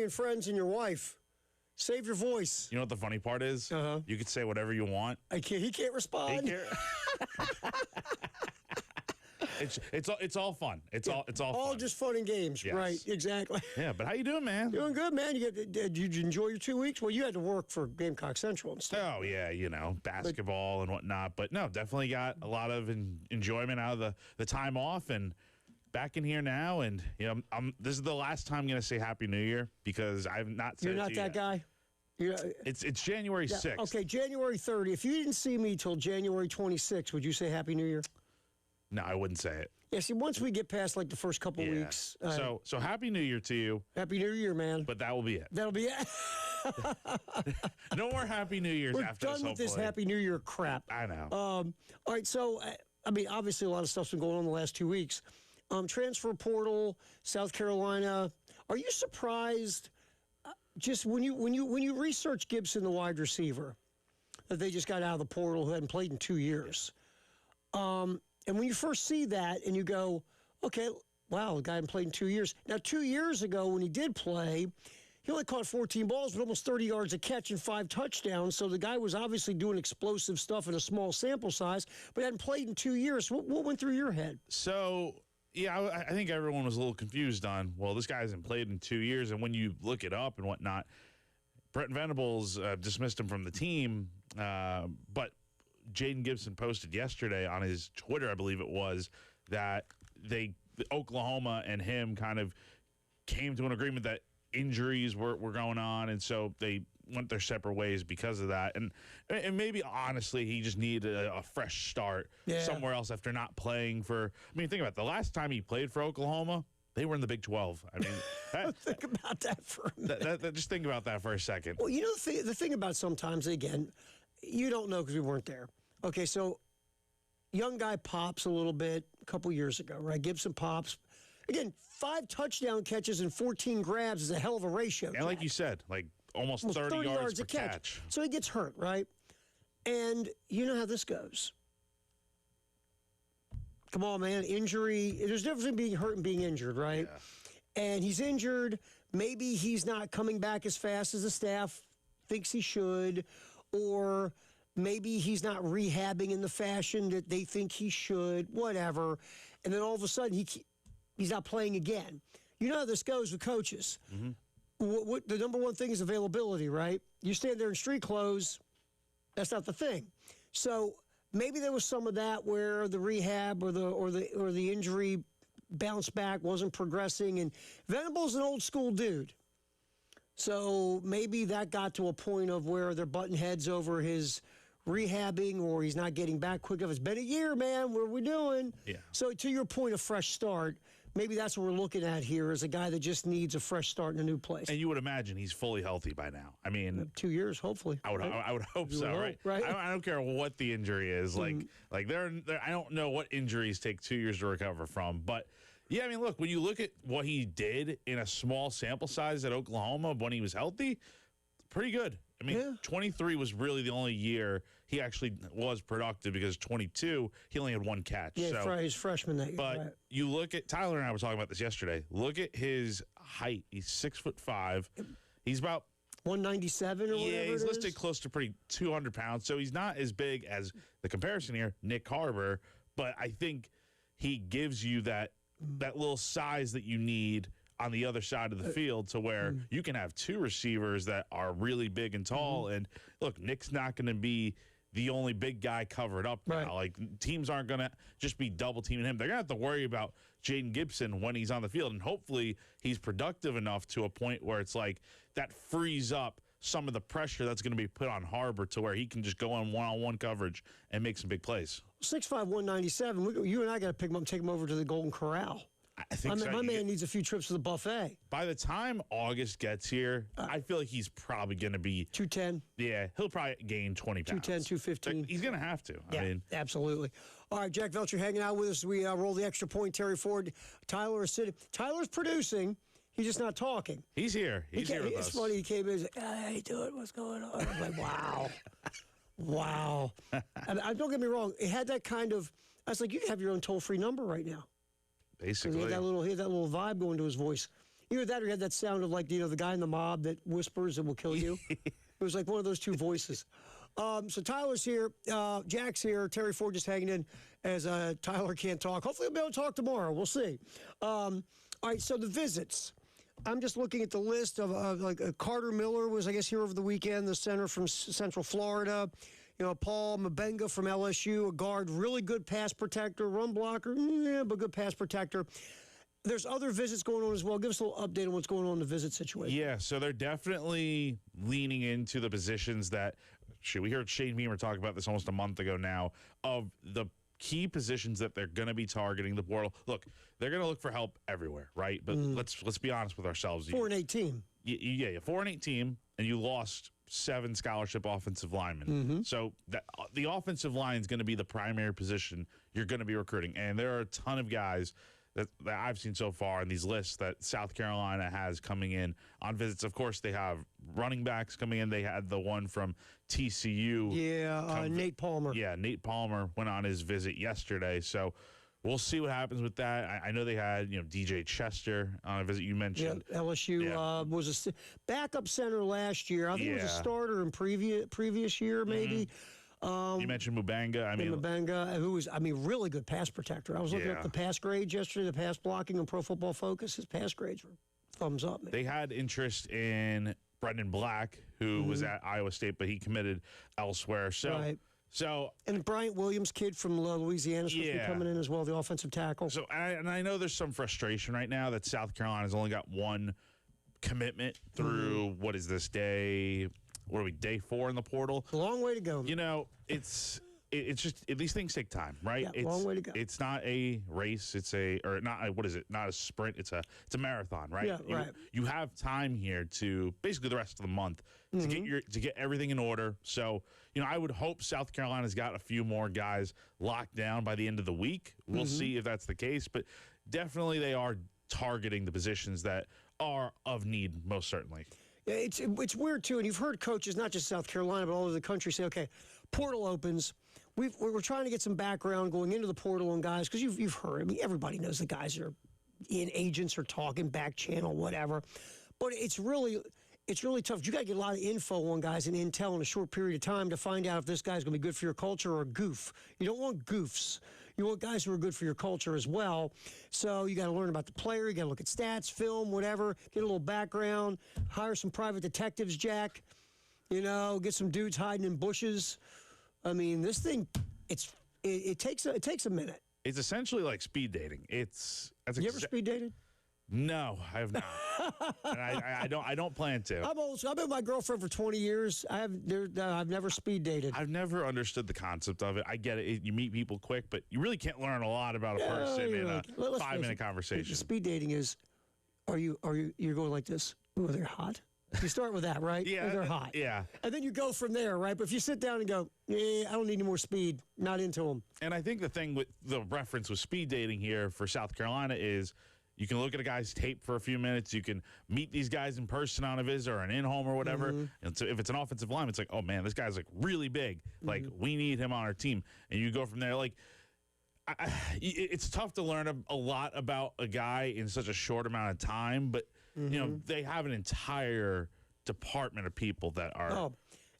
and friends and your wife. Save your voice. You know what the funny part is? Uh-huh. You could say whatever you want. He can't respond. It's all fun. It's all All fun. just fun and games. Yes. Right, exactly. Yeah, but how you doing, man? Doing good, man. Did you enjoy your 2 weeks? Well, you had to work for Gamecock Central and stuff. Oh, yeah, basketball and whatnot. But no, definitely got a lot of enjoyment out of the time off and back in here now. And, this is the last time I'm going to say Happy New Year because I've not said You're not that guy? It's January 6th. Okay, January 30th. If you didn't see me till January 26th, would you say Happy New Year? No, I wouldn't say it. Yeah, see, once we get past like the first couple weeks. So Happy New Year to you. Happy New Year, man. But that will be it. That'll be it. No more Happy New Year's after this, We're done with this Happy New Year crap. I know. All right, so, obviously a lot of stuff's been going on the last 2 weeks. Transfer portal, South Carolina. Are you surprised, just when you research Gibson, the wide receiver, that they just got out of the portal who hadn't played in 2 years? And when you first see that and you go, okay, wow, the guy hadn't played in 2 years. Now, 2 years ago when he did play, he only caught 14 balls with almost 30 yards a catch and 5 touchdowns. So the guy was obviously doing explosive stuff in a small sample size, but hadn't played in 2 years. What went through your head? So, yeah, I think everyone was a little confused on, well, this guy hasn't played in 2 years. And when you look it up and whatnot, Brent Venables dismissed him from the team, but Jaden Gibson posted yesterday on his Twitter, I believe it was, that Oklahoma and him kind of came to an agreement that injuries were going on, and so they went their separate ways because of that. And maybe, honestly, he just needed a fresh start somewhere else after not playing for – think about it. The last time he played for Oklahoma, they were in the Big 12. Think about that for a minute. Just think about that for a second. Well, the thing about sometimes, again, you don't know because we weren't there. Okay, so young guy pops a little bit a couple years ago, right? Gibson pops. Again, 5 touchdown catches and 14 grabs is a hell of a ratio. And like you said, almost 30 yards per catch. So he gets hurt, right? And you know how this goes. Come on, man. Injury. There's a difference between being hurt and being injured, right? Yeah. And he's injured. Maybe he's not coming back as fast as the staff thinks he should, or maybe he's not rehabbing in the fashion that they think he should, whatever. And then all of a sudden, he's not playing again. You know how this goes with coaches. Mm-hmm. What the number one thing is availability, right? You stand there in street clothes, that's not the thing. So maybe there was some of that where the rehab or the injury bounce back wasn't progressing. And Venables an old school dude. So maybe that got to a point of where they're butting heads over his rehabbing, or he's not getting back quick enough. It's been a year, man. What are we doing? Yeah. So to your point, a fresh start, maybe that's what we're looking at here, is a guy that just needs a fresh start in a new place. And you would imagine he's fully healthy by now. 2 years, hopefully. I would hope so, right? I don't care what the injury is. I don't know what injuries take 2 years to recover from, but yeah, look, when you look at what he did in a small sample size at Oklahoma when he was healthy, pretty good. 23 was really the only year he actually was productive, because 22, he only had 1 catch. Yeah, he's freshman that year. But you look at, Tyler and I were talking about this yesterday, look at his height. He's 6'5". He's about 197 or whatever. Yeah, he's listed close to pretty 200 pounds, so he's not as big as the comparison here, Nick Harbor, but I think he gives you that little size that you need on the other side of the field, to where you can have 2 receivers that are really big and tall. And look, Nick's not going to be the only big guy covered up now. Like, teams aren't going to just be double teaming him. They're going to have to worry about Jaden Gibson when he's on the field. And hopefully he's productive enough to a point where it's like that frees up some of the pressure that's going to be put on Harbor, to where he can just go on one-on-one coverage and make some big plays. 6'5", 197. You and I got to pick him up and take him over to the Golden Corral. I think my man needs a few trips to the buffet. By the time August gets here, I feel like he's probably going to be 210. Yeah, he'll probably gain 20 pounds. 210, 215. He's going to have to. Yeah, absolutely. All right, Jack Velcher hanging out with us. We roll the extra point. Terry Ford, Tyler is sitting. Tyler's producing. He's just not talking. He's here. He's here with us. It's funny. He came in and said, how you doing? What's going on? I'm like, wow. Wow. And don't get me wrong. It had that kind of, I was like, you have your own toll-free number right now. Basically. He had that little vibe going to his voice. Either that or he had that sound of like, the guy in the mob that whispers and will kill you. It was like one of those two voices. So Tyler's here, Jack's here, Terry Ford just hanging in as Tyler can't talk. Hopefully he'll be able to talk tomorrow. We'll see. All right, so the visits. I'm just looking at the list of Carter Miller was, I guess, here over the weekend, the center from Central Florida. Paul Mabenga from LSU, a guard, really good pass protector, run blocker, but good pass protector. There's other visits going on as well. Give us a little update on what's going on in the visit situation. Yeah, so they're definitely leaning into the positions that, we heard Shane Beamer talk about this almost a month ago now, of the key positions that they're going to be targeting the portal. Look, they're going to look for help everywhere, right? But let's be honest with ourselves. 4-8 team. Yeah, 4-8 team, and you lost 7 scholarship offensive linemen. So the offensive line is going to be the primary position you're going to be recruiting. And there are a ton of guys that I've seen so far in these lists that South Carolina has coming in on visits. Of course, they have running backs coming in. They had the one from TCU. Yeah, Nate Palmer. Yeah, Nate Palmer went on his visit yesterday. So we'll see what happens with that. I know they had, DJ Chester on a visit you mentioned. Yeah, LSU was a backup center last year. I think he was a starter in previous year, maybe. You mentioned Mubanga. Mubanga, who was, really good pass protector. I was looking at the pass grades yesterday, the pass blocking on Pro Football Focus. His pass grades were thumbs up, man. They had interest in Brendan Black, who was at Iowa State, but he committed elsewhere. So, and Bryant Williams, kid from Louisiana, is supposed to be coming in as well, the offensive tackle. So, and I know there's some frustration right now that South Carolina's only got one commitment through, what is this, day 4 in the portal? A long way to go. It's just these things take time, right? Yeah, it's long way to go. It's not a race. Not a sprint. It's a marathon, right? Yeah, right. You have time here to basically the rest of the month to get everything in order. So, I would hope South Carolina's got a few more guys locked down by the end of the week. We'll see if that's the case, but definitely they are targeting the positions that are of need, most certainly. Yeah, it's weird, too, and you've heard coaches, not just South Carolina, but all over the country say, okay, portal opens. We're trying to get some background going into the portal on guys, because you've heard, everybody knows the guys are in, agents are talking, back channel, whatever. But it's really tough. You got to get a lot of info on guys and intel in a short period of time to find out if this guy's going to be good for your culture or a goof. You don't want goofs. You want guys who are good for your culture as well. So you got to learn about the player. You got to look at stats, film, whatever. Get a little background. Hire some private detectives, Jack. Get some dudes hiding in bushes. This thing, it takes a minute. It's essentially like speed dating. You ever speed dated? No, I have not. And I don't plan to. I'm old. I've been with my girlfriend for 20 years. I've never speed dated. I've never understood the concept of it. I get it. You meet people quick, but you really can't learn a lot about a person in a 5-minute conversation. Speed dating is, you're going like this? Ooh, they're hot. You start with that, right? Yeah. Or they're hot. Yeah. And then you go from there, right? But if you sit down and go, I don't need any more speed, not into them. And I think the thing with the reference with speed dating here for South Carolina is you can look at a guy's tape for a few minutes. You can meet these guys in person on a visit or an in-home or whatever. And so if it's an offensive line, it's like, oh, man, this guy's like really big. Like, we need him on our team. And you go from there. Like, it's tough to learn a lot about a guy in such a short amount of time. But, they have an entire department of people that are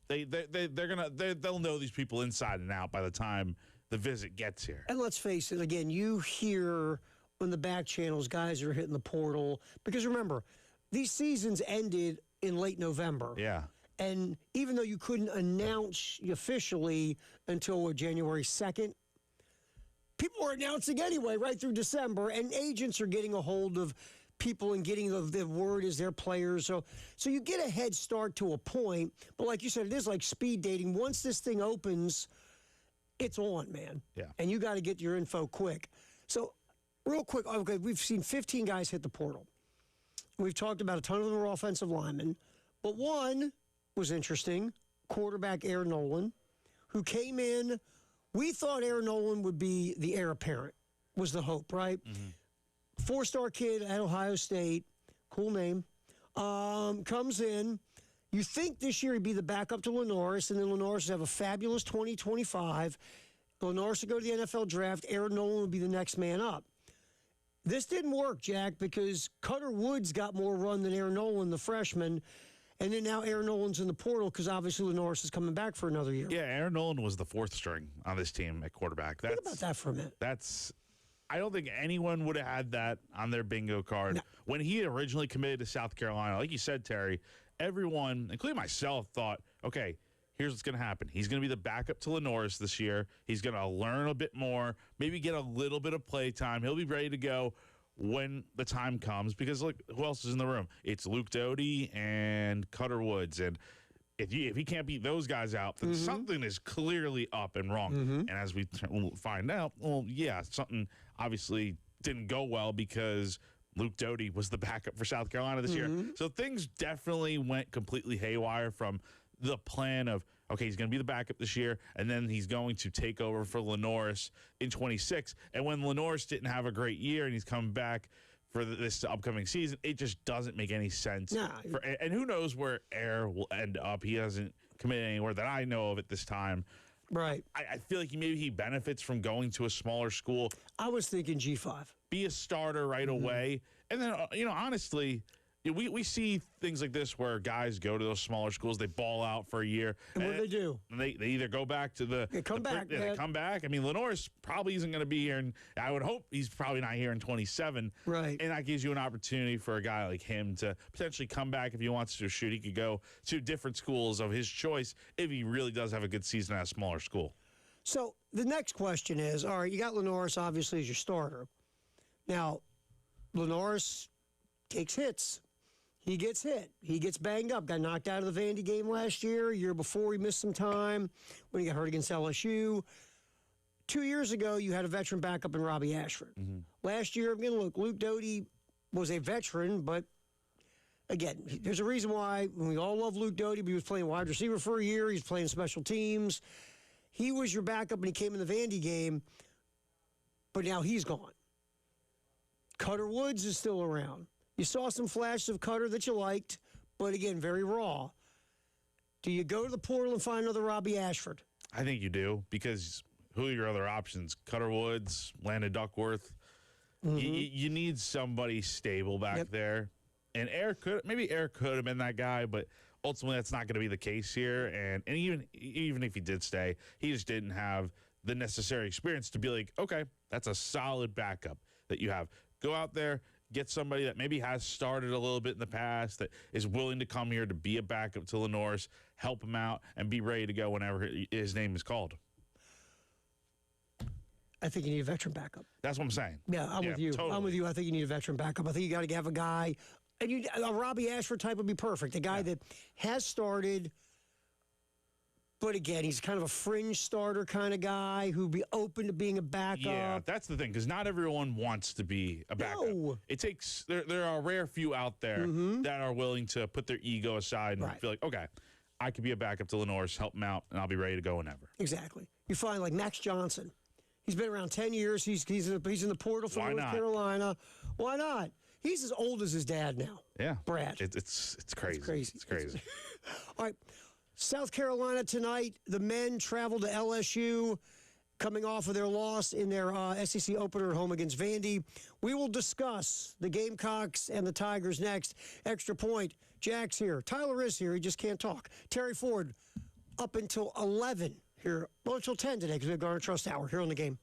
they'll know these people inside and out by the time the visit gets here. And let's face it, again, you hear on the back channels, guys are hitting the portal. Because remember, these seasons ended in late November. Yeah. And even though you couldn't announce officially until January 2nd, people were announcing anyway right through December, and agents are getting a hold of people and getting the word as their players. So you get a head start to a point, but like you said, it is like speed dating. Once this thing opens, it's on, man. Yeah. And you got to get your info quick. So real quick, okay, we've seen 15 guys hit the portal. We've talked about a ton of them are offensive linemen, but one was interesting, quarterback Aaron Nolan, who came in. We thought Aaron Nolan would be the heir apparent, was the hope, right? Four-star kid at Ohio State, cool name, comes in. You think this year he'd be the backup to Lenoris, and then Lenoris would have a fabulous 2025. Lenoris would go to the NFL draft. Aaron Nolan would be the next man up. This didn't work, Jack, because Cutter Woods got more run than Aaron Nolan, the freshman. And then now Aaron Nolan's in the portal because obviously Lenoris is coming back for another year. Yeah, Aaron Nolan was the fourth string on this team at quarterback. Think about that for a minute. I don't think anyone would have had that on their bingo card. No. When he originally committed to South Carolina, like you said, Terry, everyone, including myself, thought, okay, here's what's going to happen. He's going to be the backup to Lenoris this year. He's going to learn a bit more, maybe get a little bit of play time. He'll be ready to go when the time comes because, look, who else is in the room? It's Luke Doty and Cutter Woods. And if he can't beat those guys out, then something is clearly up and wrong. And as we will find out, well, yeah, something obviously didn't go well because Luke Doty was the backup for South Carolina this year. So things definitely went completely haywire from the plan of, okay, he's going to be the backup this year, and then he's going to take over for Lenoris in 26. And when Lenoris didn't have a great year and he's coming back for this upcoming season, it just doesn't make any sense. Nah. And who knows where Air will end up. He hasn't committed anywhere that I know of at this time. Right. I feel like maybe he benefits from going to a smaller school, I was thinking G5. be a starter right away. And then, honestly, we see things like this where guys go to those smaller schools, they ball out for a year. And what do they do? And they either go back to They come back. they come back. I mean, Lenoris probably isn't going to be here, and I would hope he's probably not here in 27. Right. And that gives you an opportunity for a guy like him to potentially come back if he wants to shoot. He could go to different schools of his choice if he really does have a good season at a smaller school. So the next question is, all right, you got Lenoris obviously as your starter. Now, Lenoris takes hits. He gets hit. He gets banged up. Got knocked out of the Vandy game last year. Year before, he missed some time when he got hurt against LSU. 2 years ago, you had a veteran backup in Robbie Ashford. Last year, again, look, Luke Doty was a veteran, but again, there's a reason why we all love Luke Doty, but he was playing wide receiver for a year. He's playing special teams. He was your backup, and he came in the Vandy game, but now he's gone. Cutter Woods is still around. You saw some flashes of Cutter that you liked, but again, very raw. Do you go to the portal and find another Robbie Ashford? I think you do, because who are your other options? Cutter Woods, Landon Duckworth. You need somebody stable back there. And Eric could have been that guy, but ultimately that's not going to be the case here. And even if he did stay, he just didn't have the necessary experience to be like, okay, that's a solid backup that you have. Go out there, get somebody that maybe has started a little bit in the past, that is willing to come here to be a backup to Lenoris, help him out, and be ready to go whenever his name is called. I think you need a veteran backup. That's what I'm saying. Yeah, I'm with you. Totally. I'm with you. I think you need a veteran backup. I think you got to have a guy, and a Robbie Ashford type would be perfect. A guy that has started, but again, he's kind of a fringe starter kind of guy who'd be open to being a backup. Yeah, that's the thing, because not everyone wants to be a backup. No. It takes there are a rare few out there that are willing to put their ego aside and feel like, okay, I could be a backup to Lenoris, help him out, and I'll be ready to go whenever. Exactly. You find like Max Johnson. He's been around 10 years. He's in the portal for North Carolina. Why not? He's as old as his dad now. Yeah, Brad. It's crazy. It's crazy. All right. South Carolina tonight, the men travel to LSU, coming off of their loss in their SEC opener at home against Vandy. We will discuss the Gamecocks and the Tigers next. Extra point. Jack's here. Tyler is here. He just can't talk. Terry Ford up until 11 here. Well, until 10 today because we have Garner Trust Hour here on the Game.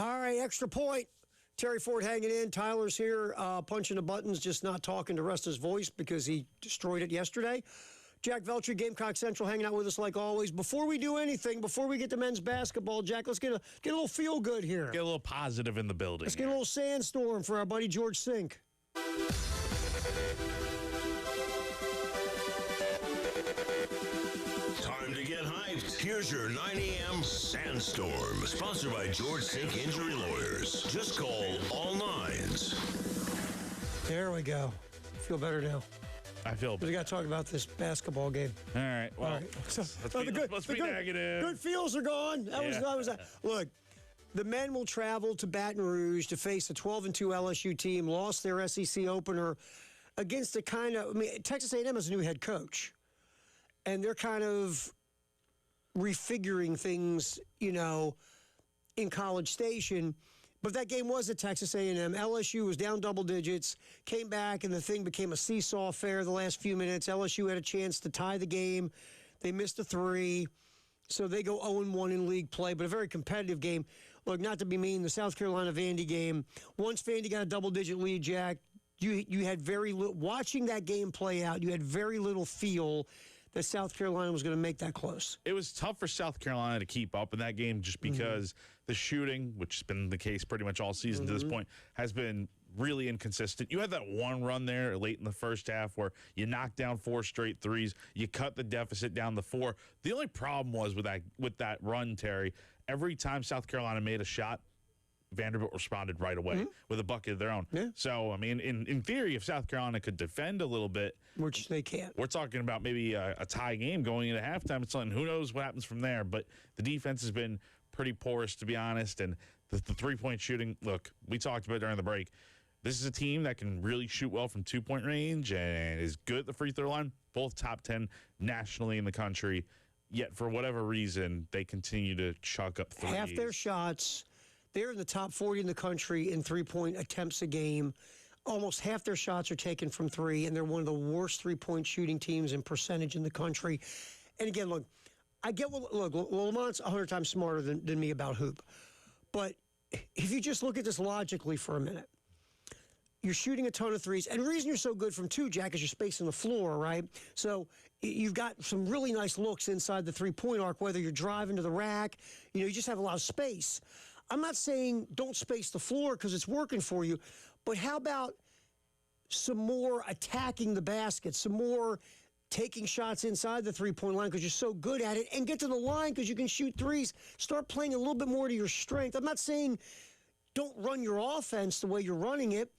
All right, extra point. Terry Ford hanging in. Tyler's here, punching the buttons, just not talking to rest his voice because he destroyed it yesterday. Jack Veltri, Gamecock Central, hanging out with us like always. Before we do anything, before we get to men's basketball, Jack, let's get a little feel good here. Get a little positive in the building. Let's get a little sandstorm for our buddy George Sink. Time to get hyped. Here's your 9 a.m. Sandstorm, sponsored by George Sink Injury Lawyers. Just call all nines. There we go. Feel better now. I feel We got to talk about this basketball game. All right. Well, All right. let's be negative. Good feels are gone. That was look. The men will travel to Baton Rouge to face a 12-2 LSU team. Lost their SEC opener against a kind of. I mean, Texas A&M has a new head coach, and they're kind of refiguring things, in College Station. But that game was at Texas A&M. LSU was down double digits, came back, and the thing became a seesaw affair the last few minutes. LSU had a chance to tie the game. They missed a three, so they go 0-1 in league play, but a very competitive game. Look, not to be mean, the South Carolina-Vandy game, once Vandy got a double-digit lead, Jack, you had very little, watching that game play out, you had very little feel that South Carolina was going to make that close. It was tough for South Carolina to keep up in that game just because the shooting, which has been the case pretty much all season to this point, has been really inconsistent. You had that one run there late in the first half where you knocked down 4 straight threes. You cut the deficit down to 4. The only problem was with that run, Terry, every time South Carolina made a shot, Vanderbilt responded right away with a bucket of their own. Yeah. So, I mean, in theory, if South Carolina could defend a little bit, Which they can't. we're talking about maybe a tie game going into halftime. It's something, who knows what happens from there. But the defense has been pretty porous, to be honest. And the three-point shooting, look, we talked about it during the break. This is a team that can really shoot well from two-point range and is good at the free throw line, both top 10 nationally in the country. Yet, for whatever reason, they continue to chuck up threes. Half their shots, they're in the top 40 in the country in three-point attempts a game. Almost half their shots are taken from three, and they're one of the worst three-point shooting teams in percentage in the country. And again, look, I get Lamont's 100 times smarter than me about hoop. But if you just look at this logically for a minute, you're shooting a ton of threes. And the reason you're so good from two, Jack, is you're spacing the floor, right? So you've got some really nice looks inside the three-point arc, whether you're driving to the rack. You just have a lot of space. I'm not saying don't space the floor because it's working for you, but how about some more attacking the basket, some more taking shots inside the three-point line because you're so good at it, and get to the line because you can shoot threes. Start playing a little bit more to your strength. I'm not saying don't run your offense the way you're running it,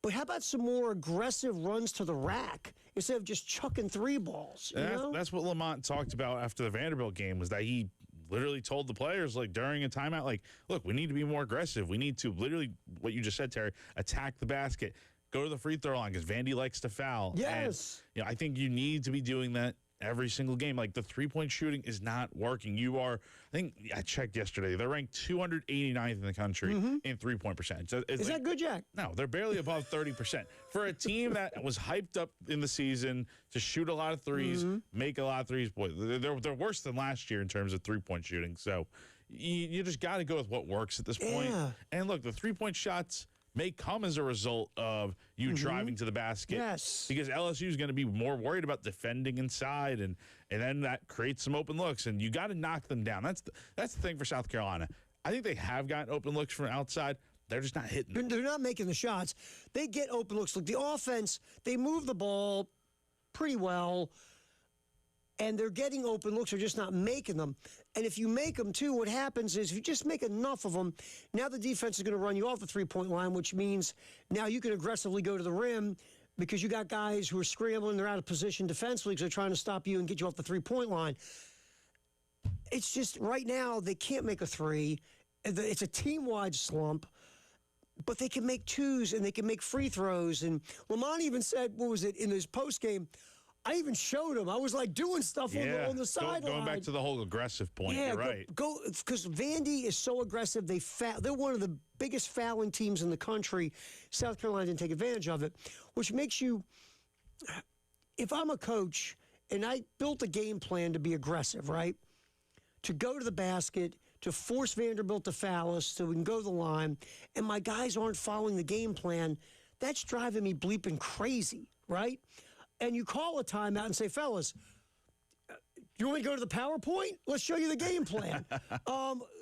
but how about some more aggressive runs to the rack instead of just chucking three balls? That's what Lamont talked about after the Vanderbilt game, was that he literally told the players, like, during a timeout, like, look, we need to be more aggressive. We need to literally, what you just said, Terry, attack the basket, go to the free throw line because Vandy likes to foul. Yes. And, I think you need to be doing that every single game. Like, the three-point shooting is not working. You are, I think, I checked yesterday, they're ranked 289th in the country in three-point percentage. So Is that good, Jack? No, they're barely above 30%. For a team that was hyped up in the season to shoot a lot of threes, make a lot of threes, boy, they're worse than last year in terms of three-point shooting. So you just got to go with what works at this point. Yeah. And look, the three-point shots may come as a result of you driving to the basket. Yes. Because LSU is going to be more worried about defending inside, and then that creates some open looks, and you got to knock them down. That's the thing for South Carolina. I think they have gotten open looks from outside. They're just not hitting them. They're not making the shots. They get open looks. Look, the offense, they move the ball pretty well, and they're getting open looks. They're just not making them. And if you make them, too, what happens is if you just make enough of them, now the defense is going to run you off the three-point line, which means now you can aggressively go to the rim because you got guys who are scrambling. They're out of position defensively because they're trying to stop you and get you off the three-point line. It's just right now they can't make a three. It's a team-wide slump. But they can make twos and they can make free throws. And Lamont even said, what was it, in his postgame, I even showed him. I was like doing stuff on the sideline. Going back to the whole aggressive point, yeah, you're right. Because Vandy is so aggressive. They're one of the biggest fouling teams in the country. South Carolina didn't take advantage of it, which makes you, if I'm a coach and I built a game plan to be aggressive, right? To go to the basket, to force Vanderbilt to foul us so we can go to the line, and my guys aren't following the game plan, that's driving me bleeping crazy, right? And you call a timeout and say, fellas, you want me to go to the PowerPoint? Let's show you the game plan.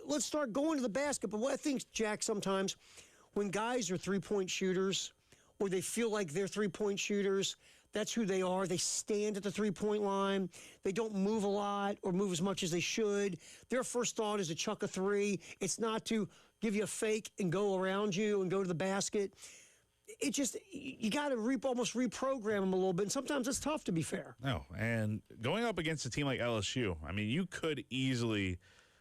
Let's start going to the basket. But what I think, Jack, sometimes when guys are three-point shooters or they feel like they're three-point shooters, that's who they are. They stand at the three-point line. They don't move a lot or move as much as they should. Their first thought is to chuck a three. It's not to give you a fake and go around you and go to the basket. It just, you got to almost reprogram them a little bit. And sometimes it's tough, to be fair. No, and going up against a team like LSU, I mean, you could easily,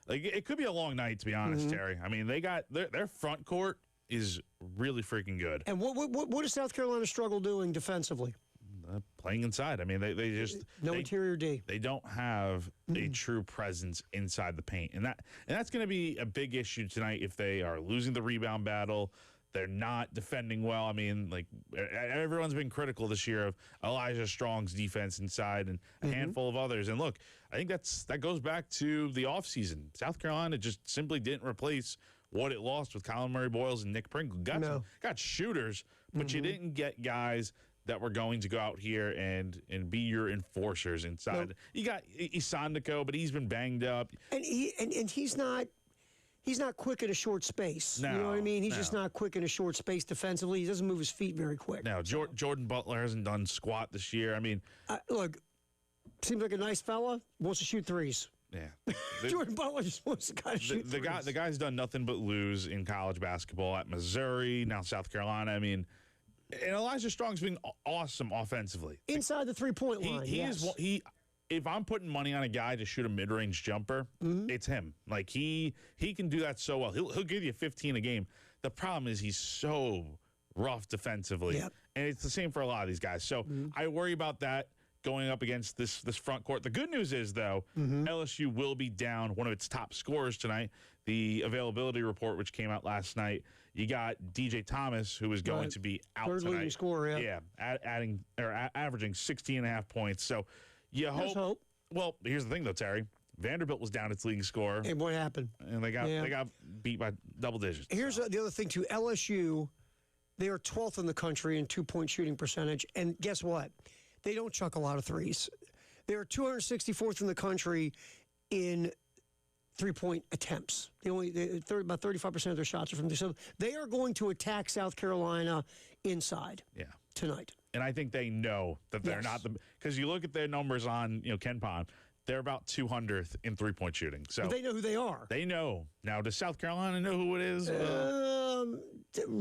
like, it could be a long night, to be honest, Terry. I mean, they got their front court is really freaking good. And what does South Carolina struggle doing defensively? Playing inside. I mean, they just interior D. They don't have a true presence inside the paint, and that's going to be a big issue tonight if they are losing the rebound battle. They're not defending well. I mean, like, everyone's been critical this year of Elijah Strong's defense inside and a handful of others. And look, I think that goes back to the offseason. South Carolina just simply didn't replace what it lost with Colin Murray-Boyles and Nick Pringle. Got shooters, but you didn't get guys that were going to go out here and be your enforcers inside. You got Isandiko, but he's been banged up. And he's not quick in a short space. No, you know what I mean? He's just not quick in a short space defensively. He doesn't move his feet very quick. Now, Jordan Butler hasn't done squat this year. I mean, look, seems like a nice fella. Wants to shoot threes. Yeah. Jordan Butler just wants to kind of shoot threes. The guy's done nothing but lose in college basketball at Missouri, now South Carolina. I mean, and Elijah Strong's been awesome offensively. Inside the three-point line, If I'm putting money on a guy to shoot a mid-range jumper, it's him. Like, he can do that so well. He'll give you 15 a game. The problem is he's so rough defensively. Yep. And it's the same for a lot of these guys. So I worry about that going up against this front court. The good news is, though, LSU will be down one of its top scorers tonight. The availability report, which came out last night, you got DJ Thomas, who is going to be out Third tonight. leading scorer, Yeah, averaging 16.5 points. So you hope. Well, here's the thing, though, Terry. Vanderbilt was down its leading scorer. And what happened? And they got beat by double digits. Here's the other thing, too. LSU, they are 12th in the country in two-point shooting percentage. And guess what? They don't chuck a lot of threes. They're 264th in the country in three-point attempts. About 35% of their shots are from there. So they are going to attack South Carolina inside tonight. And I think they know that they're not because you look at their numbers on Ken Pond, they're about 200th in three-point shooting. So but they know who they are. They know. Now, does South Carolina know who it is?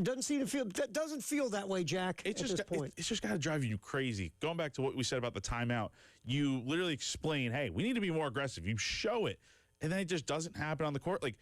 Doesn't feel that way, Jack. It's just got to drive you crazy. Going back to what we said about the timeout, you literally explain, hey, we need to be more aggressive. You show it, and then it just doesn't happen on the court. Like,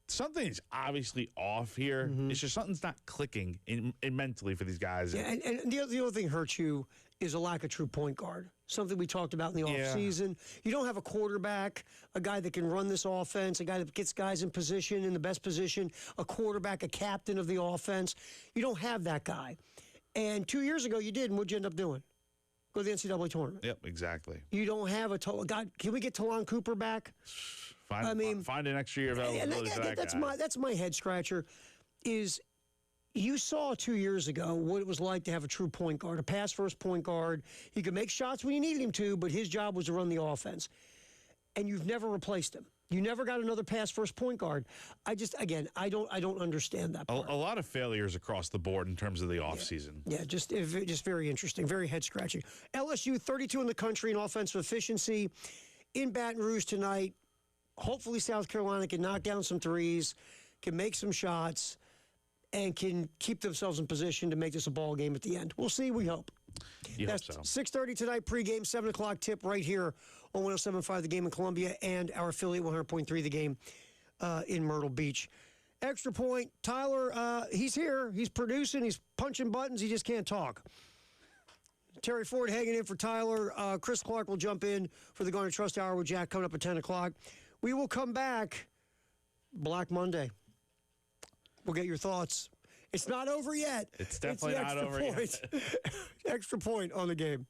something is obviously off here. It's just something's not clicking in mentally for these guys. Yeah, and the other thing hurts you is a lack of true point guard. Something we talked about in the offseason. You don't have a quarterback, a guy that can run this offense, a guy that gets guys in position, in the best position, a quarterback, a captain of the offense. You don't have that guy. And 2 years ago you did, and what'd you end up doing? Go to the NCAA tournament. Yep, exactly. You don't have a God, can we get Talon Cooper back? Find an extra year of eligibility for that guy. That's my head scratcher. Is you saw 2 years ago what it was like to have a true point guard, a pass-first point guard. He could make shots when you needed him to, but his job was to run the offense. And you've never replaced him. You never got another pass-first point guard. I don't understand that part. A lot of failures across the board in terms of the offseason. Yeah, just very interesting, very head-scratching. LSU, 32 in the country in offensive efficiency. In Baton Rouge tonight, hopefully South Carolina can knock down some threes, can make some shots, and can keep themselves in position to make this a ball game at the end. We'll see. We hope. That's 6:30 tonight, pregame, 7 o'clock tip right here on 107.5 The Game in Columbia and our affiliate 100.3 The Game in Myrtle Beach. Extra point, Tyler, he's here. He's producing. He's punching buttons. He just can't talk. Terry Ford hanging in for Tyler. Chris Clark will jump in for the Garner Trust Hour with Jack coming up at 10 o'clock. We will come back. Black Monday. We'll get your thoughts. It's not over yet. It's definitely not over yet. Extra point on the game.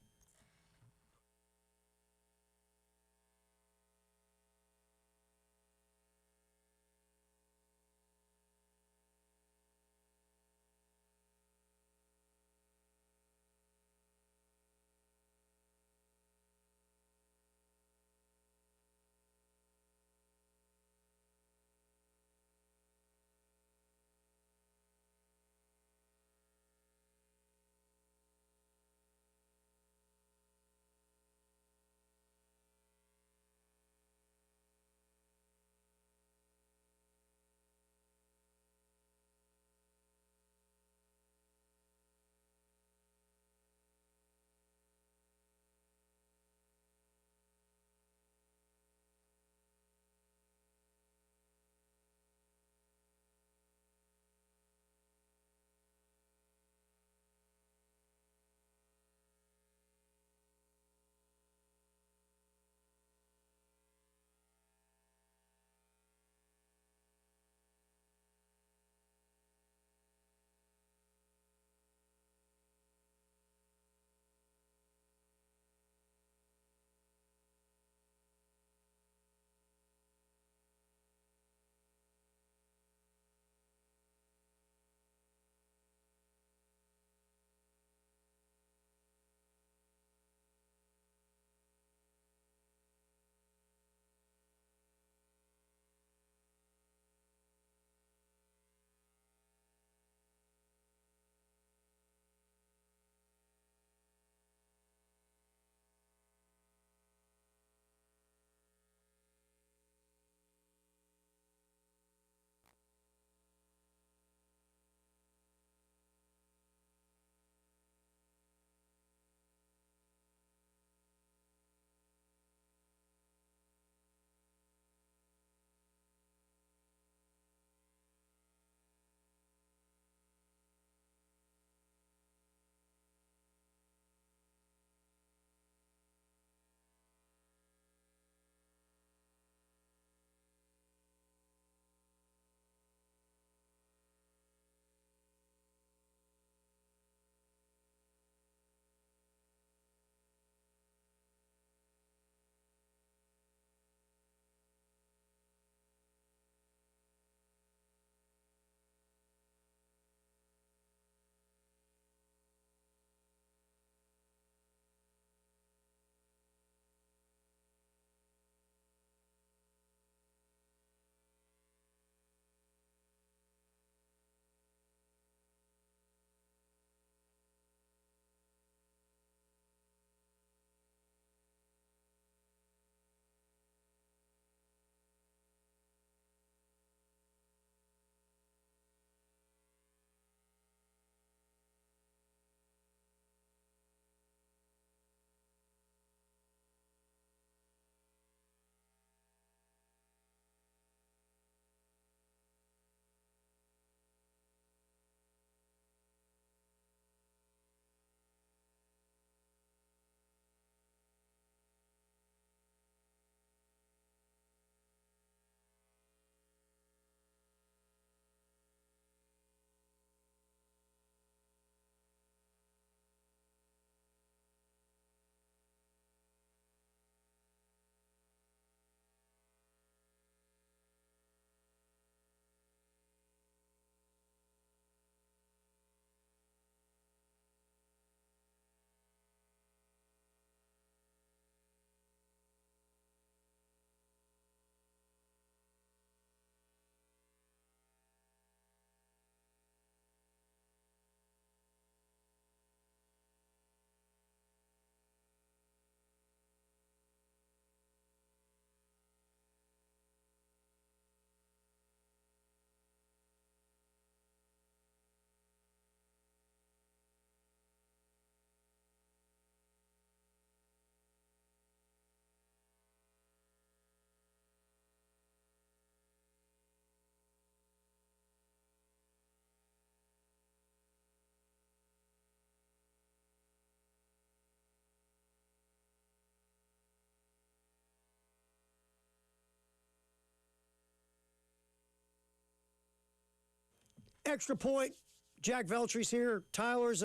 Extra point. Jack Veltry's here. Tyler's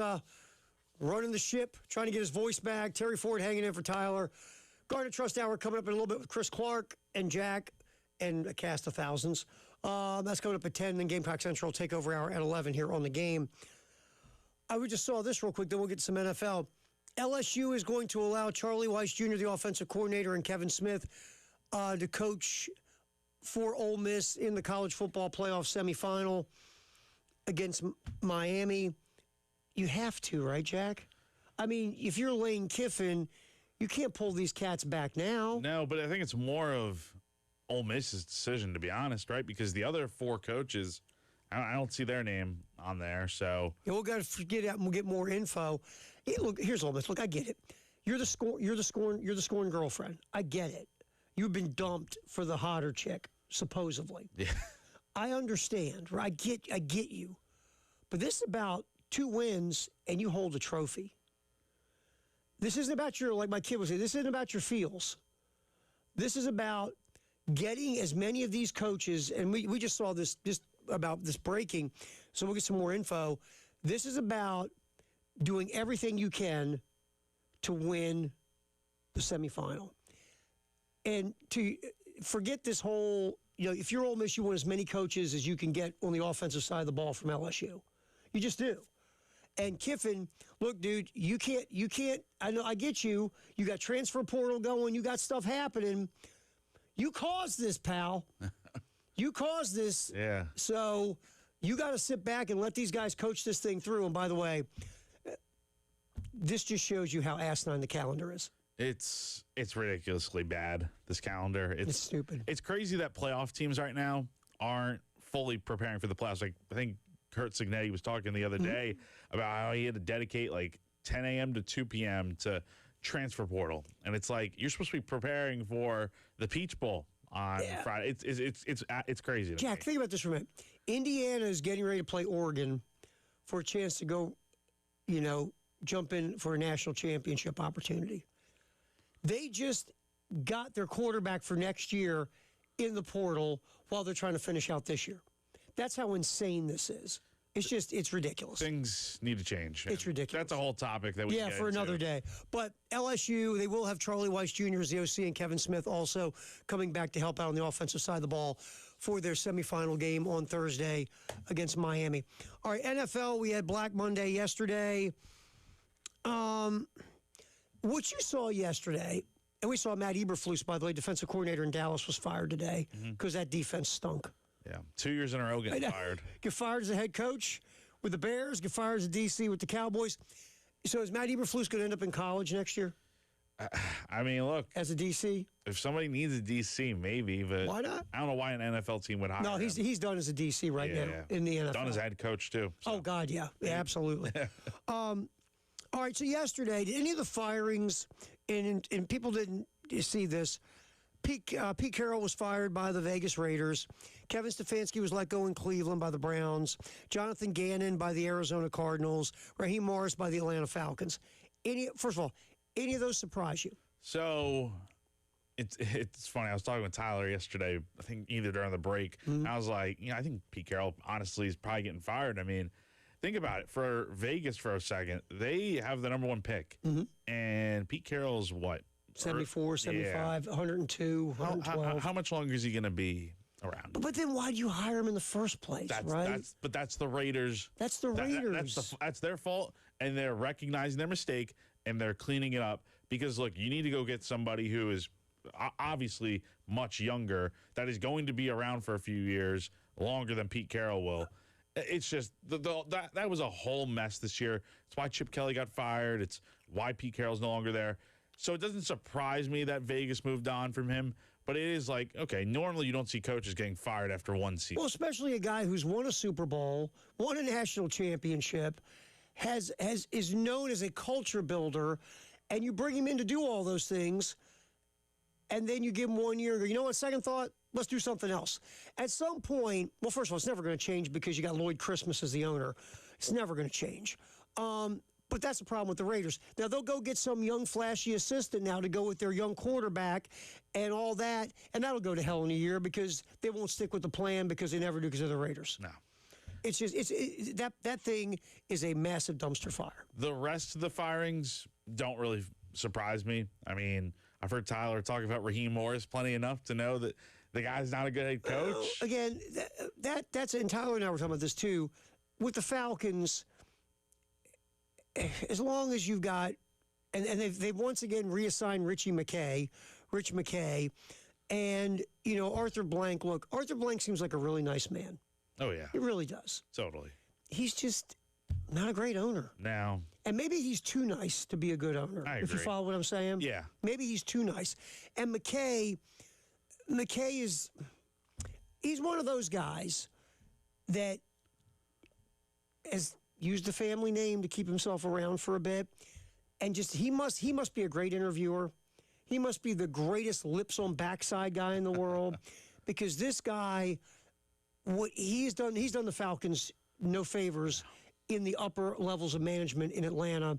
running the ship, trying to get his voice back. Terry Ford hanging in for Tyler. Garnet Trust Hour coming up in a little bit with Chris Clark and Jack and a cast of thousands. That's coming up at 10. Then Gamecock Central Takeover Hour at 11 here on the game. We just saw this real quick, then we'll get to some NFL. LSU is going to allow Charlie Weiss Jr., the offensive coordinator, and Kevin Smith to coach for Ole Miss in the college football playoff semifinal against Miami. You have to, right, Jack? I mean, if you're Lane Kiffin, you can't pull these cats back now. No, but I think it's more of Ole Miss's decision, to be honest, right? Because the other 4 coaches, I don't see their name on there. So Yeah, we'll got to get out and we'll get more info. Look, here's Ole Miss. Look, I get it. You're the scoring girlfriend. I get it. You've been dumped for the hotter chick, supposedly. yeah, I understand. Right? I get you. But this is about 2 wins and you hold a trophy. This isn't about your, like my kid was saying, this isn't about your feels. This is about getting as many of these coaches, and we just saw this just about this breaking, so we'll get some more info. This is about doing everything you can to win the semifinal. And to forget this whole, if you're Ole Miss, you want as many coaches as you can get on the offensive side of the ball from LSU. You just do. And Kiffin, look, dude, you can't, I know, I get you. You got transfer portal going. You got stuff happening. You caused this, pal. You caused this. yeah. So you got to sit back and let these guys coach this thing through. And by the way, this just shows you how asinine the calendar is. It's ridiculously bad, this calendar. It's stupid. It's crazy that playoff teams right now aren't fully preparing for the playoffs. Like, I think Kurt Signetti was talking the other day about how he had to dedicate like 10 a.m. to 2 p.m. to transfer portal. And it's like, you're supposed to be preparing for the Peach Bowl on Friday. It's crazy. Jack, think about this for a minute. Indiana is getting ready to play Oregon for a chance to go, jump in for a national championship opportunity. They just got their quarterback for next year in the portal while they're trying to finish out this year. That's how insane this is. It's ridiculous. Things need to change. It's ridiculous. That's a whole topic that we can get for into. another day. But LSU, they will have Charlie Weiss Jr. as the OC and Kevin Smith also coming back to help out on the offensive side of the ball for their semifinal game on Thursday against Miami. All right, NFL, we had Black Monday yesterday. What you saw yesterday, and we saw Matt Eberflus, by the way, defensive coordinator in Dallas, was fired today because that defense stunk. Yeah, 2 years in a row getting fired. Get fired as a head coach with the Bears, get fired as a DC with the Cowboys. So is Matt Eberflus going to end up in college next year I mean, look, as a DC? if somebody needs a DC, maybe, but Why not? I don't know why an NFL team would hire No, him. he's done as a DC right now in the NFL. Done as head coach, too. So. Oh, God, yeah. Absolutely. All right, so yesterday, did any of the firings, and people didn't see this, Pete Carroll was fired by the Vegas Raiders. Kevin Stefanski was let go in Cleveland by the Browns. Jonathan Gannon by the Arizona Cardinals. Raheem Morris by the Atlanta Falcons. First of all, any of those surprise you? So it's funny. I was talking with Tyler yesterday, I think either during the break. I was like, I think Pete Carroll, honestly, is probably getting fired. I mean, think about it. For Vegas for a second, they have the number 1 pick. And Pete Carroll's what? 74, 75, 102, 112. How much longer is he going to be around? But then why do you hire him in the first place, right? That's the Raiders. That's the Raiders. That's their fault, and they're recognizing their mistake, and they're cleaning it up. Because, look, you need to go get somebody who is obviously much younger, that is going to be around for a few years, longer than Pete Carroll will. It's just, that was a whole mess this year. It's why Chip Kelly got fired. It's why Pete Carroll's no longer there. So it doesn't surprise me that Vegas moved on from him. But it is like, okay, normally you don't see coaches getting fired after one season. Well, especially a guy who's won a Super Bowl, won a national championship, is known as a culture builder, and you bring him in to do all those things, and then you give him 1 year and go, you know what, second thought, let's do something else. At some point, well, first of all, it's never going to change because you got Lloyd Christmas as the owner. It's never going to change. But that's the problem with the Raiders. Now, they'll go get some young, flashy assistant now to go with their young quarterback and all that, and that'll go to hell in a year because they won't stick with the plan because they never do because they're the Raiders. No. It's just that thing is a massive dumpster fire. The rest of the firings don't really surprise me. I mean, I've heard Tyler talk about Raheem Morris plenty enough to know that the guy's not a good head coach. Again, that's and Tyler and I were talking about this too. With the Falcons, as long as you've got, and they've once again reassigned Rich McKay, and Arthur Blank. Look, Arthur Blank seems like a really nice man. Oh yeah, He really does. totally. He's just not a great owner. Now, And maybe he's too nice to be a good owner. I If you agree. follow what I'm saying? Yeah. Maybe he's too nice. And McKay he's one of those guys that has used the family name to keep himself around for a bit. And just he must be a great interviewer. He must be the greatest lips on backside guy in the world. Because this guy, what he's done the Falcons no favors in the upper levels of management in Atlanta.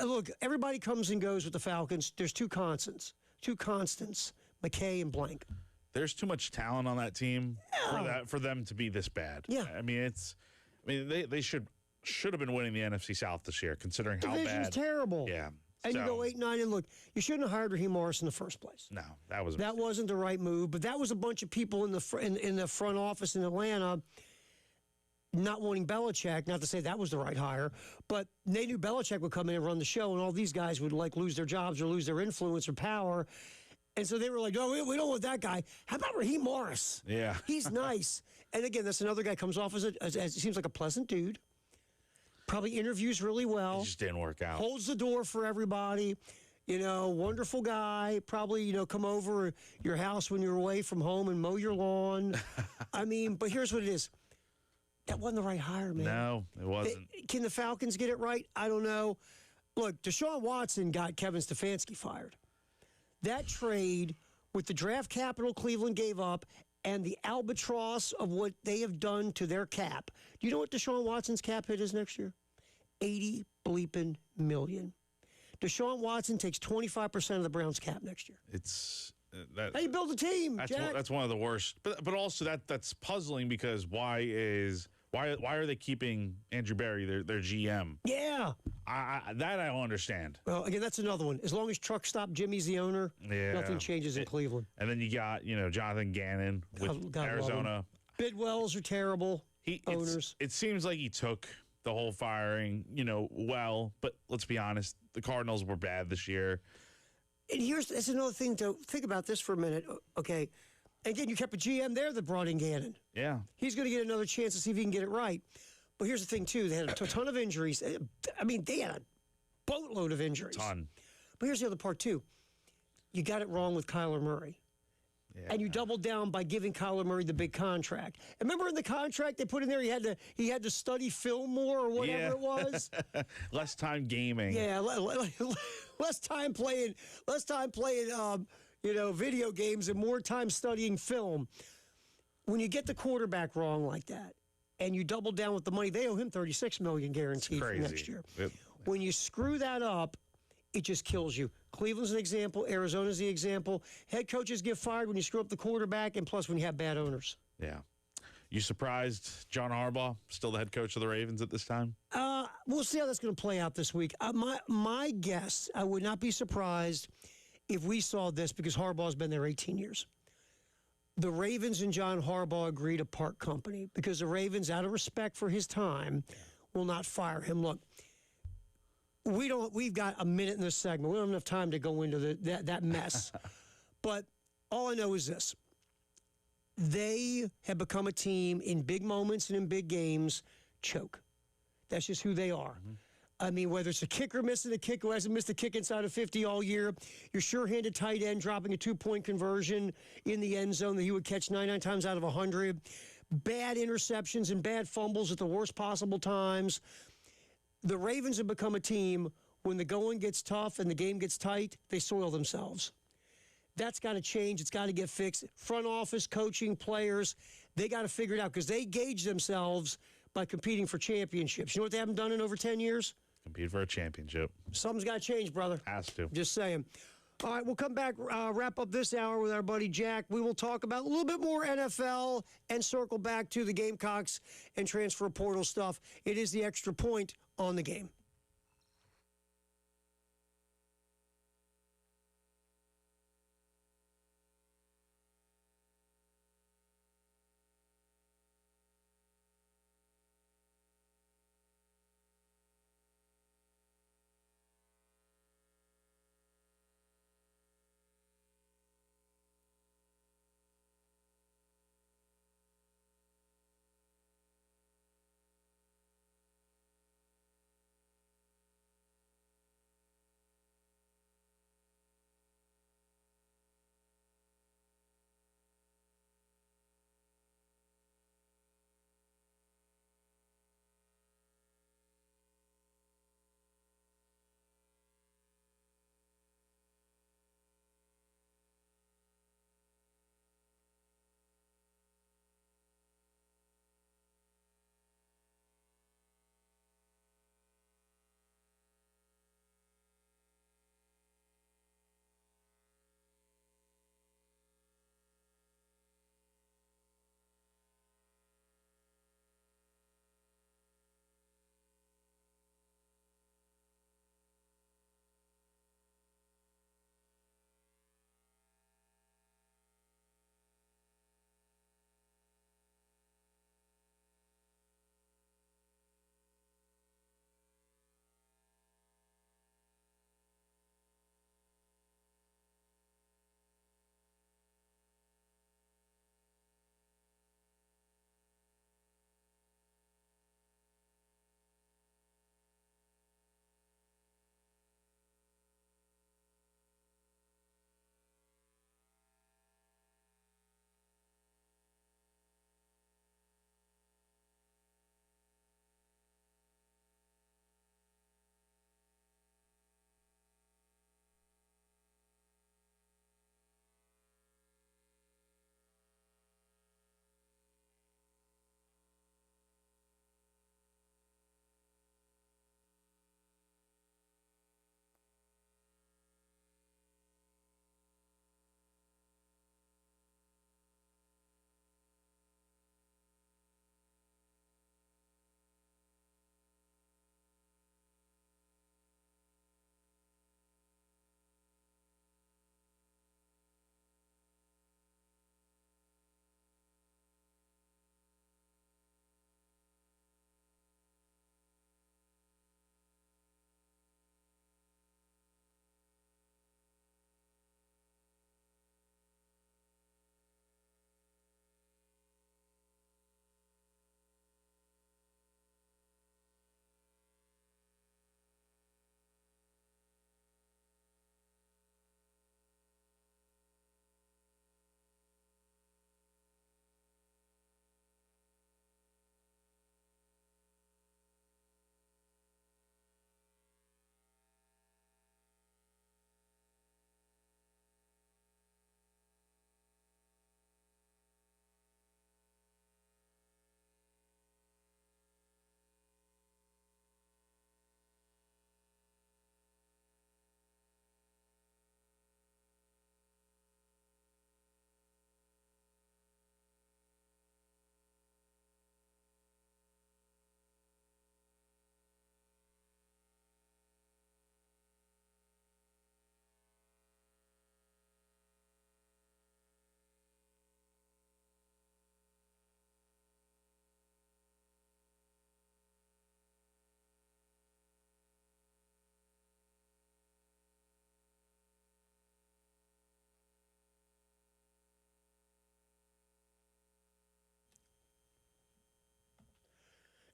Look, everybody comes and goes with the Falcons. There's two constants, McKay and Blank. there's too much talent on that team for them to be this bad. Yeah. I mean, they should have been winning the NFC South this year, considering how Division's bad. terrible. Yeah. And you So, go 8-9, and look, you shouldn't have hired Raheem Morris in the first place. No, that was That wasn't the right move, but that was a bunch of people in the front office in Atlanta not wanting Belichick. Not to say that was the right hire, but they knew Belichick would come in and run the show, and all these guys would lose their jobs or lose their influence or power. And so they were like, "No, we don't want that guy. How about Raheem Morris? Yeah. He's nice." And again, that's another guy comes off as seems like a pleasant dude. Probably interviews really well. It just didn't work out. Holds the door for everybody. Wonderful guy. Probably, come over your house when you're away from home and mow your lawn. I mean, but here's what it is. That wasn't the right hire, man. No, it wasn't. Can the Falcons get it right? I don't know. Look, Deshaun Watson got Kevin Stefanski fired. That trade with the draft capital Cleveland gave up and the albatross of what they have done to their cap. Do you know what Deshaun Watson's cap hit is next year? $80 bleeping million. Deshaun Watson takes 25% of the Browns' cap next year. It's How you build a team, Jack? that's one of the worst. But also that's puzzling because why are they keeping Andrew Berry, their GM? Yeah. I don't understand. Well, again, that's another one. As long as Truck Stop Jimmy's the owner, Yeah. nothing changes in Cleveland. And then you got Jonathan Gannon with God love Arizona. Bidwells are terrible owners. It seems like he took the whole firing, well. But let's be honest, the Cardinals were bad this year. And that's another thing to think about this for a minute. Okay. Again, you kept a GM there that brought in Gannon. Yeah. He's going to get another chance to see if he can get it right. But here's the thing, too. They had a ton of injuries. I mean, they had a boatload of injuries. Ton. But here's the other part, too. You got it wrong with Kyler Murray. Yeah. And you doubled down by giving Kyler Murray the big contract. And remember in the contract they put in there he had to study film more or whatever it was? Less time gaming. Yeah, less time playing video games and more time studying film. When you get the quarterback wrong like that, and you double down with the money, they owe him $36 million guaranteed for next year. When you screw that up, it just kills you. Cleveland's an example. Arizona's the example. Head coaches get fired when you screw up the quarterback, and plus when you have bad owners. Yeah. You surprised John Harbaugh, still the head coach of the Ravens at this time? We'll see how that's going to play out this week. My guess, I would not be surprised if we saw this because Harbaugh's been there 18 years. The Ravens and John Harbaugh agreed to part company because the Ravens, out of respect for his time, will not fire him. Look, we've got a minute in this segment. We don't have enough time to go into that mess. But all I know is this. They have become a team in big moments and in big games, choke. That's just who they are. Mm-hmm. I mean, whether it's a kicker missing a kick who hasn't missed a kick inside of 50 all year, your sure-handed tight end dropping a two-point conversion in the end zone that he would catch 99 times out of 100, bad interceptions and bad fumbles at the worst possible times. The Ravens have become a team, when the going gets tough and the game gets tight, they soil themselves. That's got to change. It's got to get fixed. Front office, coaching, players, they got to figure it out because they gauge themselves by competing for championships. You know what they haven't done in over 10 years? Compete for a championship. Something's got to change, brother. Has to. Just saying. All right, we'll come back, wrap up this hour with our buddy Jack. We will talk about a little bit more NFL and circle back to the Gamecocks and transfer portal stuff. It is the Extra Point on the Game.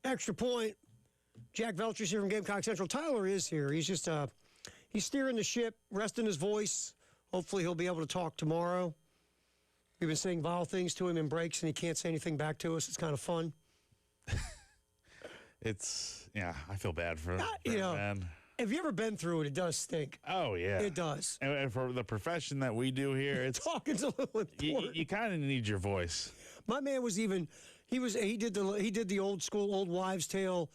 Extra Point. Jack Velcher's here from Gamecock Central. Tyler is here. He's just he's steering the ship, resting his voice. Hopefully he'll be able to talk tomorrow. We've been saying vile things to him in breaks, and he can't say anything back to us. It's kind of fun. I feel bad for him, man. Have you ever been through it? It does stink. Oh, yeah. It does. And for the profession that we do here, it's talking's a little important. You kind of need your voice. My man was even he did the old school old wives' tale,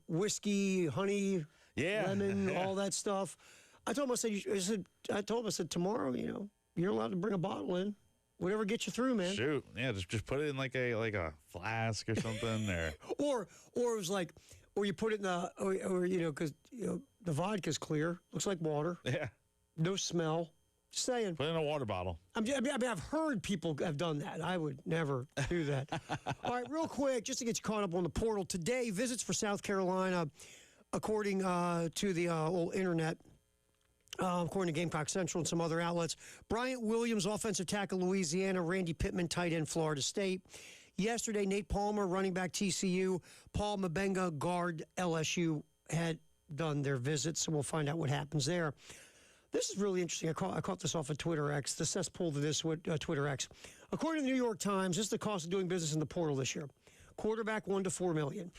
whiskey, honey, lemon, all that stuff. I told him, I said, tomorrow, you're allowed to bring a bottle in. Whatever gets you through, man. Shoot, yeah, just put it in like a flask or something, or Or it was like, or you put it in because the vodka's clear, looks like water, yeah, no smell. Just saying. put it in a water bottle. I've heard people have done that. I would never do that. All right, real quick, just to get you caught up on the portal. Today, visits for South Carolina, according to the old internet, according to Gamecock Central and some other outlets. Bryant Williams, offensive tackle, Louisiana. Randy Pittman, tight end, Florida State. Yesterday, Nate Palmer, running back, TCU. Paul Mabenga, guard, LSU, had done their visits, so we'll find out what happens there. This is really interesting. I caught this off of Twitter X, the cesspool to this Twitter X. According to the New York Times, this is the cost of doing business in the portal this year. Quarterback, $1 to $4 million.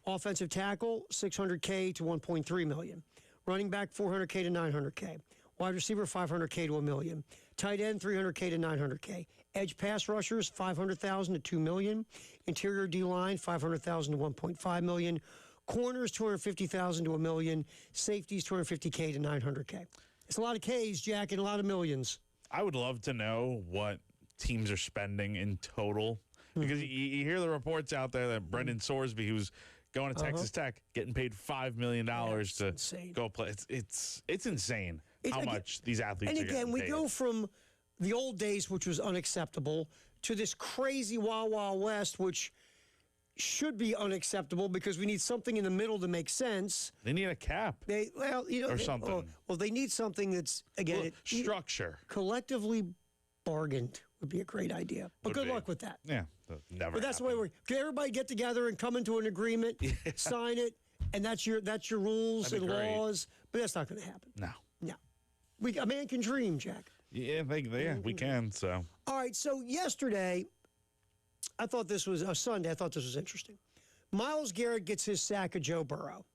Offensive tackle, $600K to $1.3 million. Running back, $400K to $900K. Wide receiver, $500K to $1 million. Tight end, $300K to $900K. Edge pass rushers, $500,000 to $2 million. Interior D line, $500,000 to $1.5 million. Corners, $250,000 to $1 million. Safeties, $250K to $900K. It's a lot of K's, Jack, and a lot of millions. I would love to know what teams are spending in total, because you hear the reports out there that Brendan Sorsby, who's going to Texas Tech, getting paid $5 million to insane. go play. It's insane how again, much these athletes And are again, getting we paid. go from the old days, which was unacceptable, to this crazy Wild Wild West, which should be unacceptable because we need something in the middle to make sense. They need a cap or something. They need something that's, again, Structure. collectively bargained would be a great idea. But good luck with that. Yeah, never. But that's the way can everybody get together and come into an agreement, sign it, and that's your rules That'd and be great. laws. But that's not going to happen. No. A man can dream, Jack. Yeah, we can. So All right, so yesterday, I thought this was Sunday. I thought this was interesting. Myles Garrett gets his sack of Joe Burrow,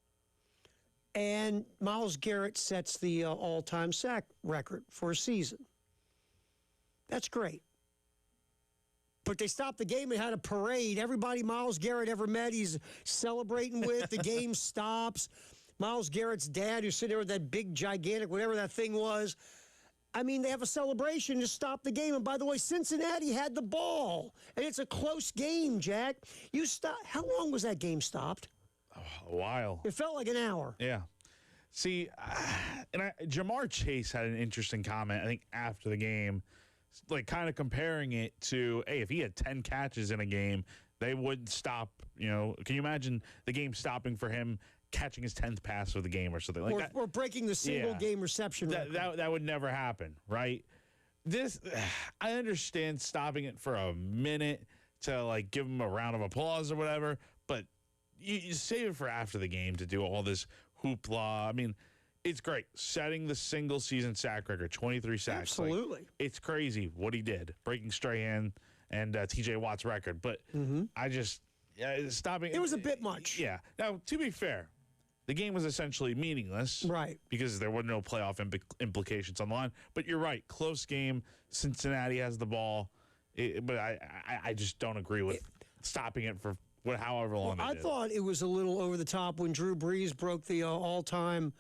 and Myles Garrett sets the all-time sack record for a season. That's great. But they stopped the game and had a parade. Everybody Myles Garrett ever met, he's celebrating with. The game stops. Myles Garrett's dad, who's sitting there with that big, gigantic, whatever that thing was. I mean, they have a celebration to stop the game. And by the way, Cincinnati had the ball. And it's a close game, Jack. How long was that game stopped? a while. It felt like an hour. Yeah. See, Jamar Chase had an interesting comment, I think, after the game, like kind of comparing it to, hey, if he had 10 catches in a game, they wouldn't stop, can you imagine the game stopping for him catching his 10th pass of the game or something like that? Or breaking the single game reception record. That would never happen, right? I understand stopping it for a minute to like give him a round of applause or whatever, but you save it for after the game to do all this hoopla. I mean, it's great. Setting the single season sack record, 23 sacks. Absolutely. It's crazy what he did, breaking Strahan and TJ Watt's record. But I just, stopping. It was a bit much. Yeah. Now, to be fair, the game was essentially meaningless. Right. Because there were no playoff implications on the line. But you're right. Close game. Cincinnati has the ball. But I just don't agree with stopping it for however long they I did. thought it was a little over the top when Drew Brees broke the all-time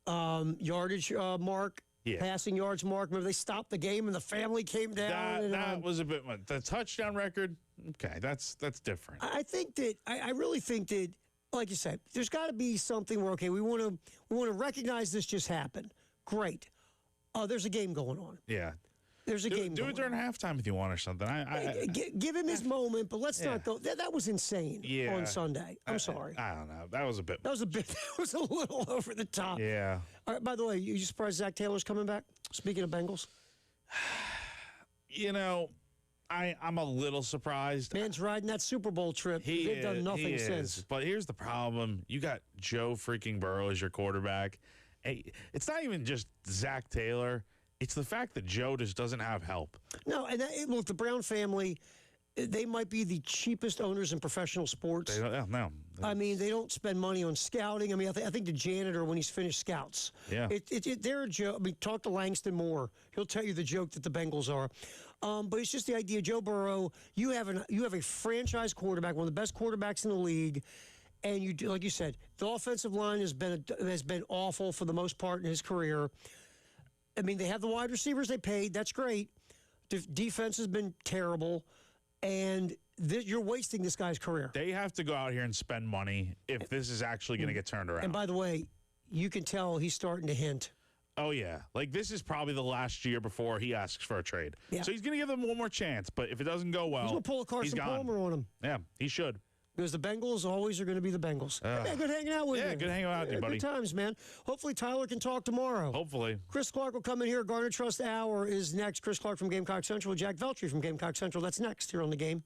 yardage mark, passing yards mark. Remember, they stopped the game and the family came down. That was a bit much. The touchdown record, okay, that's different. I really think that, like you said, there's got to be something where, okay, we want to recognize this just happened. Great. There's a game going on. Yeah. There's a game Do going it during halftime if you want or something. Give him his moment, but let's not go. That was insane on Sunday. I'm sorry. I don't know. That was a bit. That was a little over the top. Yeah. All right, by the way, you surprised Zach Taylor's coming back? Speaking of Bengals. I'm a little surprised. Man's riding that Super Bowl trip. They've done nothing since. But here's the problem. You got Joe freaking Burrow as your quarterback. Hey, it's not even just Zach Taylor. It's the fact that Joe just doesn't have help. No, and look, the Brown family, they might be the cheapest owners in professional sports. No. I mean, they don't spend money on scouting. I mean, I think the janitor, when he's finished, scouts. Yeah. They're a joke. I mean, talk to Langston Moore. He'll tell you the joke that the Bengals are. But it's just the idea, Joe Burrow, you have a franchise quarterback, one of the best quarterbacks in the league, and you do, like you said, the offensive line has been awful for the most part in his career. I mean, they have the wide receivers they paid. That's great. Defense has been terrible, and you're wasting this guy's career. They have to go out here and spend money if this is actually going to get turned around. And by the way, you can tell he's starting to hint. Oh, yeah. Like, this is probably the last year before he asks for a trade. Yeah. So he's going to give them one more chance, but if it doesn't go well, He's going to pull a Carson Palmer on him. Yeah, he should. Because the Bengals always are going to be the Bengals. Hey, good hanging out with you. Yeah, good hanging out with you, buddy. Good times, man. Hopefully Tyler can talk tomorrow. Hopefully. Chris Clark will come in here. Garner Trust Hour is next. Chris Clark from Gamecock Central. Jack Veltri from Gamecock Central. That's next here on The Game.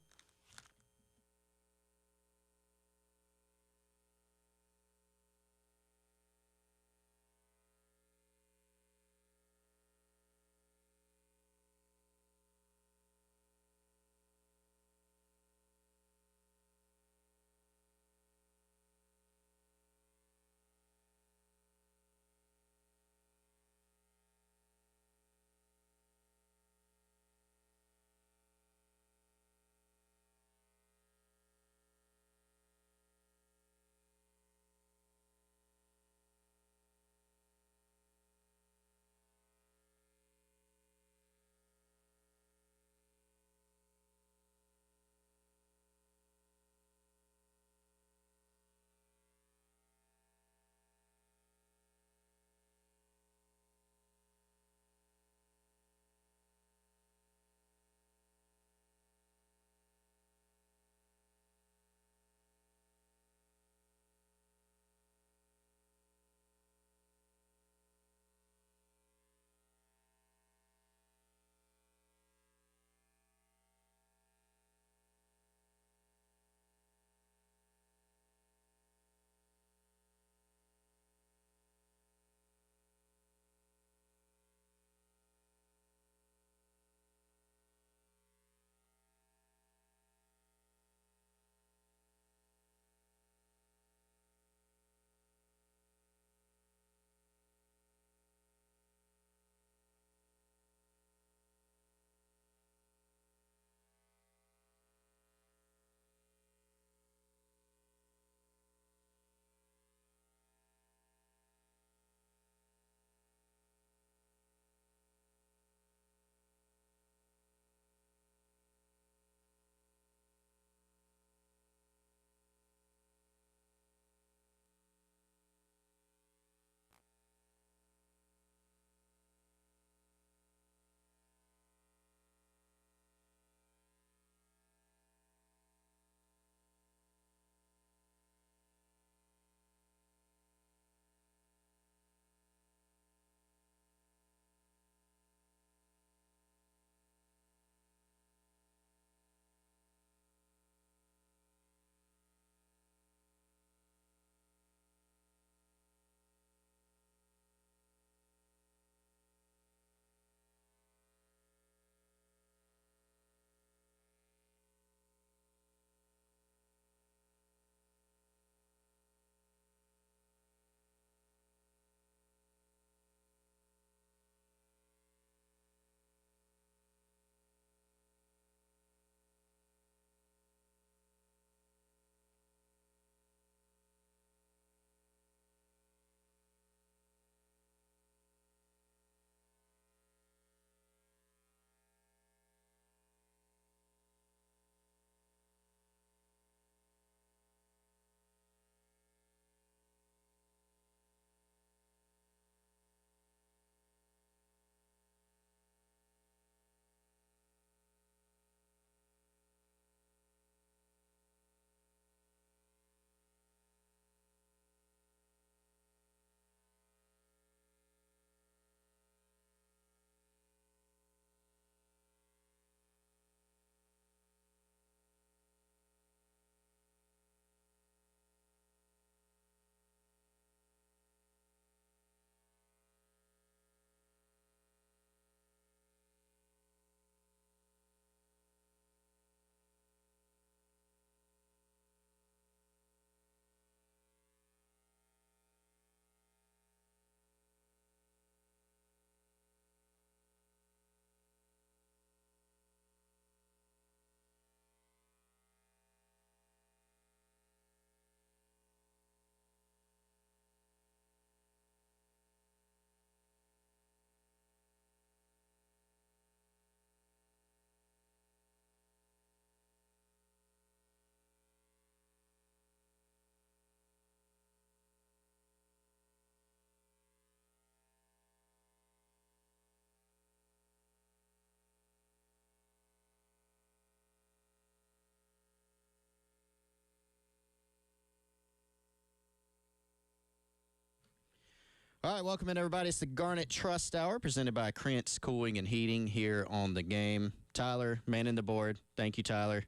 All right, welcome in, everybody. It's the Garnet Trust Hour presented by Krantz Cooling and Heating here on the game. Tyler, man in the board. Thank you, Tyler.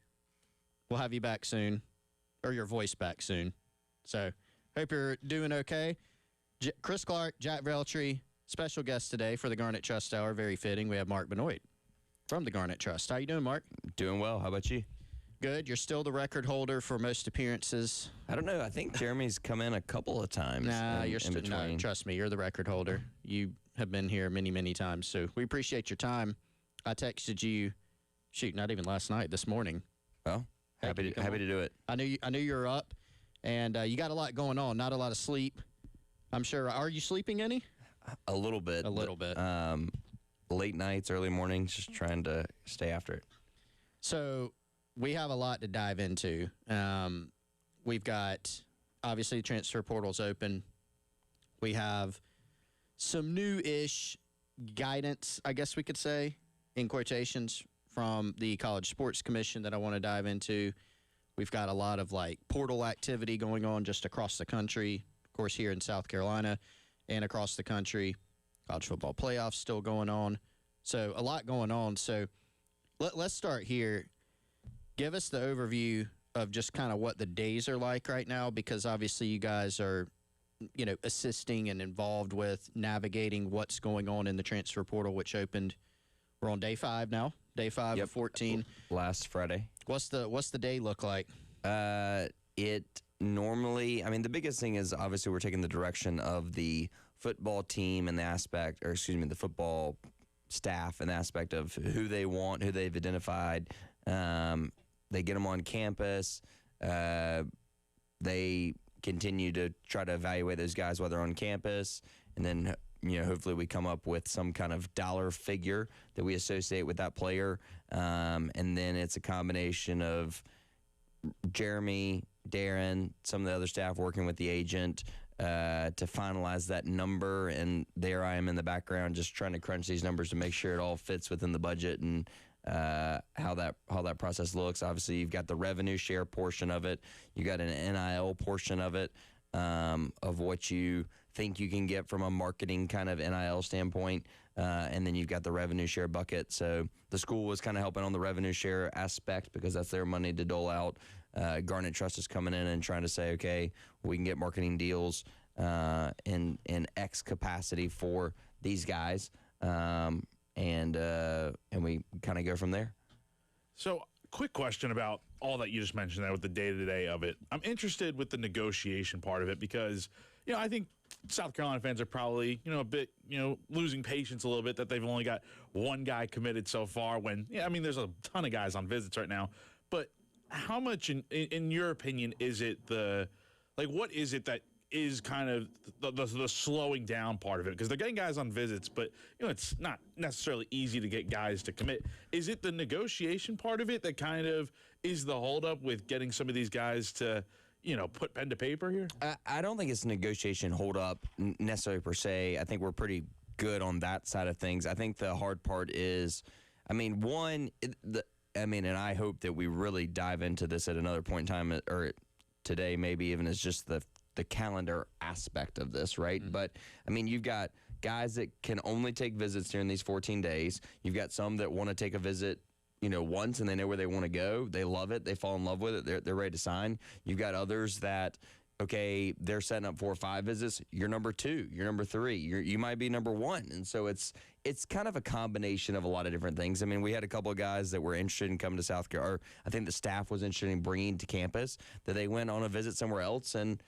We'll have you back soon, or your voice back soon. So, hope you're doing okay. Chris Clark, Jack Veltri, special guest today for the Garnet Trust Hour. Very fitting. We have Mark Benoit from the Garnet Trust. How you doing, Mark? Doing well. How about you? Good. You're still the record holder for most appearances. I don't know. I think Jeremy's come in a couple of times. Nah, in, you're still. No, trust me, you're the record holder. You have been here many, many times, so we appreciate your time. I texted you, not even last night, this morning. Well, happy to do it. I knew you were up, and you got a lot going on. Not a lot of sleep, I'm sure. Are you sleeping any? A little bit. A little bit. Late nights, early mornings, just trying to stay after it. So we have a lot to dive into. We've got, obviously, transfer portal's open. We have some new-ish guidance, I guess we could say, in quotations, from the College Sports Commission that I want to dive into. We've got a lot of, portal activity going on just across the country, of course, here in South Carolina and across the country. College football playoffs still going on. So a lot going on. So let's start here. Give us the overview of just kind of what the days are like right now, because obviously you guys are, assisting and involved with navigating what's going on in the transfer portal, which opened. We're on day 5 now. Day 5 of 14. Last Friday. What's the day look like? It normally, the biggest thing is obviously we're taking the direction of the football team and the football staff and the aspect of who they want, who they've identified. They get them on campus. They continue to try to evaluate those guys while they're on campus. And then, hopefully we come up with some kind of dollar figure that we associate with that player. And then it's a combination of Jeremy, Darren, some of the other staff working with the agent to finalize that number. And there I am in the background just trying to crunch these numbers to make sure it all fits within the budget and how that process looks. Obviously, you've got the revenue share portion of it. You got an NIL portion of it, of what you think you can get from a marketing kind of NIL standpoint, and then you've got the revenue share bucket. So the school was kind of helping on the revenue share aspect because that's their money to dole out. Garnet Trust is coming in and trying to say, okay, we can get marketing deals in X capacity for these guys. And we kind of go from there. So, quick question about all that you just mentioned there with the day-to-day of it. I'm interested with the negotiation part of it because, I think South Carolina fans are probably, a bit, losing patience a little bit that they've only got one guy committed so far when, there's a ton of guys on visits right now. But how much, in your opinion, is it what is it that is kind of the slowing down part of it? Because they're getting guys on visits, but it's not necessarily easy to get guys to commit. Is it the negotiation part of it that kind of is the holdup with getting some of these guys to put pen to paper here? I don't think it's a negotiation holdup necessarily per se. I think we're pretty good on that side of things. I think the hard part is, and I hope that we really dive into this at another point in time, or today maybe even as just the calendar aspect of this, right? Mm-hmm. But, you've got guys that can only take visits during these 14 days. You've got some that want to take a visit, once and they know where they want to go. They love it. They fall in love with it. They're ready to sign. You've got others that, okay, they're setting up 4 or 5 visits. You're number 2. You're number 3. You might be number 1. And so it's kind of a combination of a lot of different things. We had a couple of guys that were interested in coming to South Carolina, or I think the staff was interested in bringing to campus, that they went on a visit somewhere else and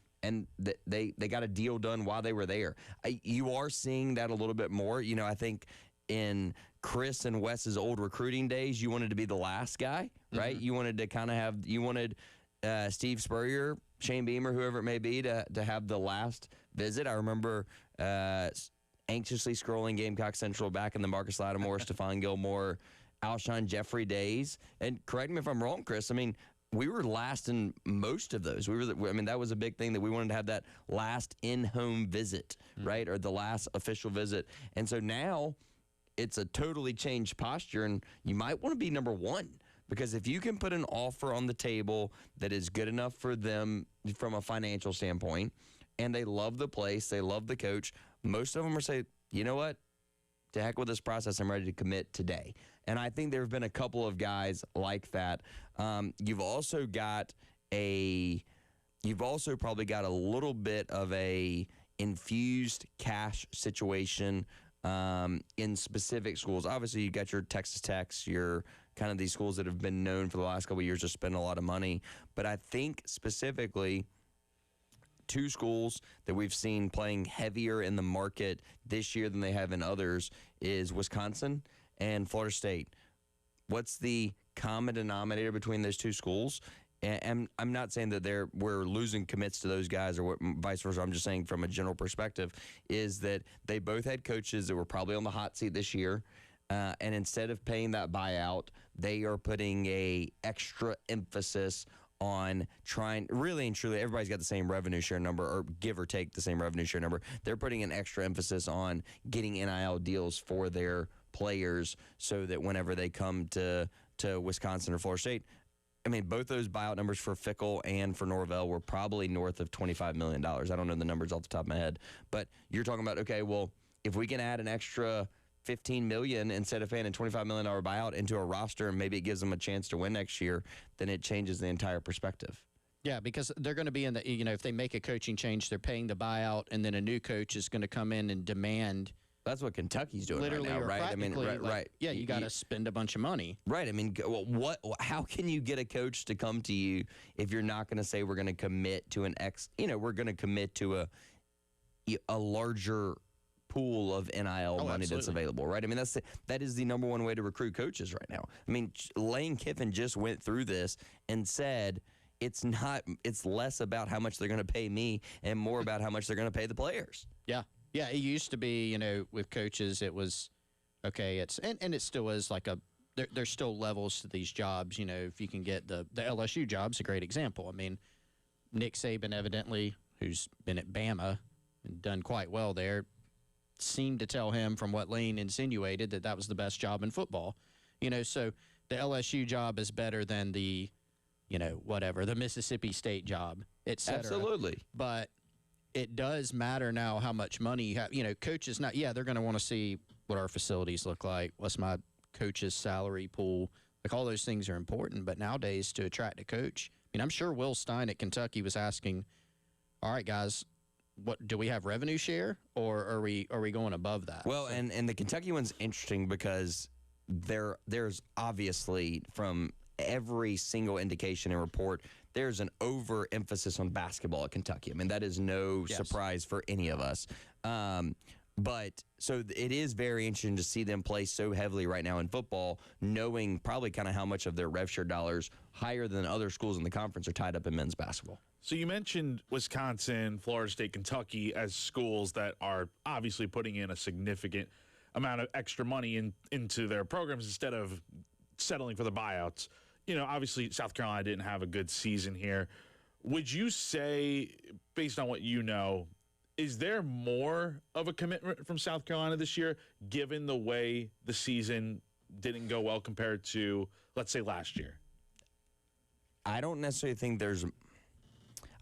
they got a deal done while they were there. You are seeing that a little bit more. I think in Chris and Wes's old recruiting days, you wanted to be the last guy, right? Mm-hmm. You wanted to kind of Steve Spurrier, Shane Beamer, whoever it may be, to have the last visit. I remember anxiously scrolling Gamecock Central back in the Marcus Lattimore, Stephon Gilmore, Alshon Jeffrey days. And correct me if I'm wrong, Chris, we were last in most of those. That was a big thing, that we wanted to have that last in-home visit, right, or the last official visit. And so now it's a totally changed posture, and you might want to be number 1, because if you can put an offer on the table that is good enough for them from a financial standpoint, and they love the place, they love the coach, most of them are saying, you know what? To heck with this process, I'm ready to commit today. And I think there have been a couple of guys like that. You've also probably got a little bit of a infused cash situation in specific schools. Obviously, you got your Texas Techs, your kind of these schools that have been known for the last couple of years to spend a lot of money. But I think specifically, two schools that we've seen playing heavier in the market this year than they have in others is Wisconsin and Florida State. What's the common denominator between those two schools? And I'm not saying that we're losing commits to those guys or vice versa. I'm just saying from a general perspective is that they both had coaches that were probably on the hot seat this year. And instead of paying that buyout, they are putting a extra emphasis on trying, really and truly, everybody's got the same revenue share number, or give or take the same revenue share number. They're putting an extra emphasis on getting NIL deals for their players so that whenever they come to Wisconsin or Florida State, I mean, both those buyout numbers for Fickle and for Norvell were probably north of $25 million. I don't know the numbers off the top of my head. But you're talking about, okay, well, if we can add an extra $15 million instead of paying a $25 million buyout into a roster, and maybe it gives them a chance to win next year, then it changes the entire perspective. Yeah, because they're going to be in the, if they make a coaching change, they're paying the buyout, and then a new coach is going to come in and demand. That's what Kentucky's doing literally right now, or right? I mean, right. Yeah, you got to spend a bunch of money. Right. I mean, how can you get a coach to come to you if you're not going to say we're going to commit to we're going to commit to a larger pool of NIL money that's available, right? I mean, that is the number one way to recruit coaches right now. I mean, Lane Kiffin just went through this and said it's less about how much they're going to pay me and more about how much they're going to pay the players. Yeah. Yeah, it used to be, with coaches, it was, okay, and it still is like there's still levels to these jobs. If you can get the LSU job's a great example. I mean, Nick Saban evidently, who's been at Bama and done quite well there, seemed to tell him from what Lane insinuated that was the best job in football. So the LSU job is better than the, the Mississippi State job, et cetera. Absolutely. But it does matter now how much money you have. Coaches, they're going to want to see what our facilities look like. What's my coach's salary pool? Like, all those things are important. But nowadays, to attract a coach, I'm sure Will Stein at Kentucky was asking, all right, guys, what do we have revenue share, or are we going above that? Well, and the Kentucky one's interesting because there's obviously, from every single indication and report, there's an overemphasis on basketball at Kentucky. I mean, that is no surprise for any of us. But so it is very interesting to see them play so heavily right now in football, knowing probably kind of how much of their rev share dollars higher than other schools in the conference are tied up in men's basketball. So you mentioned Wisconsin, Florida State, Kentucky as schools that are obviously putting in a significant amount of extra money into their programs instead of settling for the buyouts. Obviously South Carolina didn't have a good season here. Would you say, based on what you know, is there more of a commitment from South Carolina this year, given the way the season didn't go well compared to, let's say, last year? I don't necessarily think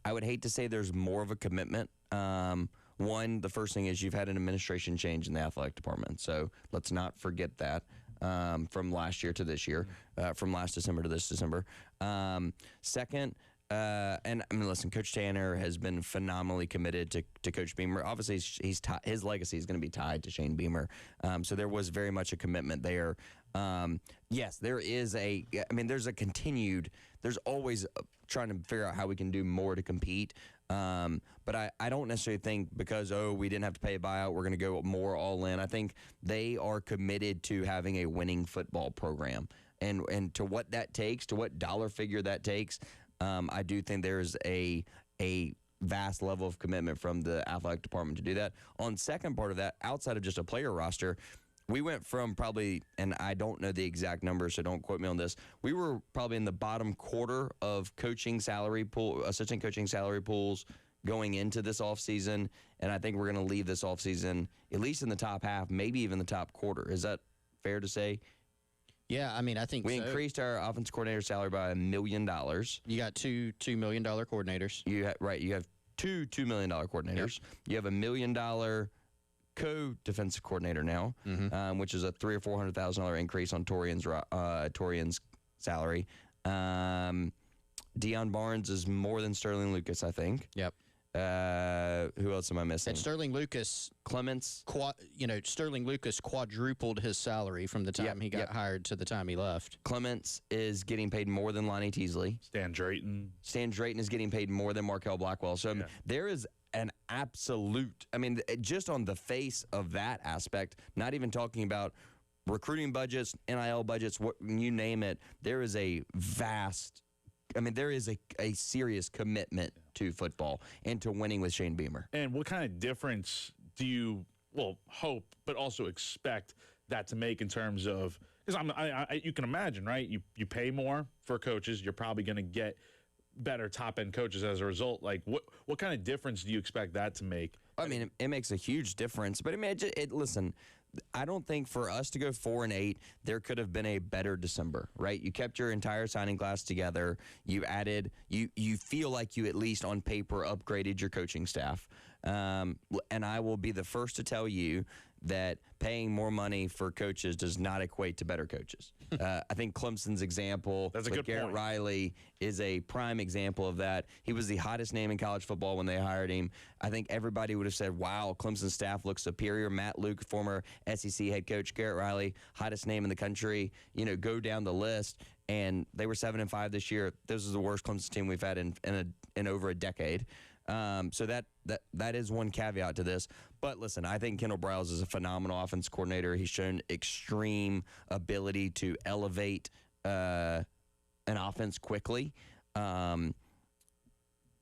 I would hate to say there's more of a commitment. One, the first thing is you've had an administration change in the athletic department, so let's not forget that. From last year to this year, from last December to this December. Second, and I mean, listen, Coach Tanner has been phenomenally committed to Coach Beamer. Obviously, his legacy is going to be tied to Shane Beamer. So there was very much a commitment there. Yes, there is there's always trying to figure out how we can do more to compete. But I don't necessarily think because, we didn't have to pay a buyout, we're going to go more all in. I think they are committed to having a winning football program. And to what that takes, to what dollar figure that takes, I do think there's a vast level of commitment from the athletic department to do that. On second part of that, outside of just a player roster, we went from probably, and I don't know the exact numbers, so don't quote me on this, we were probably in the bottom quarter of assistant coaching salary pools going into this offseason, and I think we're going to leave this offseason at least in the top half, maybe even the top quarter. Is that fair to say? Yeah, I mean, I think we increased our offensive coordinator salary by $1 million. You got two $2 million coordinators. You have two $2 million coordinators. Yep. You have $1 million co-defensive coordinator now, which is a $300,000 or $400,000 increase on Torian's salary. Deion Barnes is more than Sterling Lucas, I think. Yep. Who else am I missing? And Sterling Lucas, Clements. Sterling Lucas quadrupled his salary from the time he got hired to the time he left. Clements is getting paid more than Lonnie Teasley. Stan Drayton. Stan Drayton is getting paid more than Markel Blackwell. So there is an absolute, just on the face of that aspect, not even talking about recruiting budgets, NIL budgets, what you name it, there is a vast, there is a serious commitment to football and to winning with Shane Beamer. And what kind of difference do you, hope, but also expect that to make in terms of, because you can imagine, right? You pay more for coaches, you're probably going to get better top-end coaches as a result. Like, what kind of difference do you expect that to make? It makes a huge difference. But, listen, I don't think for us to go 4-8, there could have been a better December, right? You kept your entire signing class together. You added, you feel like you at least on paper upgraded your coaching staff. And I will be the first to tell you that paying more money for coaches does not equate to better coaches. I think Clemson's example That's a with good Garrett point. Riley is a prime example of that. He was the hottest name in college football when they hired him. I think everybody would have said, wow, Clemson's staff looks superior. Matt Luke, former SEC head coach, Garrett Riley, hottest name in the country. Go down the list. And they were 7-5 this year. This is the worst Clemson team we've had in over a decade. So that is one caveat to this. But listen, I think Kendall Briles is a phenomenal offense coordinator. He's shown extreme ability to elevate an offense quickly,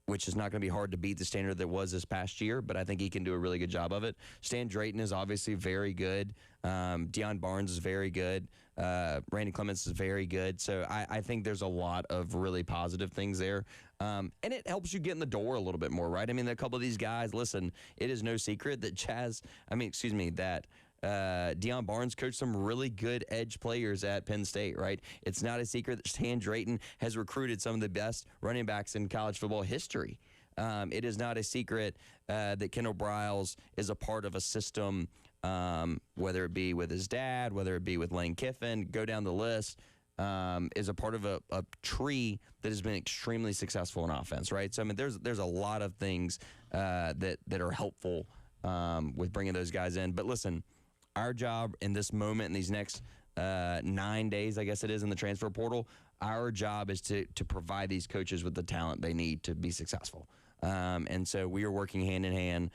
which is not going to be hard to beat the standard that was this past year, but I think he can do a really good job of it. Stan Drayton is obviously very good. Deion Barnes is very good. Randy Clements is very good. So I think there's a lot of really positive things there. And it helps you get in the door a little bit more, right? A couple of these guys, listen, it is no secret that Deion Barnes coached some really good edge players at Penn State, right? It's not a secret that Stan Drayton has recruited some of the best running backs in college football history. It is not a secret that Kendall Briles is a part of a system, whether it be with his dad, whether it be with Lane Kiffin, go down the list, is a part of a tree that has been extremely successful in offense, right? So, there's a lot of things that are helpful with bringing those guys in. But listen, our job in this moment, in these next 9 days, I guess it is, in the transfer portal, our job is to provide these coaches with the talent they need to be successful. And so we are working hand in hand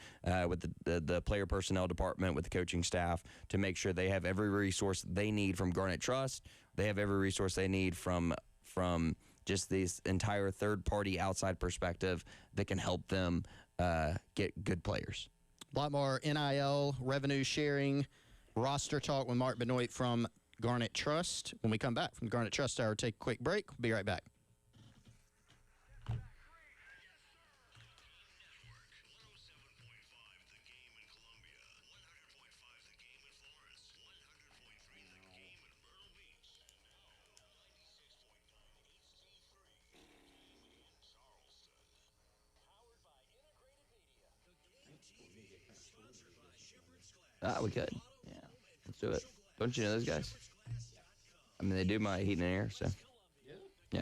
with the player personnel department, with the coaching staff, to make sure they have every resource they need from Garnet Trust. They have every resource they need from just this entire third-party outside perspective that can help them get good players. A lot more NIL, revenue sharing, roster talk with Mark Benoit from Garnet Trust. When we come back from Garnet Trust Hour, take a quick break. We'll be right back. We could. Yeah. Let's do it. Don't you know those guys? They do my heating and air, so. Yeah.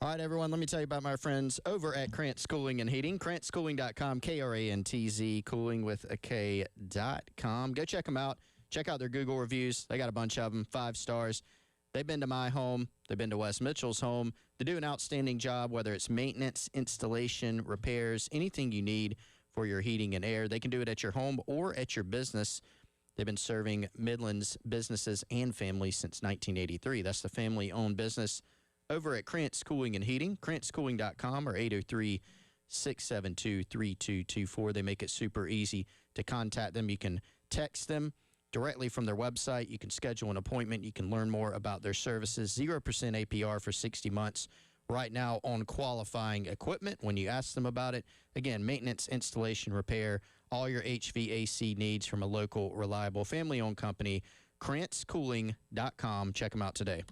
All right, everyone, let me tell you about my friends over at Krantz Cooling and Heating. KrantzCooling.com, KRANTZ, cooling with a K.com. Go check them out. Check out their Google reviews. They got a bunch of them, 5 stars. They've been to my home. They've been to Wes Mitchell's home. They do an outstanding job, whether it's maintenance, installation, repairs, anything you need for your heating and air. They can do it at your home or at your business. They've been serving Midland's businesses and families since 1983. That's the family-owned business over at Krantz Cooling and Heating, KrantzCooling.com, or 803-672-3224. They make it super easy to contact them. You can text them directly from their website. You can schedule an appointment. You can learn more about their services. 0% APR for 60 months right now on qualifying equipment when you ask them about it. Again, maintenance, installation, repair, all your HVAC needs from a local, reliable, family-owned company, KrantzCooling.com. Check them out today.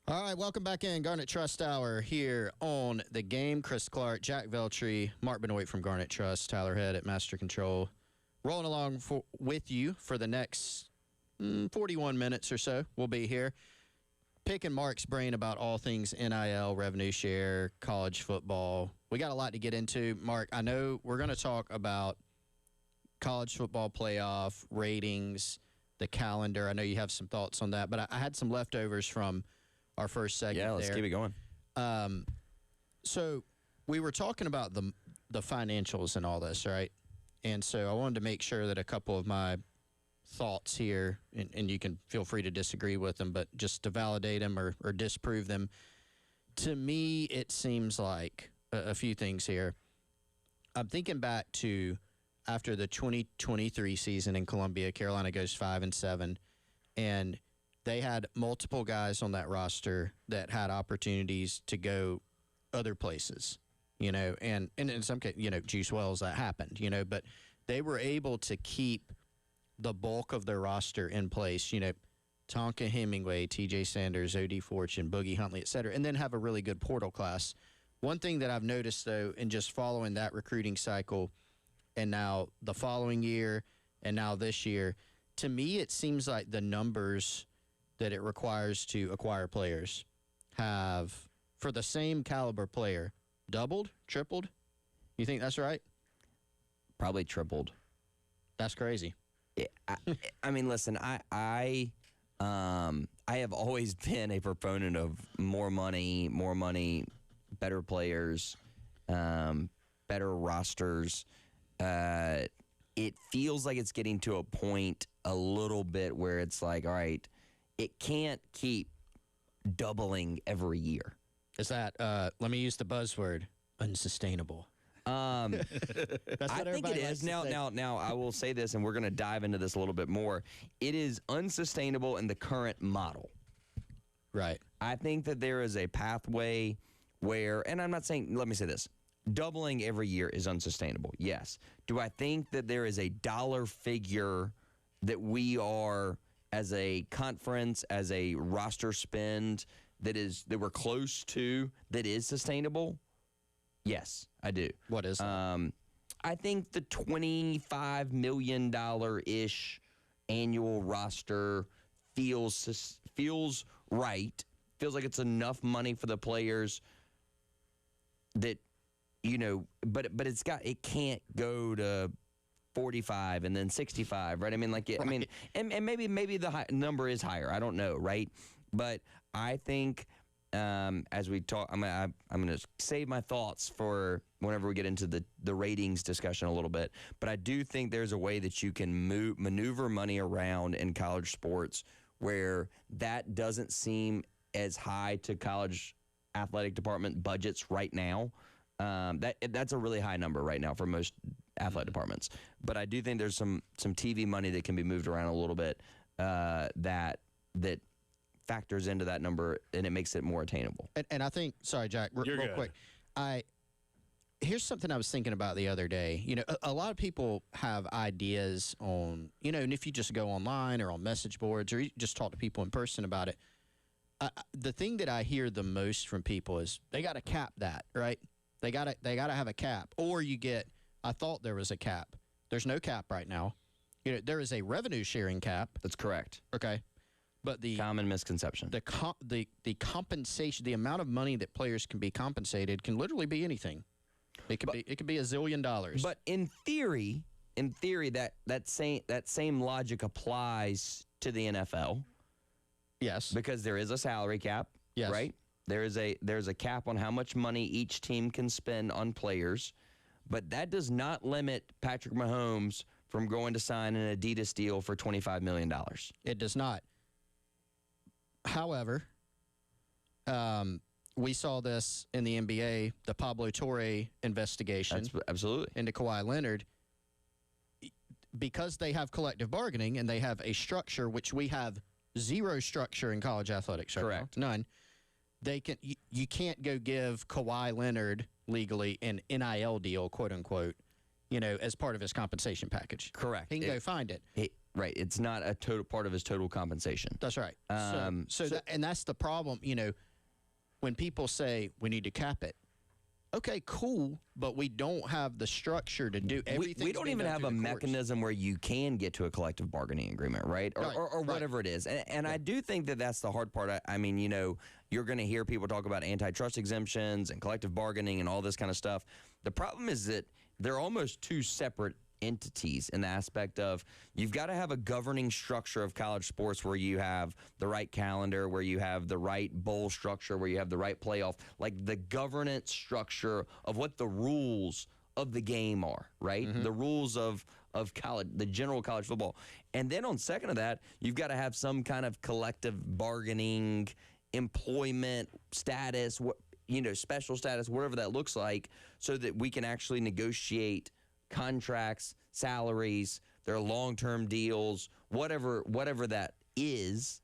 All right, welcome back in. Garnet Trust Hour here on The Game. Chris Clark, Jack Veltri, Mark Benoit from Garnet Trust, Tyler Head at Master Control. Rolling along with you for the next 41 minutes or so. We'll be here picking Mark's brain about all things NIL, revenue share, college football. We got a lot to get into. Mark, I know we're going to talk about college football playoff, ratings, the calendar. I know you have some thoughts on that, but I had some leftovers from our first segment. Yeah, let's keep it going. So we were talking about the financials and all this, right? And so I wanted to make sure that a couple of my thoughts here, and you can feel free to disagree with them, but just to validate them or disprove them. To me, it seems like a few things here. I'm thinking back to after the 2023 season in Columbia, Carolina goes 5-7, and they had multiple guys on that roster that had opportunities to go other places, and in some case, Juice Wells, that happened, but they were able to keep the bulk of their roster in place. Tonka Hemingway, TJ Sanders, OD Fortune, Boogie Huntley, et cetera, and then have a really good portal class. One thing that I've noticed, though, in just following that recruiting cycle, and now the following year, and now this year, to me, it seems like the numbers that it requires to acquire players have, for the same caliber player, doubled, tripled. You think that's right? Probably tripled. That's crazy. I mean, listen, I have always been a proponent of more money, better players, better rosters. It feels like it's getting to a point a little bit where it's like, all right, it can't keep doubling every year. Is that, let me use the buzzword, unsustainable? I think it everybody likes is. to say. Now, I will say this, and we're going to dive into this a little bit more. It is unsustainable in the current model. Right. I think that there is a pathway where, and I'm not saying, let me say this, doubling every year is unsustainable. Yes. Do I think that there is a dollar figure that we are, as a conference, as a roster spend, that we're close to, that is sustainable? Yes, I do. What is that? I think the $25 million-ish annual roster feels right. Feels like it's enough money for the players that, but it can't go to 45 and then 65, right? I mean, and maybe the number is higher. I don't know, right? But I think as we talk, I'm going to save my thoughts for whenever we get into the ratings discussion a little bit. But I do think there's a way that you can maneuver money around in college sports where that doesn't seem as high to college athletic department budgets right now. That's a really high number right now for most athletic departments. But I do think there's some TV money that can be moved around a little bit that factors into that number, and it makes it more attainable. And I think, sorry, Jack, real good. quick. Here's something I was thinking about the other day. A lot of people have ideas on, and if you just go online or on message boards or you just talk to people in person about it, the thing that I hear the most from people is they got to cap that, right? They got to have a cap. Or you get, I thought there was a cap. There's no cap right now. There is a revenue sharing cap. That's correct. Okay. But the Common misconception. the compensation, the amount of money that players can be compensated can literally be anything. It could be $1 zillion. But in theory, that same logic applies to the NFL. Yes. Because there is a salary cap. Yes. Right? There's a cap on how much money each team can spend on players, but that does not limit Patrick Mahomes from going to sign an Adidas deal for $25 million. It does not. However, we saw this in the NBA, the Pablo Torre investigation Absolutely. into Kawhi Leonard. Because they have collective bargaining and they have a structure, which we have zero structure in college athletics. Right Correct. now. None. You can't go give Kawhi Leonard legally an NIL deal, quote unquote, as part of his compensation package. Correct. He can go find it. Right. It's not a total part of his total compensation. That's right. And that's the problem. When people say we need to cap it, okay, cool, but we don't have the structure to do everything. We don't even have a mechanism where you can get to a collective bargaining agreement, right? Or whatever it is. And I do think that that's the hard part. I mean, you're going to hear people talk about antitrust exemptions and collective bargaining and all this kind of stuff. The problem is that they're almost two separate entities in the aspect of you've got to have a governing structure of college sports where you have the right calendar, where you have the right bowl structure, where you have the right playoff, like the governance structure of what the rules of the game are, right? The rules of college, the general college football. And then on second of that, you've got to have some kind of collective bargaining, employment status, special status, whatever that looks like, so that we can actually negotiate contracts, salaries, their long-term deals, whatever that is.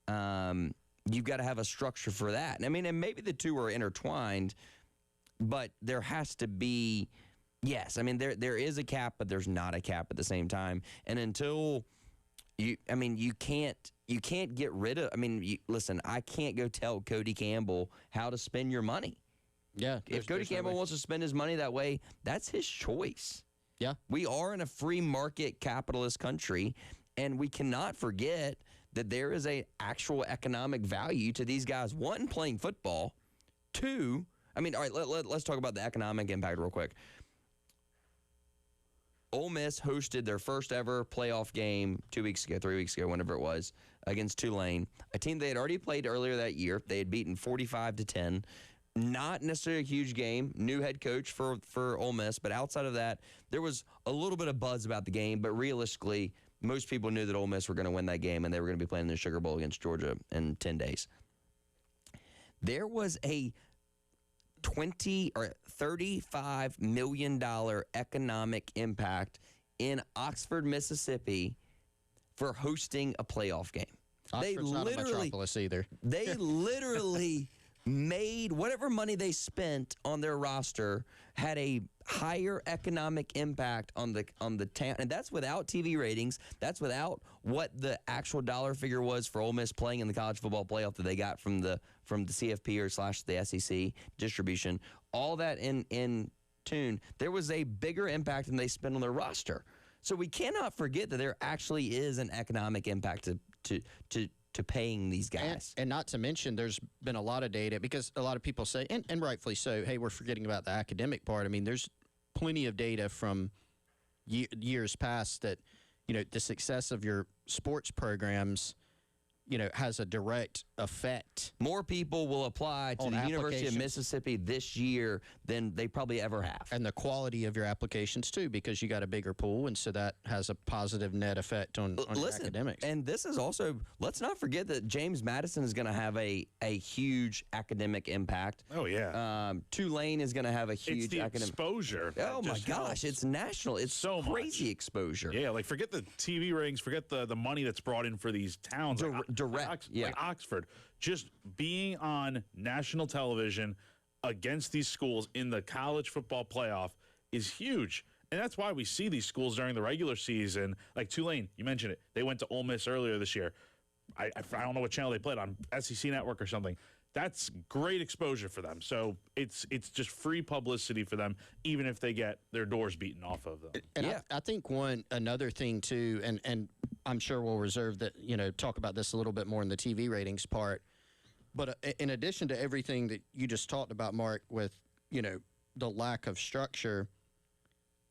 You've got to have a structure for that. And maybe the two are intertwined, but there has to be, yes. There is a cap, but there's not a cap at the same time. And until you can't get rid of. I mean, listen, I can't go tell Cody Campbell how to spend your money. Yeah. If Cody Campbell wants to spend his money that way, that's his choice. Yeah. We are in a free market capitalist country, and we cannot forget that there is a actual economic value to these guys. One, playing football. Two, I mean, all right, let's talk about the economic impact real quick. Ole Miss hosted their first ever playoff game 2 weeks ago, 3 weeks ago, whenever it was, against Tulane, a team they had already played earlier that year. They had beaten 45-10. Not necessarily a huge game. New head coach for Ole Miss, but outside of that, there was a little bit of buzz about the game. But realistically, most people knew that Ole Miss were going to win that game, and they were going to be playing in the Sugar Bowl against Georgia in 10 days. There was a $20 or $35 million economic impact in Oxford, Mississippi, for hosting a playoff game. Oxford's not a metropolis either. They literally made whatever money they spent on their roster had a higher economic impact on the town, and that's without TV ratings. That's without what the actual dollar figure was for Ole Miss playing in the college football playoff that they got from the CFP or / the SEC distribution. All that in tune, there was a bigger impact than they spent on their roster. So we cannot forget that there actually is an economic impact to paying these guys. And not to mention, there's been a lot of data, because a lot of people say, and rightfully so, hey, we're forgetting about the academic part. I mean, there's plenty of data from years past that, the success of your sports programs, has a direct effect. More people will apply to the University of Mississippi this year than they probably ever have. And the quality of your applications, too, because you got a bigger pool, and so that has a positive net effect on your academics. And this is also, let's not forget that James Madison is going to have a huge academic impact. Oh, yeah. Tulane is going to have a huge It's the academic exposure. Oh, my gosh. It's national. It's so crazy much exposure. Yeah, like forget the TV ratings, forget the money that's brought in for these towns. Direct, yeah. Like Oxford. Just being on national television against these schools in the college football playoff is huge. And that's why we see these schools during the regular season. Like Tulane, you mentioned it. They went to Ole Miss earlier this year. I don't know what channel they played on, SEC Network or something. That's great exposure for them. So it's just free publicity for them, even if they get their doors beaten off of them. And yeah. I think another thing too, and I'm sure we'll reserve that, talk about this a little bit more in the TV ratings part. But in addition to everything that you just talked about, Mark, with, the lack of structure,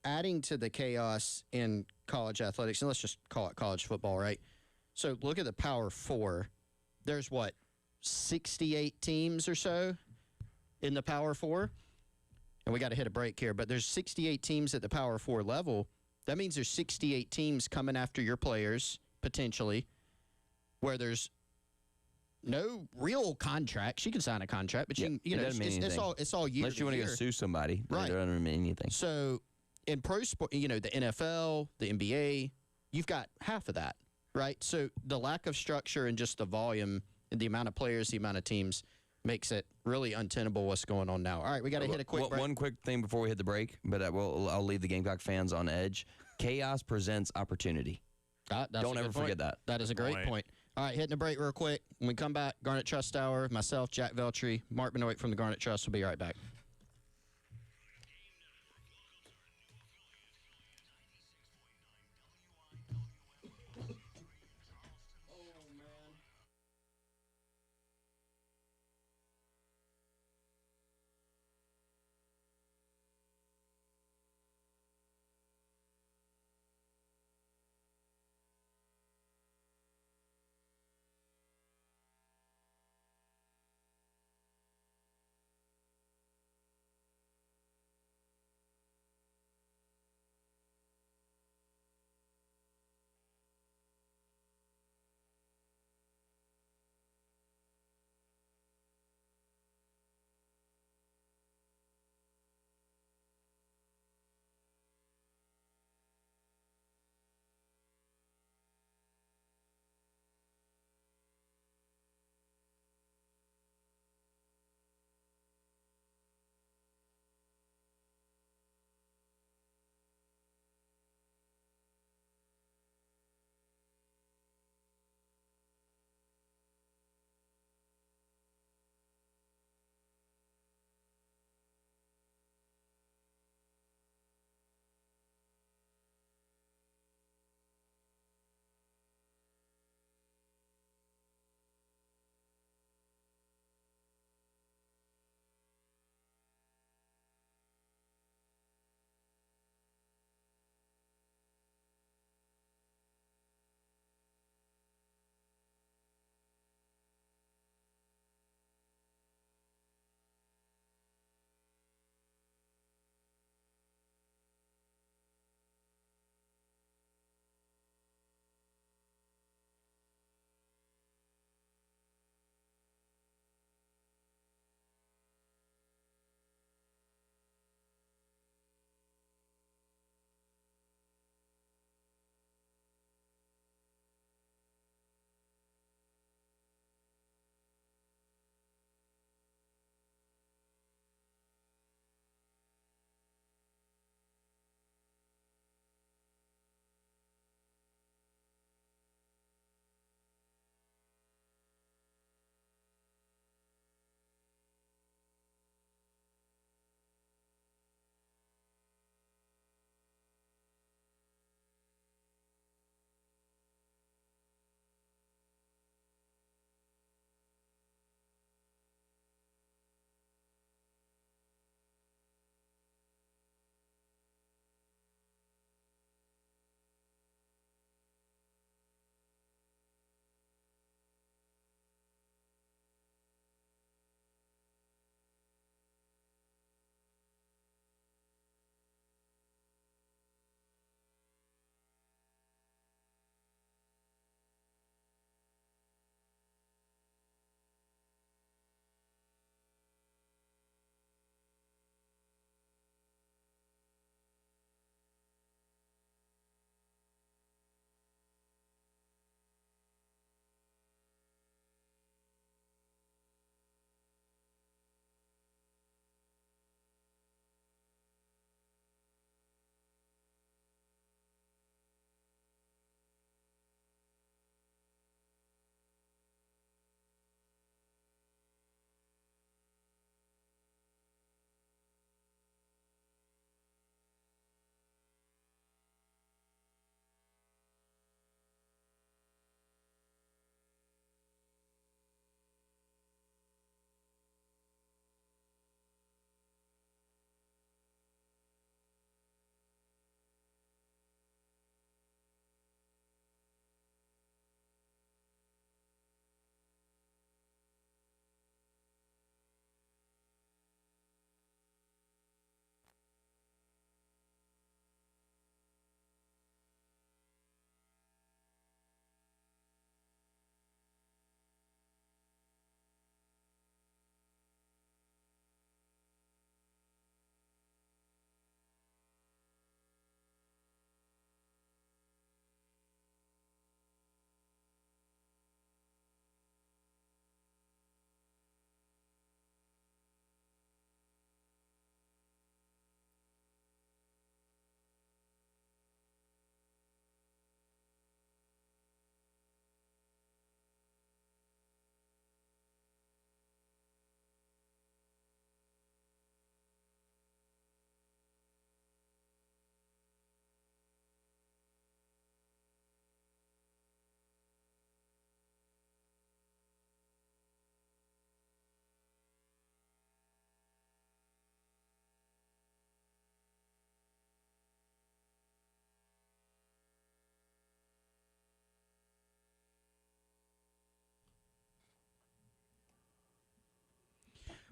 adding to the chaos in college athletics, and let's just call it college football, right? So look at the Power Four. There's 68 teams or so in the Power Four. And we got to hit a break here, but there's 68 teams at the Power Four level. That means there's 68 teams coming after your players, potentially, where there's no real contracts. You can sign a contract, but it's all year. Unless you want to go sue somebody, right? It doesn't mean anything. So in pro sport, the NFL, the NBA, you've got half of that, right? So the lack of structure and just the volume and the amount of players, the amount of teams, makes it really untenable what's going on now. All right, we got to hit a quick break. One quick thing before we hit the break, but I'll leave the Gamecock fans on edge. Chaos presents opportunity. Don't ever forget that. That is a great point. All right, hitting a break real quick. When we come back, Garnet Trust Hour, myself, Jack Veltri, Mark Benoit from the Garnet Trust will be right back.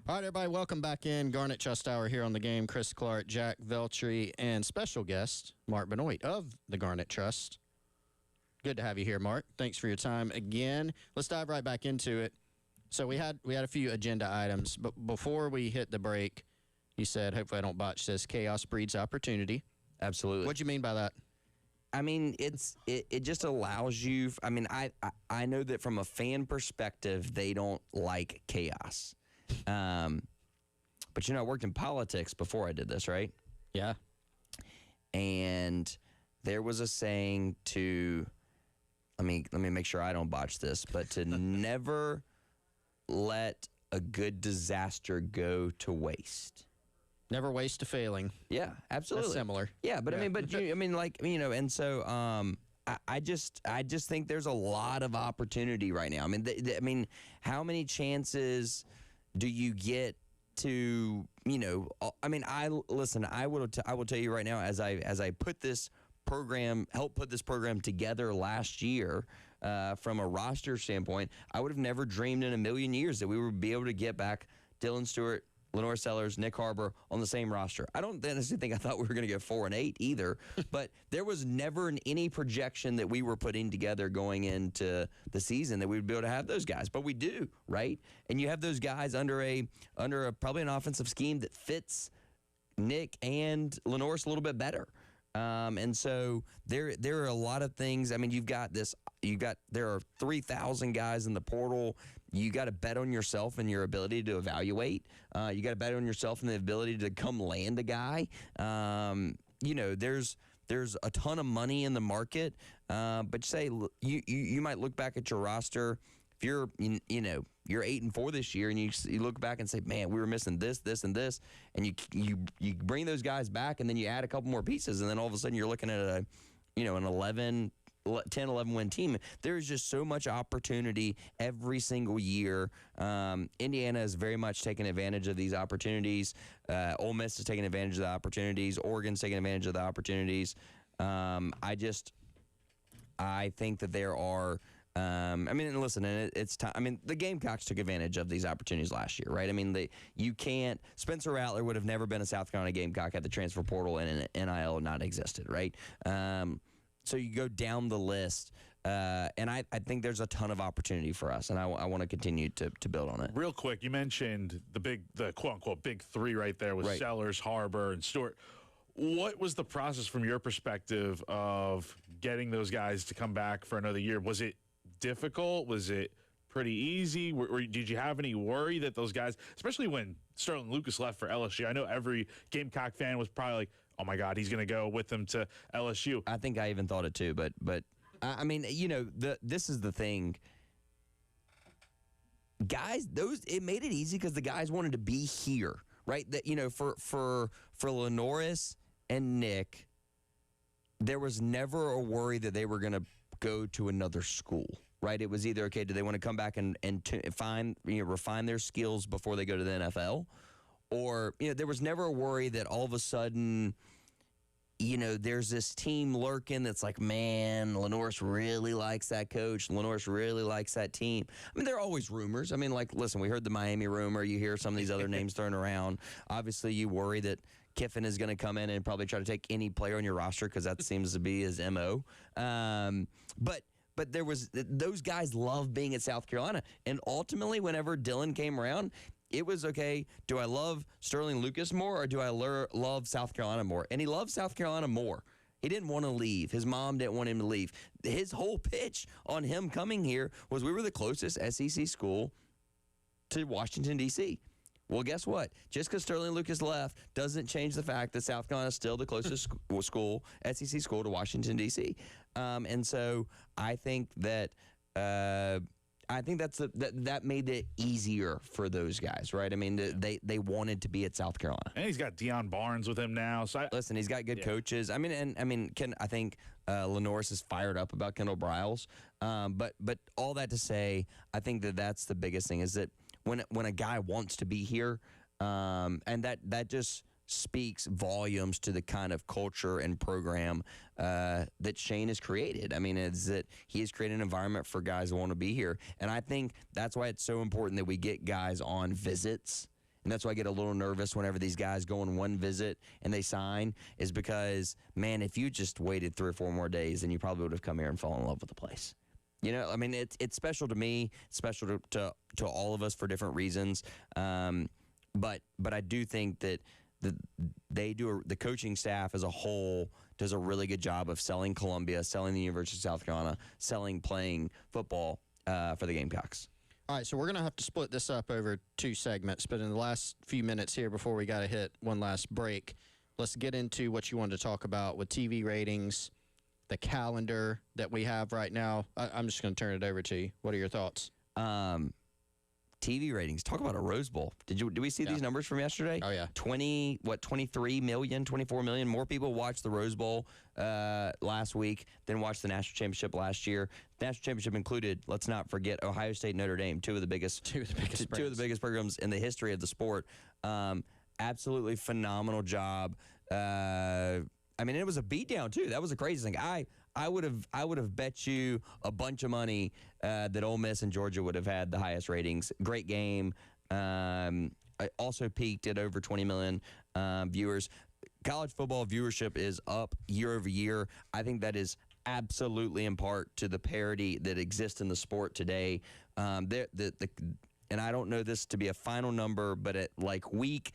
All right, everybody, welcome back in. Garnet Trust Hour here on the game. Chris Clark, Jack Veltri, and special guest, Mark Benoit of the Garnet Trust. Good to have you here, Mark. Thanks for your time again. Let's dive right back into it. So we had a few agenda items, but before we hit the break, you said, hopefully I don't botch this, chaos breeds opportunity. Absolutely. What'd you mean by that? I mean, it just allows you. I mean, I know that from a fan perspective, they don't like chaos. But I worked in politics before I did this, right? Yeah. And there was a saying to, let me make sure I don't botch this, but to never let a good disaster go to waste. Never waste a failing. Yeah, absolutely. That's similar. Yeah, but and so I just think there's a lot of opportunity right now. I mean, how many chances do you get to, I will tell you right now, as I put this program, helped put this program together last year, from a roster standpoint, I would have never dreamed in a million years that we would be able to get back Dylan Stewart, Lenore Sellers, Nick Harbor on the same roster. I don't honestly think I thought we were going to get 4 and 8 either, but there was never any projection that we were putting together going into the season that we would be able to have those guys, but we do, right? And you have those guys under a probably an offensive scheme that fits Nick and Lenore a little bit better. And so there are a lot of things. I mean, there are 3,000 guys in the portal. You got to bet on yourself and your ability to evaluate. You got to bet on yourself and the ability to come land a guy. There's a ton of money in the market. But say you might look back at your roster. If you're you're 8-4 this year, and you look back and say, man, we were missing this, this, and this, and you bring those guys back, and then you add a couple more pieces, and then all of a sudden you're looking at an 11 win team. There's just so much opportunity every single year. Indiana is very much taking advantage of these opportunities. Ole Miss is taking advantage of the opportunities. Oregon's taking advantage of the opportunities. I think that there are. Listen, and it's time. I mean, the Gamecocks took advantage of these opportunities last year, right? I mean, you can't. Spencer Rattler would have never been a South Carolina Gamecock had the transfer portal and an NIL not existed, right? So you go down the list, and I think there's a ton of opportunity for us, and I want to continue to build on it. Real quick, you mentioned the quote unquote big three right there with Right. Sellers, Harbor, and Stewart. What was the process from your perspective of getting those guys to come back for another year? Was it difficult? Was it pretty easy? Did you have any worry that those guys, especially when Sterling Lucas left for LSU, I know every Gamecock fan was probably like, oh my God, he's going to go with them to LSU. I think I even thought it too, but I mean, this is the thing. Guys, it made it easy because the guys wanted to be here, right? That for Lenoris and Nick, there was never a worry that they were going to go to another school, right? It was either, okay, do they want to come back and refine their skills before they go to the NFL? Or, there was never a worry that all of a sudden, there's this team lurking that's like, man, Lenoris really likes that coach. Lenoris really likes that team. I mean, there are always rumors. I mean, listen, we heard the Miami rumor. You hear some of these other names thrown around. Obviously, you worry that Kiffin is going to come in and probably try to take any player on your roster because that seems to be his MO. But there was those guys love being at South Carolina. And ultimately, whenever Dylan came around, it was, okay, do I love Sterling Lucas more or do I love South Carolina more? And he loved South Carolina more. He didn't want to leave. His mom didn't want him to leave. His whole pitch on him coming here was we were the closest SEC school to Washington, D.C. Well, guess what? Just because Sterling Lucas left doesn't change the fact that South Carolina is still the closest school, SEC school to Washington, D.C. And so I think that that made it easier for those guys, right? I mean, they wanted to be at South Carolina. And he's got Deion Barnes with him now. So Listen, he's got good coaches. I think Lenoris is fired up about Kendall Briles. But all that to say, I think that's the biggest thing is that when a guy wants to be here, and that just speaks volumes to the kind of culture and program that Shane has created. I mean, it's that he has created an environment for guys who want to be here. And I think that's why it's so important that we get guys on visits and that's why I get a little nervous whenever these guys go on one visit and they sign, is because, man, if you just waited 3 or 4 more days, then you probably would have come here and fallen in love with the place. You know, I mean, it's special to me, it's special to all of us for different reasons. But I do think that the coaching staff as a whole does a really good job of selling Columbia, selling the University of South Carolina, playing football for the Gamecocks. All right, so we're going to have to split this up over 2 segments, but in the last few minutes here before we got to hit one last break, let's get into what you wanted to talk about with TV ratings, the calendar that we have right now. I'm just going to turn it over to you. What are your thoughts? TV ratings. Talk about a Rose Bowl. Did we see these numbers from yesterday? Oh, yeah. 23 million, 24 million more people watched the Rose Bowl last week than watched the national championship last year. The national championship included, let's not forget, Ohio State, Notre Dame, two of the biggest programs in the history of the sport. Absolutely phenomenal job. I mean, it was a beatdown too. That was a crazy thing. I would have bet you a bunch of money that Ole Miss and Georgia would have had the highest ratings. Great game. I also peaked at over 20 million viewers. College football viewership is up year over year. I think that is absolutely in part to the parity that exists in the sport today. And I don't know this to be a final number, but at like week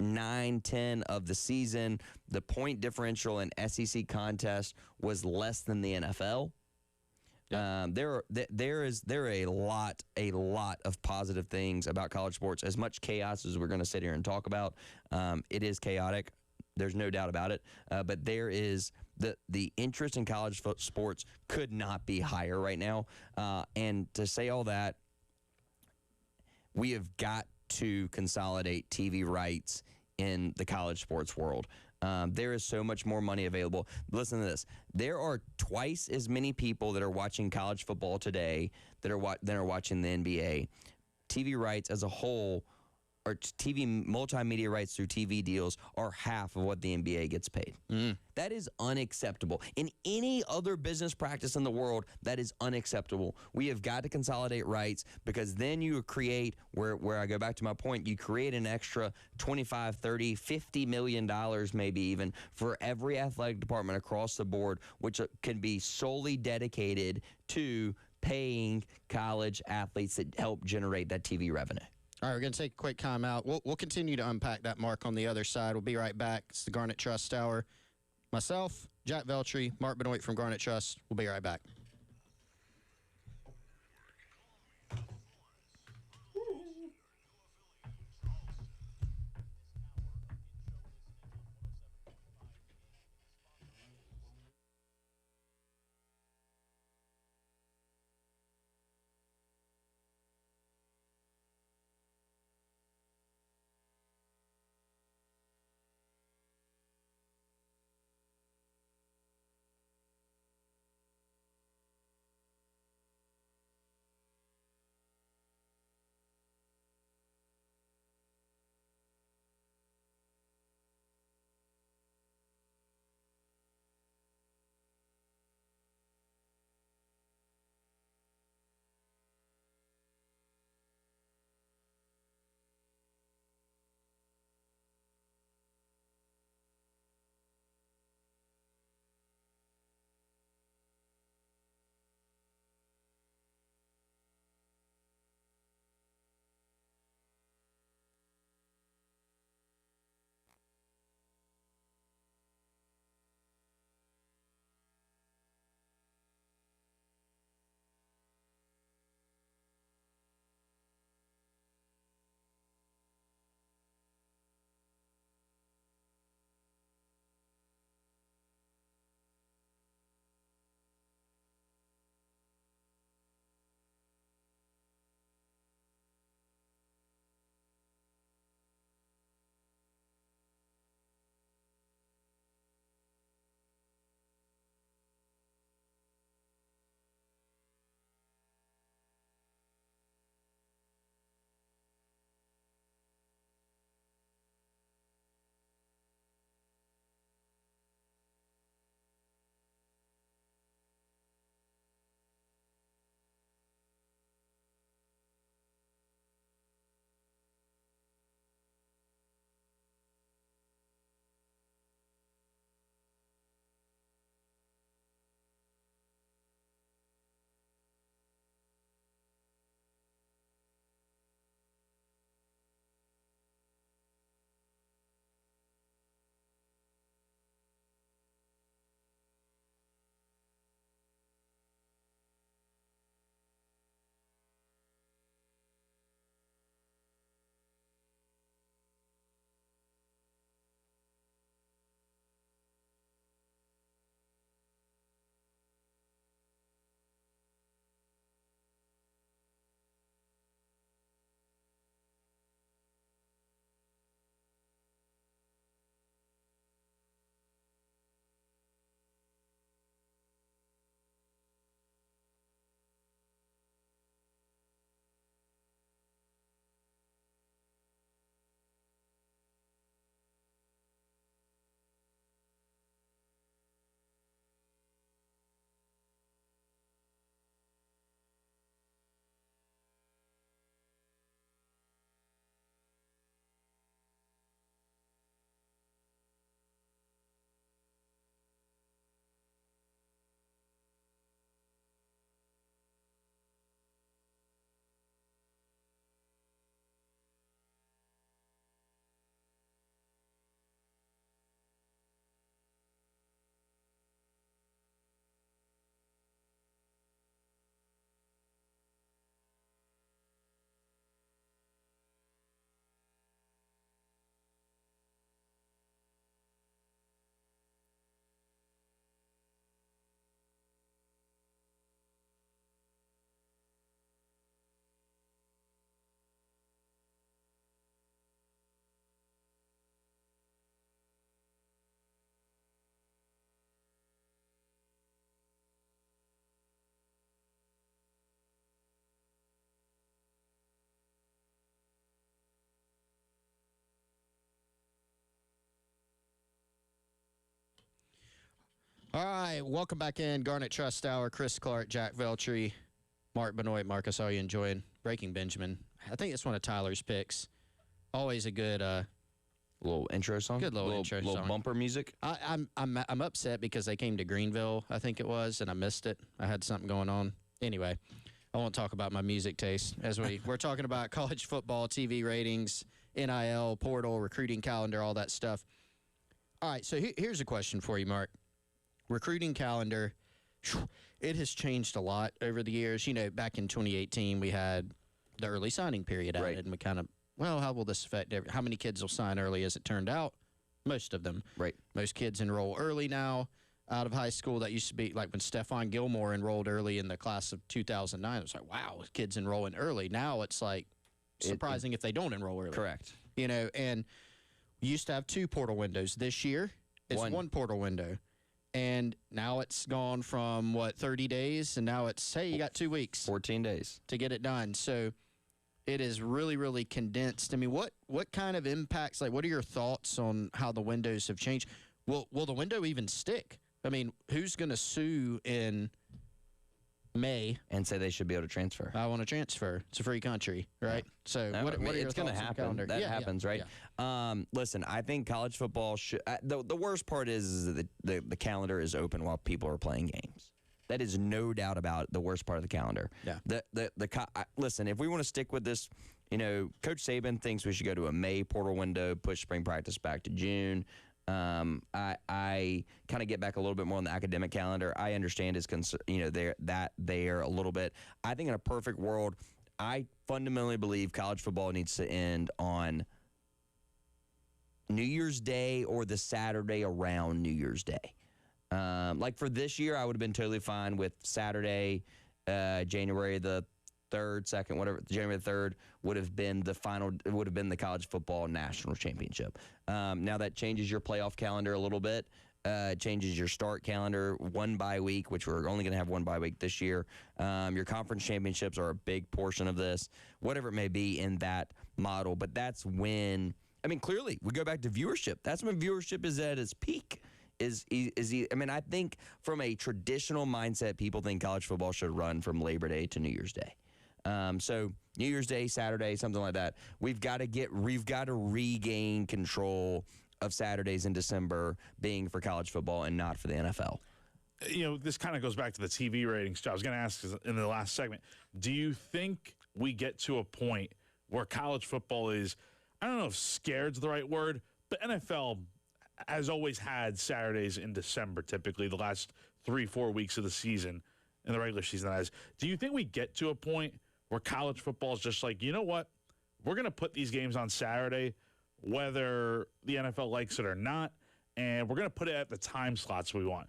9, 10 of the season, the point differential in SEC contest was less than the NFL. There are a lot of positive things about college sports. As much chaos as we're going to sit here and talk about, it is chaotic. There's no doubt about it. But there is the interest in college sports could not be higher right now. And to say all that, we have got to consolidate TV rights in the college sports world. There is so much more money available. Listen to this. There are twice as many people that are watching college football today that are watching the NBA. TV rights as a whole, or TV multimedia rights through TV deals, are half of what the NBA gets paid. That is unacceptable. In any other business practice in the world, that is unacceptable. We have got to consolidate rights, because then you create, where I go back to my point, you create an extra $25, $30, $50 million maybe even for every athletic department across the board, which can be solely dedicated to paying college athletes that help generate that TV revenue. All right, we're going to take a quick time out. We'll continue to unpack that, Mark, on the other side. We'll be right back. It's the Garnet Trust Hour. Myself, Jack Veltri, Mark Benoit from Garnet Trust. We'll be right back. All right, welcome back in. Garnet Trust Hour, Chris Clark, Jack Veltri, Mark Benoit. Marcus, how are you enjoying Breaking Benjamin? I think it's one of Tyler's picks. Always a good Little intro song. Good little intro little song. bumper music. I'm upset because they came to Greenville, I think it was, and I missed it. I had something going on. Anyway, I won't talk about my music taste as we're talking about college football, TV ratings, NIL, portal, recruiting calendar, all that stuff. All right, so here's a question for you, Mark. Recruiting calendar, it has changed a lot over the years. You know, back in 2018, we had the early signing period added, Right. and we kind of, well, how will this affect how many kids will sign early? As it turned out, most of them. Right. Most kids enroll early now out of high school. That used to be like when Stephon Gilmore enrolled early in the class of 2009. It was like, wow, kids enrolling early. Now it's like surprising if they don't enroll early. Correct. You know, and we used to have 2 portal windows. This year, it's one portal window. And now it's gone from, 30 days? And now it's, hey, you got 2 weeks 14 days. to get it done. So it is really, really condensed. I mean, what kind of impacts, like, what are your thoughts on how the windows have changed? Will the window even stick? I mean, who's going to sue in May? And say they should be able to transfer. I want to transfer. It's a free country, right? So No, what I mean, are your it's going to thoughts on the happen. calendar? That Yeah, happens, yeah, right? yeah. Listen, I think college football should. The worst part is that the calendar is open while people are playing games. That is no doubt about it, the worst part of the calendar. Yeah. Listen, if we want to stick with this, you know, Coach Saban thinks we should go to a May portal window, push spring practice back to June. I kind of get back a little bit more on the academic calendar. I understand his they're a little bit. I think in a perfect world, I fundamentally believe college football needs to end on New Year's Day or the Saturday around New Year's Day. Like for this year, I would have been totally fine with Saturday, January the 3rd, 2nd, whatever. January the 3rd would have been the final. It would have been the college football national championship. Now that changes your playoff calendar a little bit. Changes your start calendar, 1 bye week, which we're only going to have 1 bye week this year. Your conference championships are a big portion of this, whatever it may be in that model. But that's when, I mean, clearly we go back to viewership. That's when viewership is at its peak. I mean, I think from a traditional mindset, people think college football should run from Labor Day to New Year's Day. So New Year's Day, Saturday, something like that. We've got to regain control of Saturdays in December being for college football and not for the NFL. You know, this kind of goes back to the TV ratings. I was going to ask in the last segment, do you think we get to a point where college football is, I don't know if scared's the right word, but NFL has always had Saturdays in December, typically the last 3-4 weeks of the season in the regular season. That is, do you think we get to a point where college football is just like, you know what, we're going to put these games on Saturday, whether the NFL likes it or not, and we're going to put it at the time slots we want?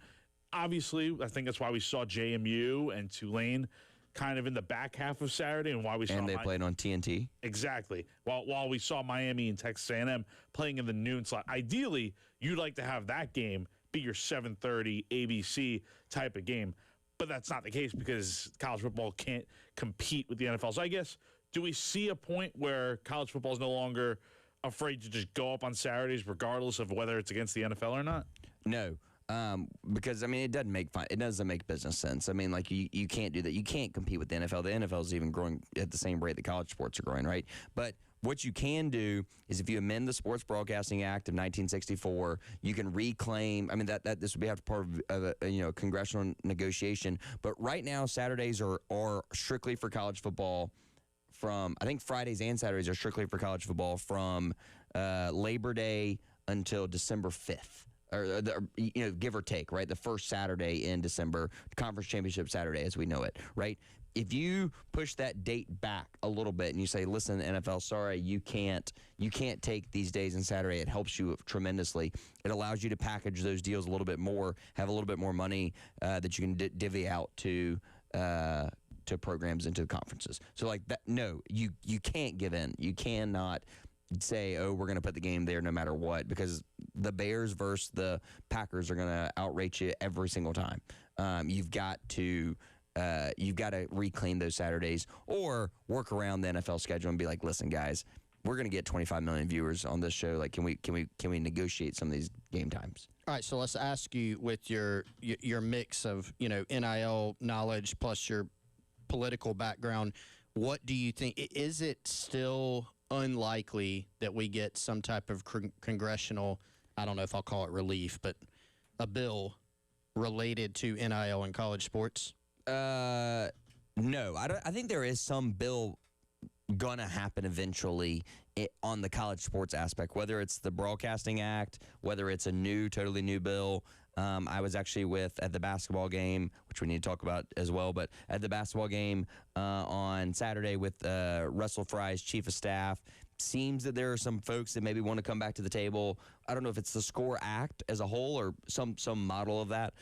Obviously, I think that's why we saw JMU and Tulane kind of in the back half of Saturday, and why we saw they played on TNT. Exactly. While we saw Miami and Texas A&M playing in the noon slot. Ideally, you'd like to have that game be your 7:30 ABC type of game, but that's not the case because college football can't compete with the NFL. So I guess, do we see a point where college football is no longer afraid to just go up on Saturdays regardless of whether it's against the NFL or not? No. Because I mean, it doesn't make business sense. I mean, like you can't do that. You can't compete with the NFL. The NFL is even growing at the same rate that college sports are growing, right? But what you can do is, if you amend the Sports Broadcasting Act of 1964, you can reclaim. I mean, that this would be part of a congressional negotiation. But right now, Saturdays are strictly for college football. I think Fridays and Saturdays are strictly for college football from Labor Day until December 5th. Or give or take, right? The first Saturday in December, Conference Championship Saturday, as we know it, right? If you push that date back a little bit and you say, "Listen, NFL, sorry, you can't take these days and Saturday," it helps you tremendously. It allows you to package those deals a little bit more, have a little bit more money that you can divvy out to programs and to the conferences. So like that, no, you can't give in. You cannot say, "Oh, we're going to put the game there no matter what," because the Bears versus the Packers are going to outrate you every single time. You've got to reclaim those Saturdays or work around the NFL schedule and be like, "Listen, guys, we're going to get 25 million viewers on this show. Like, can we negotiate some of these game times? All right, so let's ask you, with your mix of NIL knowledge plus your political background, what do you think? Is it still unlikely that we get some type of congressional, I don't know if I'll call it relief, but a bill related to NIL in college sports? No, I don't. I think there is some bill gonna happen eventually on the college sports aspect, whether it's the Broadcasting Act, whether it's a totally new bill. I was actually at the basketball game, which we need to talk about as well, but at the basketball game on Saturday with Russell Fry's chief of staff. Seems that there are some folks that maybe want to come back to the table. I don't know if it's the SCORE Act as a whole or some model of that,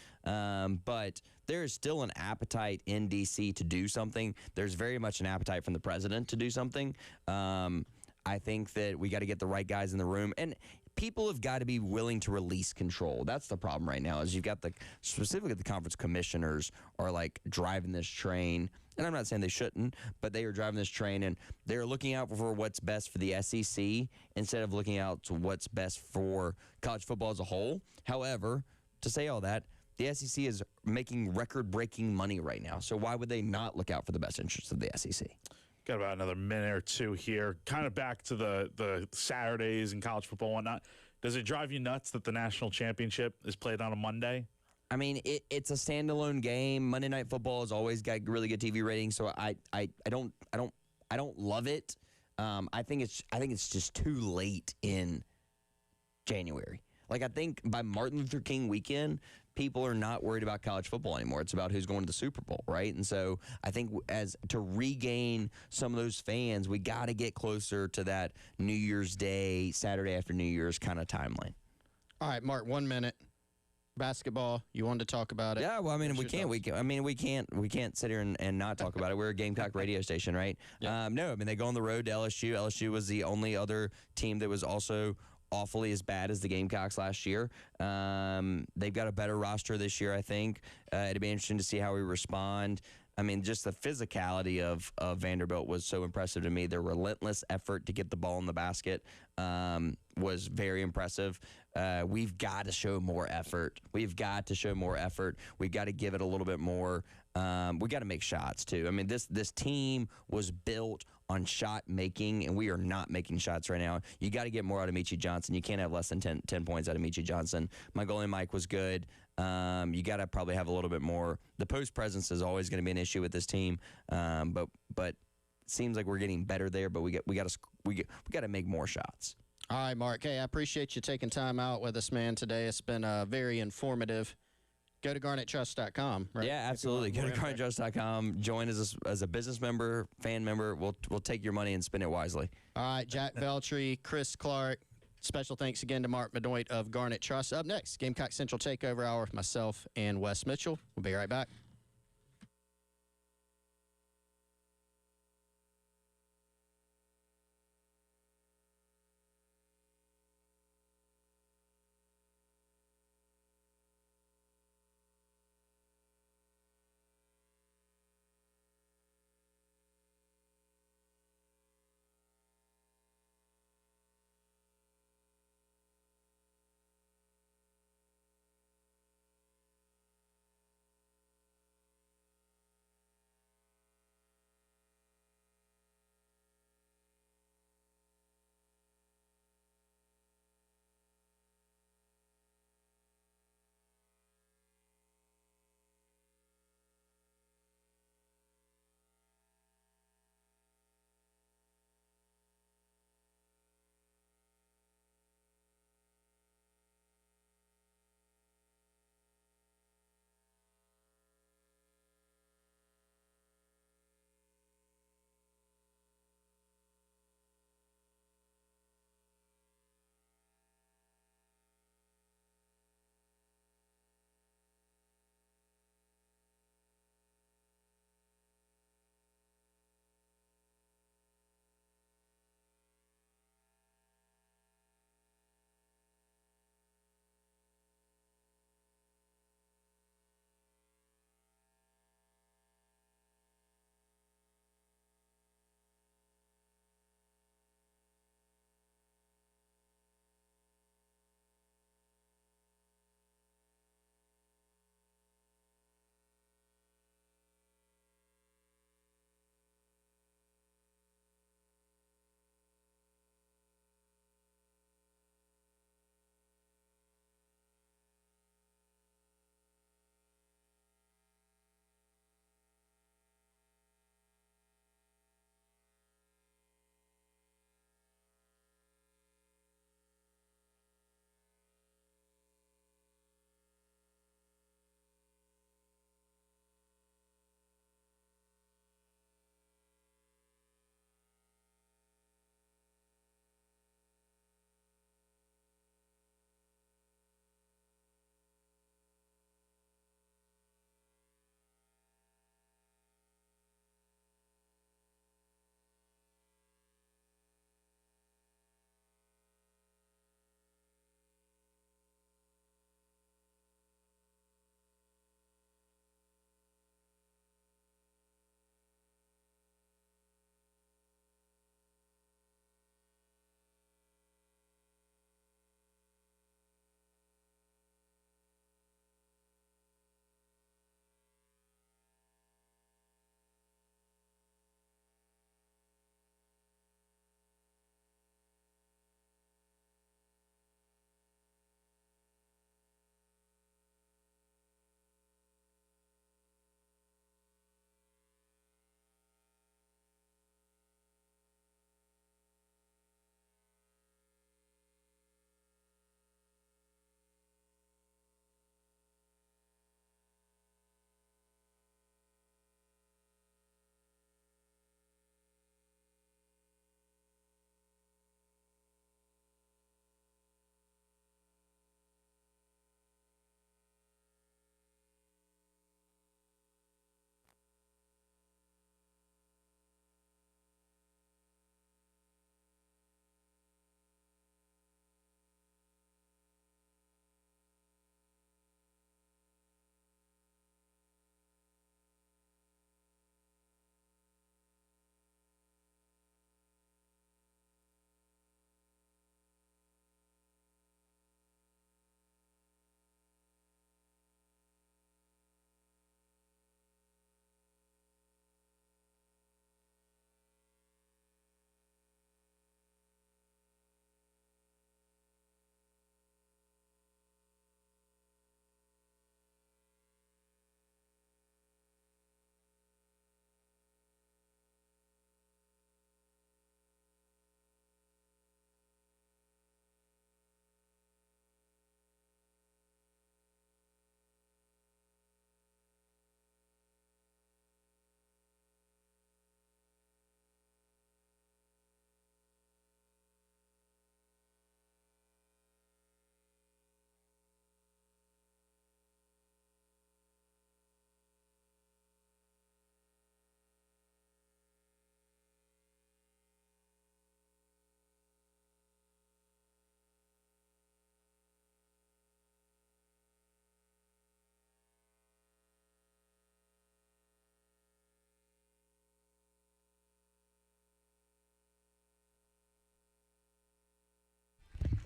but there is still an appetite in D.C. to do something. There's very much an appetite from the president to do something. I think that we got to get the right guys in the room, and people have got to be willing to release control. That's the problem right now, is you've got specifically the conference commissioners are like driving this train. And I'm not saying they shouldn't, but they are driving this train, and they're looking out for what's best for the SEC instead of looking out to what's best for college football as a whole. However, to say all that, the SEC is making record-breaking money right now. So why would they not look out for the best interests of the SEC? Got about another minute or two here. Kind of back to the Saturdays and college football and whatnot. Does it drive you nuts that the national championship is played on a Monday? I mean, it's a standalone game. Monday Night Football has always got really good TV ratings, so I don't love it. I think it's just too late in January. Like, I think by Martin Luther King weekend, people are not worried about college football anymore. It's about who's going to the Super Bowl, right? And so I think to regain some of those fans, we got to get closer to that New Year's Day, Saturday after New Year's kind of timeline. All right, Mark, 1 minute. Basketball, you wanted to talk about it? Yeah, well, I mean, we can't sit here and not talk about it. We're a Gamecock radio station, right? Yeah. No, I mean, they go on the road to LSU. LSU was the only other team that was also awfully as bad as the Gamecocks last year. They've got a better roster this year, I think. It'd be interesting to see how we respond. I mean, just the physicality of Vanderbilt was so impressive to me. Their relentless effort to get the ball in the basket was very impressive. We've got to show more effort. We've got to give it a little bit more. We got to make shots, too. I mean, this team was built on shot making, and we are not making shots right now. You got to get more out of Michi Johnson. You can't have less than 10 points out of Michi Johnson. My goalie Mike was good. You got to probably have a little bit more. The post presence is always going to be an issue with this team, but it seems like we're getting better there. But we got to make more shots. All right, Mark. Hey, I appreciate you taking time out with us, man, today. It's been very informative. Go to garnettrust.com, right? Yeah, absolutely. Go to garnettrust.com. Join as a business member, fan member. We'll take your money and spend it wisely. All right, Jack Veltri, Chris Clark. Special thanks again to Mark Bedoit of Garnet Trust. Up next, Gamecock Central Takeover Hour with myself and Wes Mitchell. We'll be right back.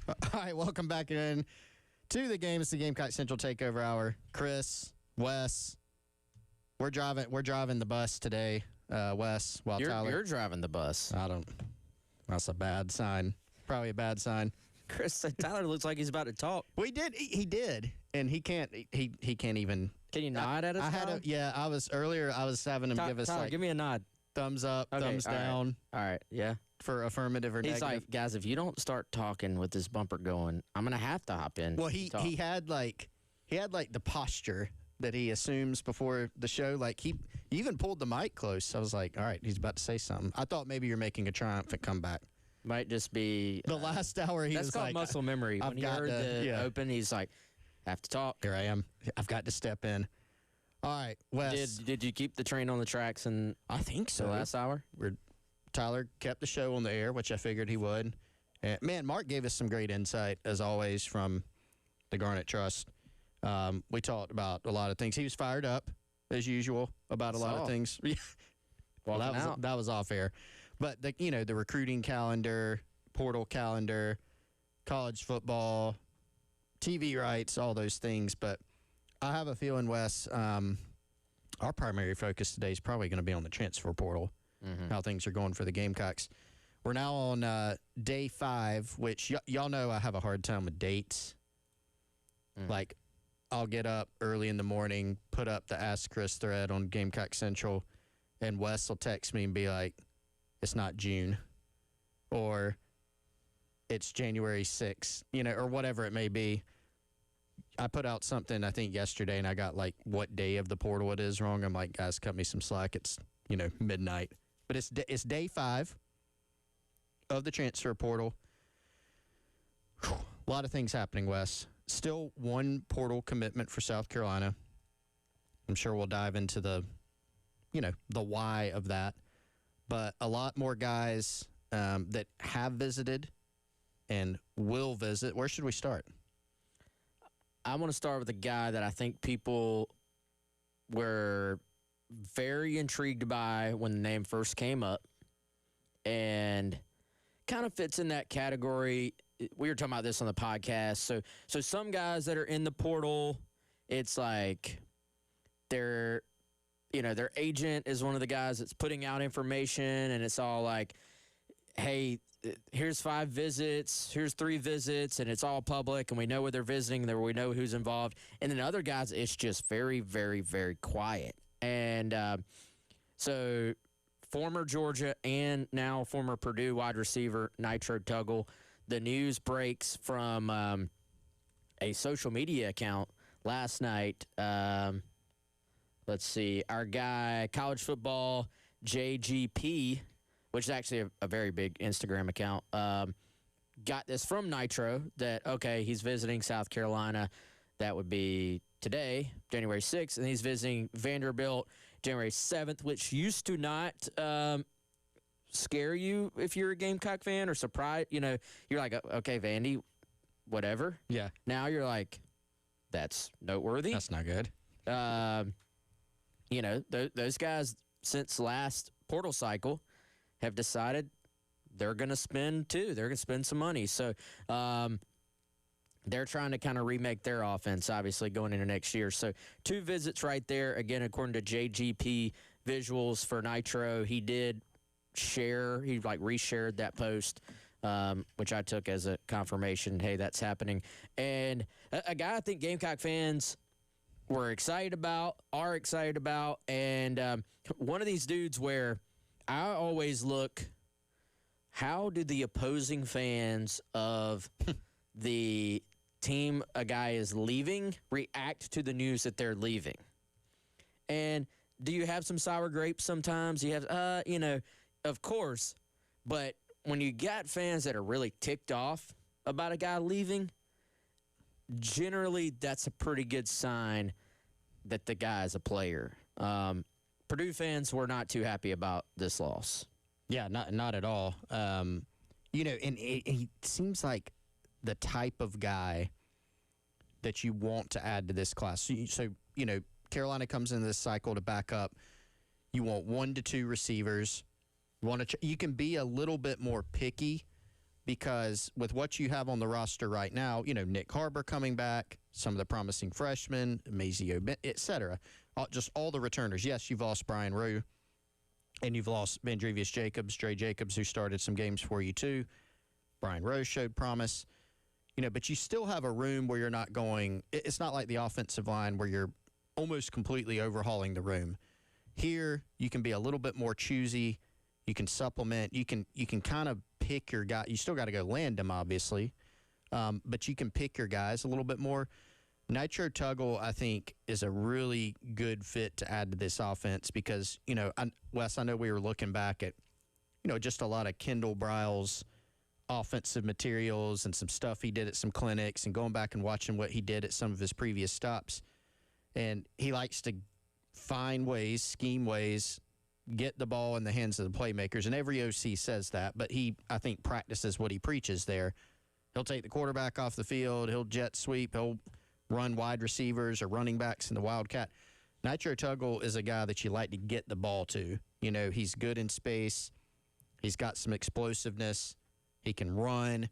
All right, welcome back in to the game. It's the Gamecock Central Takeover Hour. Chris, Wes, we're driving the bus today. Wes, while Tyler, You're driving the bus. I don't. That's a bad sign. Probably a bad sign. Chris said Tyler looks like he's about to talk. We did. He did, and he can't. He can't even. Can you nod at us? I had Tyler? I was earlier. I was having him give us Tyler, like give me a nod. thumbs up, Okay, thumbs all right. down All right, yeah. for affirmative or He's negative. like, guys, if you don't start talking with this bumper going, I'm gonna have to hop in. Well, and he talk. had like the posture that he assumes before the show. Like he even pulled the mic close. I was like, all right, he's about to say something. I thought maybe you're making a triumphant comeback. might just be The last hour he that's was called like, muscle memory. I've When he got heard to- the yeah. open, he's like, have to talk. here I am. I've got to step in. All right, Wes. Did you keep the train on the tracks in I think the so. last hour? Tyler kept the show on the air, which I figured he would. And man, Mark gave us some great insight as always from the Garnet Trust. We talked about a lot of things. He was fired up as usual about a lot of Saw. things. Yeah. Well, Walking out. that was off air, but the recruiting calendar, portal calendar, college football, TV rights, all those things. But I have a feeling, Wes, our primary focus today is probably going to be on the transfer portal, how things are going for the Gamecocks. We're now on day 5, which y'all know I have a hard time with dates. Like, I'll get up early in the morning, put up the Ask Chris thread on Gamecock Central, and Wes will text me and be like, it's not June, or it's January 6th, or whatever it may be. I put out something, I think, yesterday, and I got, like, what day of the portal it is wrong. I'm like, guys, cut me some slack. It's, midnight. But it's day 5 of the transfer portal. Whew. A lot of things happening, Wes. Still one portal commitment for South Carolina. I'm sure we'll dive into the why of that. But a lot more guys that have visited and will visit. Where should we start? I want to start with a guy that I think people were very intrigued by when the name first came up, and kind of fits in that category. We were talking about this on the podcast. So some guys that are in the portal, it's like their agent is one of the guys that's putting out information, and it's all like, hey, here's 5 visits, here's 3 visits, and it's all public, and we know where they're visiting, we know who's involved. And then other guys, it's just very, very, very quiet. And so former Georgia and now former Purdue wide receiver Nitro Tuggle, the news breaks from a social media account last night. Let's see, our guy, college football, JGP, which is actually a very big Instagram account, got this from Nitro that, okay, he's visiting South Carolina. That would be today, January 6th, and he's visiting Vanderbilt January 7th, which used to not scare you if you're a Gamecock fan or surprise. You're like, okay, Vandy, whatever. Yeah. Now you're like, that's noteworthy. That's not good. Those guys since last portal cycle have decided they're going to spend too. They're going to spend some money. So they're trying to kind of remake their offense, obviously, going into next year. So 2 visits right there. Again, according to JGP Visuals for Nitro, he did share, he reshared that post, which I took as a confirmation, hey, that's happening. And a guy I think Gamecock fans are excited about, and one of these dudes where I always look, how do the opposing fans of the team a guy is leaving react to the news that they're leaving? And do you have some sour grapes sometimes? You have, of course, but when you got fans that are really ticked off about a guy leaving, generally that's a pretty good sign that the guy is a player. Purdue fans were not too happy about this loss. Yeah, not at all. And he seems like the type of guy that you want to add to this class. So Carolina comes into this cycle to back up. You want 1 to 2 receivers. You can be a little bit more picky because with what you have on the roster right now, Nick Harbor coming back, some of the promising freshmen, Mazio, et cetera, just all the returners. Yes, you've lost Brian Rowe, and you've lost Vandrevius Jacobs, Dre Jacobs, who started some games for you too. Brian Rowe showed promise, but you still have a room where you're not going. It's not like the offensive line where you're almost completely overhauling the room. Here, you can be a little bit more choosy. You can supplement. You can kind of pick your guy. You still got to go land them, obviously, but you can pick your guys a little bit more. Nitro Tuggle, I think, is a really good fit to add to this offense because, Wes, I know we were looking back at, just a lot of Kendall Briles offensive materials and some stuff he did at some clinics and going back and watching what he did at some of his previous stops. And he likes to find ways, scheme ways, get the ball in the hands of the playmakers. And every OC says that, but he, I think, practices what he preaches there. He'll take the quarterback off the field. He'll jet sweep. He'll run wide receivers or running backs in the Wildcat. Nitro Tuggle is a guy that you like to get the ball to. He's good in space. He's got some explosiveness. He can run.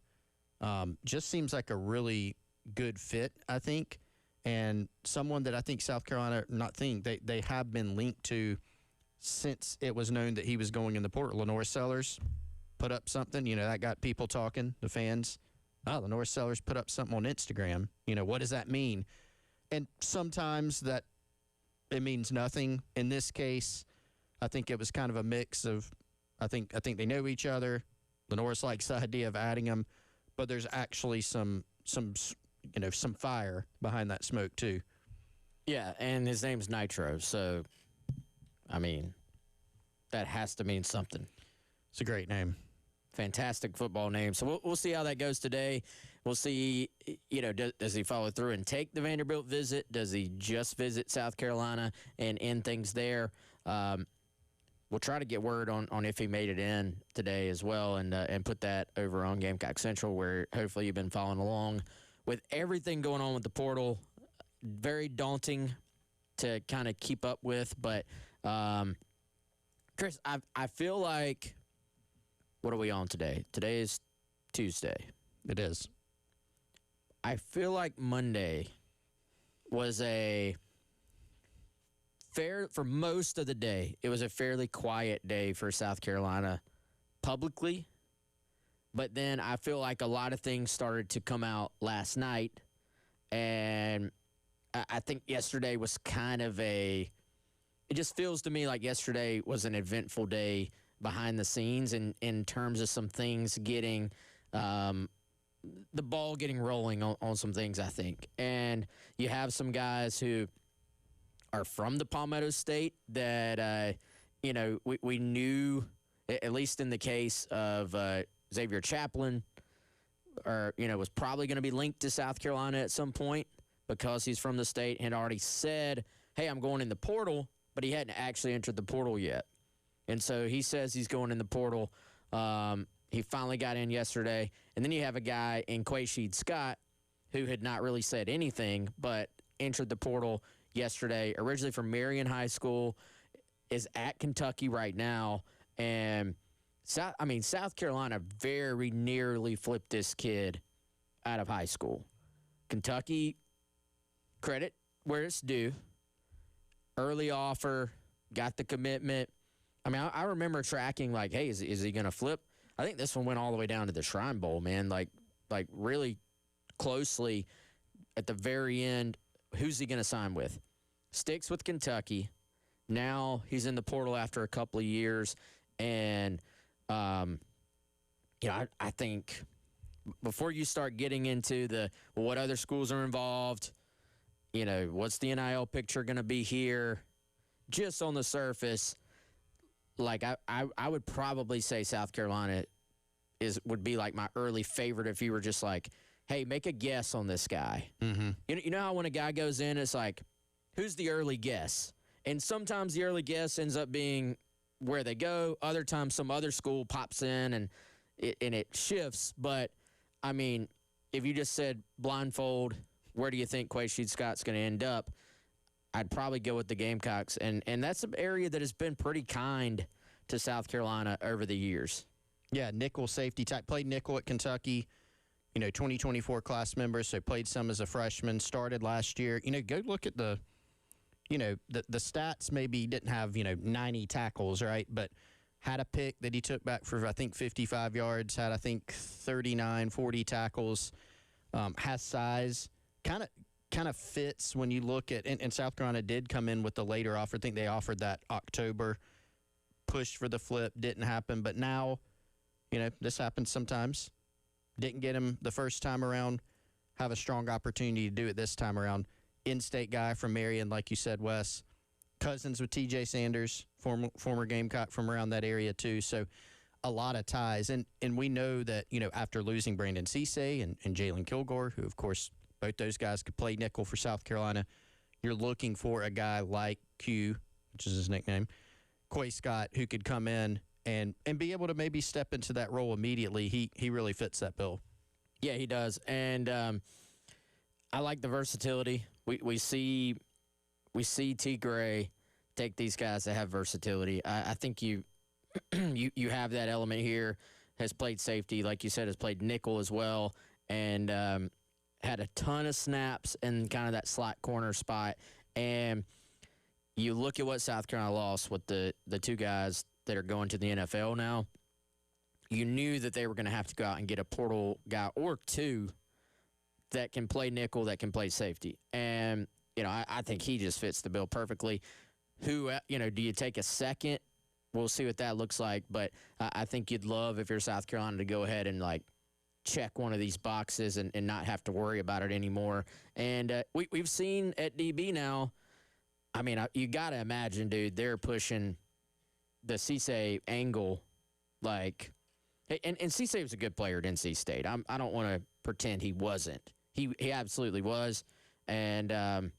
Just seems like a really good fit, I think. And someone that I think South Carolina, they have been linked to since it was known that he was going in the portal. Lenore Sellers put up something, that got people talking, the fans. Oh, Lenore Sellers put up something on Instagram. What does that mean? And sometimes that it means nothing. In this case, I think it was kind of a mix of, I think they know each other. Lenore's likes the idea of adding him, but there's actually some fire behind that smoke too. Yeah, and his name's Nitro, so, that has to mean something. It's a great name. Fantastic football name. So we'll see how that goes today. We'll see, does he follow through and take the Vanderbilt visit? Does he just visit South Carolina and end things there? We'll try to get word on if he made it in today as well and put that over on Gamecock Central, where hopefully you've been following along with everything going on with the portal. Very daunting to kind of keep up with. But, Chris, I feel like, what are we on today? Today is Tuesday. It is. I feel like Monday was for most of the day, it was a fairly quiet day for South Carolina publicly. But then I feel like a lot of things started to come out last night. And I think yesterday was kind of it just feels to me like yesterday was an eventful day behind the scenes in terms of some things getting the ball getting rolling on some things, I think. And you have some guys who are from the Palmetto State that, we knew, at least in the case of Xavier Chaplin, was probably going to be linked to South Carolina at some point because he's from the state and had already said, hey, I'm going in the portal, but he hadn't actually entered the portal yet. And so he says he's going in the portal. He finally got in yesterday. And then you have a guy in Quaysheed Scott who had not really said anything, but entered the portal yesterday, originally from Marion High School, is at Kentucky right now. And South Carolina very nearly flipped this kid out of high school. Kentucky, credit where it's due. Early offer, got the commitment. I remember tracking like, hey, is he going to flip? I think this one went all the way down to the Shrine Bowl, man. Like really closely at the very end. Who's he going to sign with? Sticks with Kentucky. Now he's in the portal after a couple of years, and I think before you start getting into what other schools are involved, what's the NIL picture going to be here? Just on the surface, like I would probably say South Carolina would be like my early favorite if you were just like, hey, make a guess on this guy. Mm-hmm. You know how when a guy goes in, it's like, who's the early guess? And sometimes the early guess ends up being where they go. Other times some other school pops in and it shifts. But, if you just said blindfold, where do you think Quaysheed Scott's going to end up? I'd probably go with the Gamecocks. And that's an area that has been pretty kind to South Carolina over the years. Yeah, nickel safety type. Played nickel at Kentucky. 2024 class member, so played some as a freshman. Started last year. Go look at the stats. Maybe he didn't have 90 tackles, right? But had a pick that he took back for I think 55 yards. Had I think 39, 40 tackles. Has size. Kind of fits when you look at. And South Carolina did come in with the later offer. I think they offered that October. Pushed for the flip, didn't happen. But now, this happens sometimes. Didn't get him the first time around. Have a strong opportunity to do it this time around. In-state guy from Marion, like you said, Wes. Cousins with T.J. Sanders, former Gamecock from around that area too. So a lot of ties. And we know that, after losing Brandon Cisse and Jalen Kilgore, who, of course, both those guys could play nickel for South Carolina, you're looking for a guy like Q, which is his nickname, Quay Scott, who could come in and be able to maybe step into that role immediately. He really fits that bill. Yeah, he does. And I like the versatility. We see T. Gray take these guys that have versatility. I think you have that element here. Has played safety, like you said, has played nickel as well, and had a ton of snaps in kind of that slot corner spot. And you look at what South Carolina lost with the two guys that are going to the NFL now. You knew that they were going to have to go out and get a portal guy or two that can play nickel, that can play safety. And, I think he just fits the bill perfectly. Who, do you take a second? We'll see what that looks like. But I think you'd love, if you're South Carolina, to go ahead and, check one of these boxes and not have to worry about it anymore. And we've seen at DB now, I mean, you got to imagine, dude, they're pushing the Cisse angle, and Cisse was a good player at NC State. I don't want to pretend he wasn't. He absolutely was. And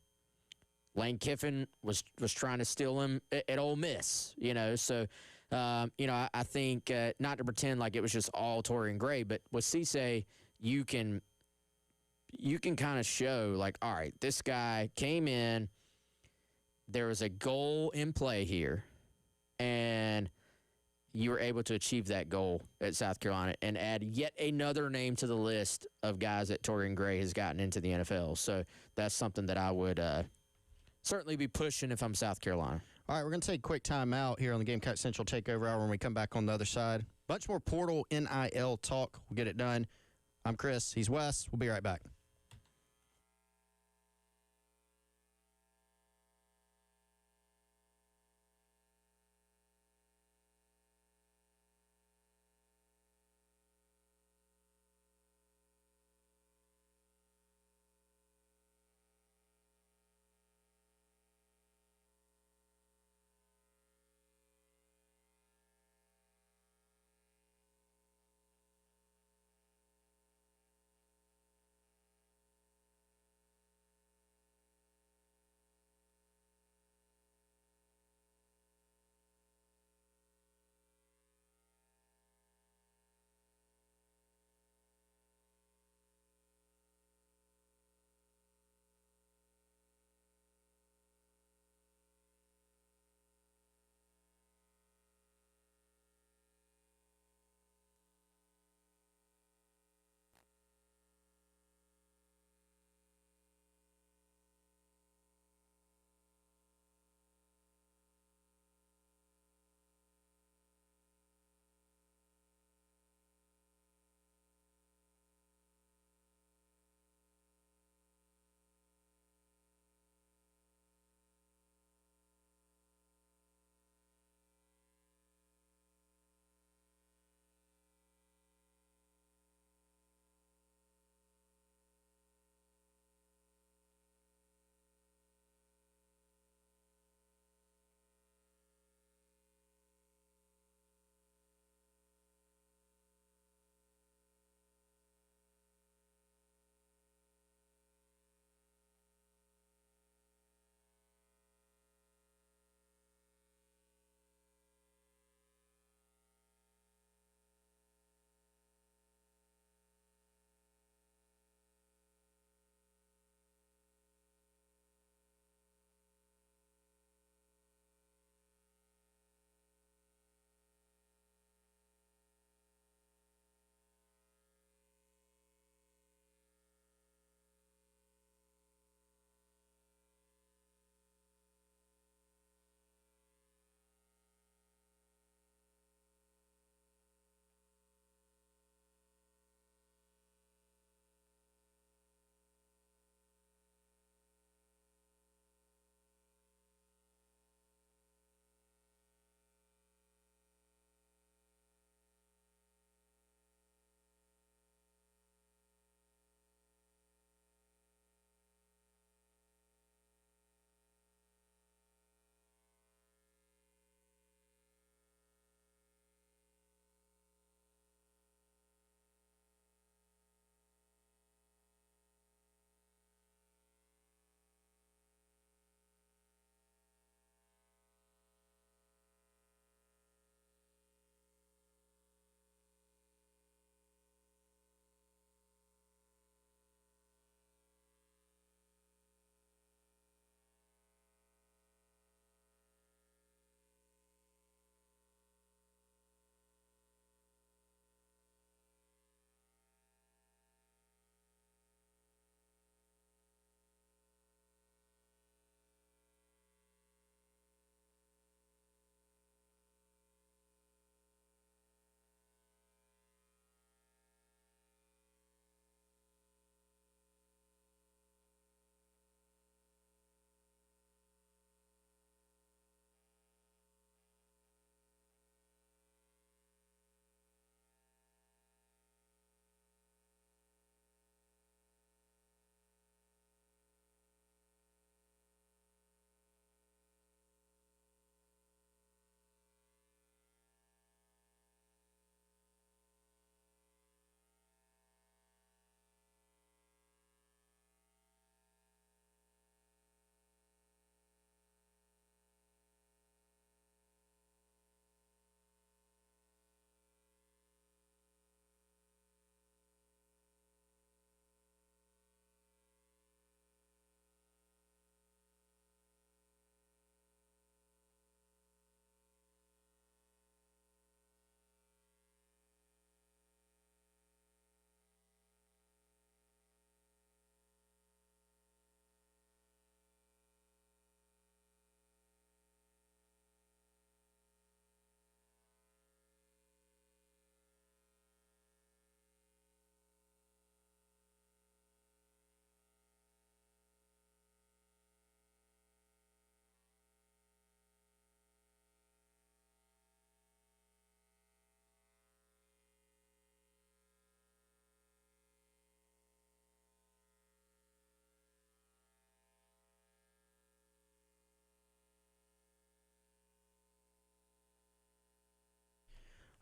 Lane Kiffin was trying to steal him at Ole Miss, So, I think not to pretend like it was just all Torian Gray, but with Cisse, you can kind of show, all right, this guy came in, there was a goal in play here, and you were able to achieve that goal at South Carolina and add yet another name to the list of guys that Torian Gray has gotten into the NFL. So that's something that I would certainly be pushing if I'm South Carolina. All right, we're going to take a quick time out here on the Gamecock Central Takeover Hour. When we come back on the other side, bunch more portal NIL talk. We'll get it done. I'm Chris. He's Wes. We'll be right back.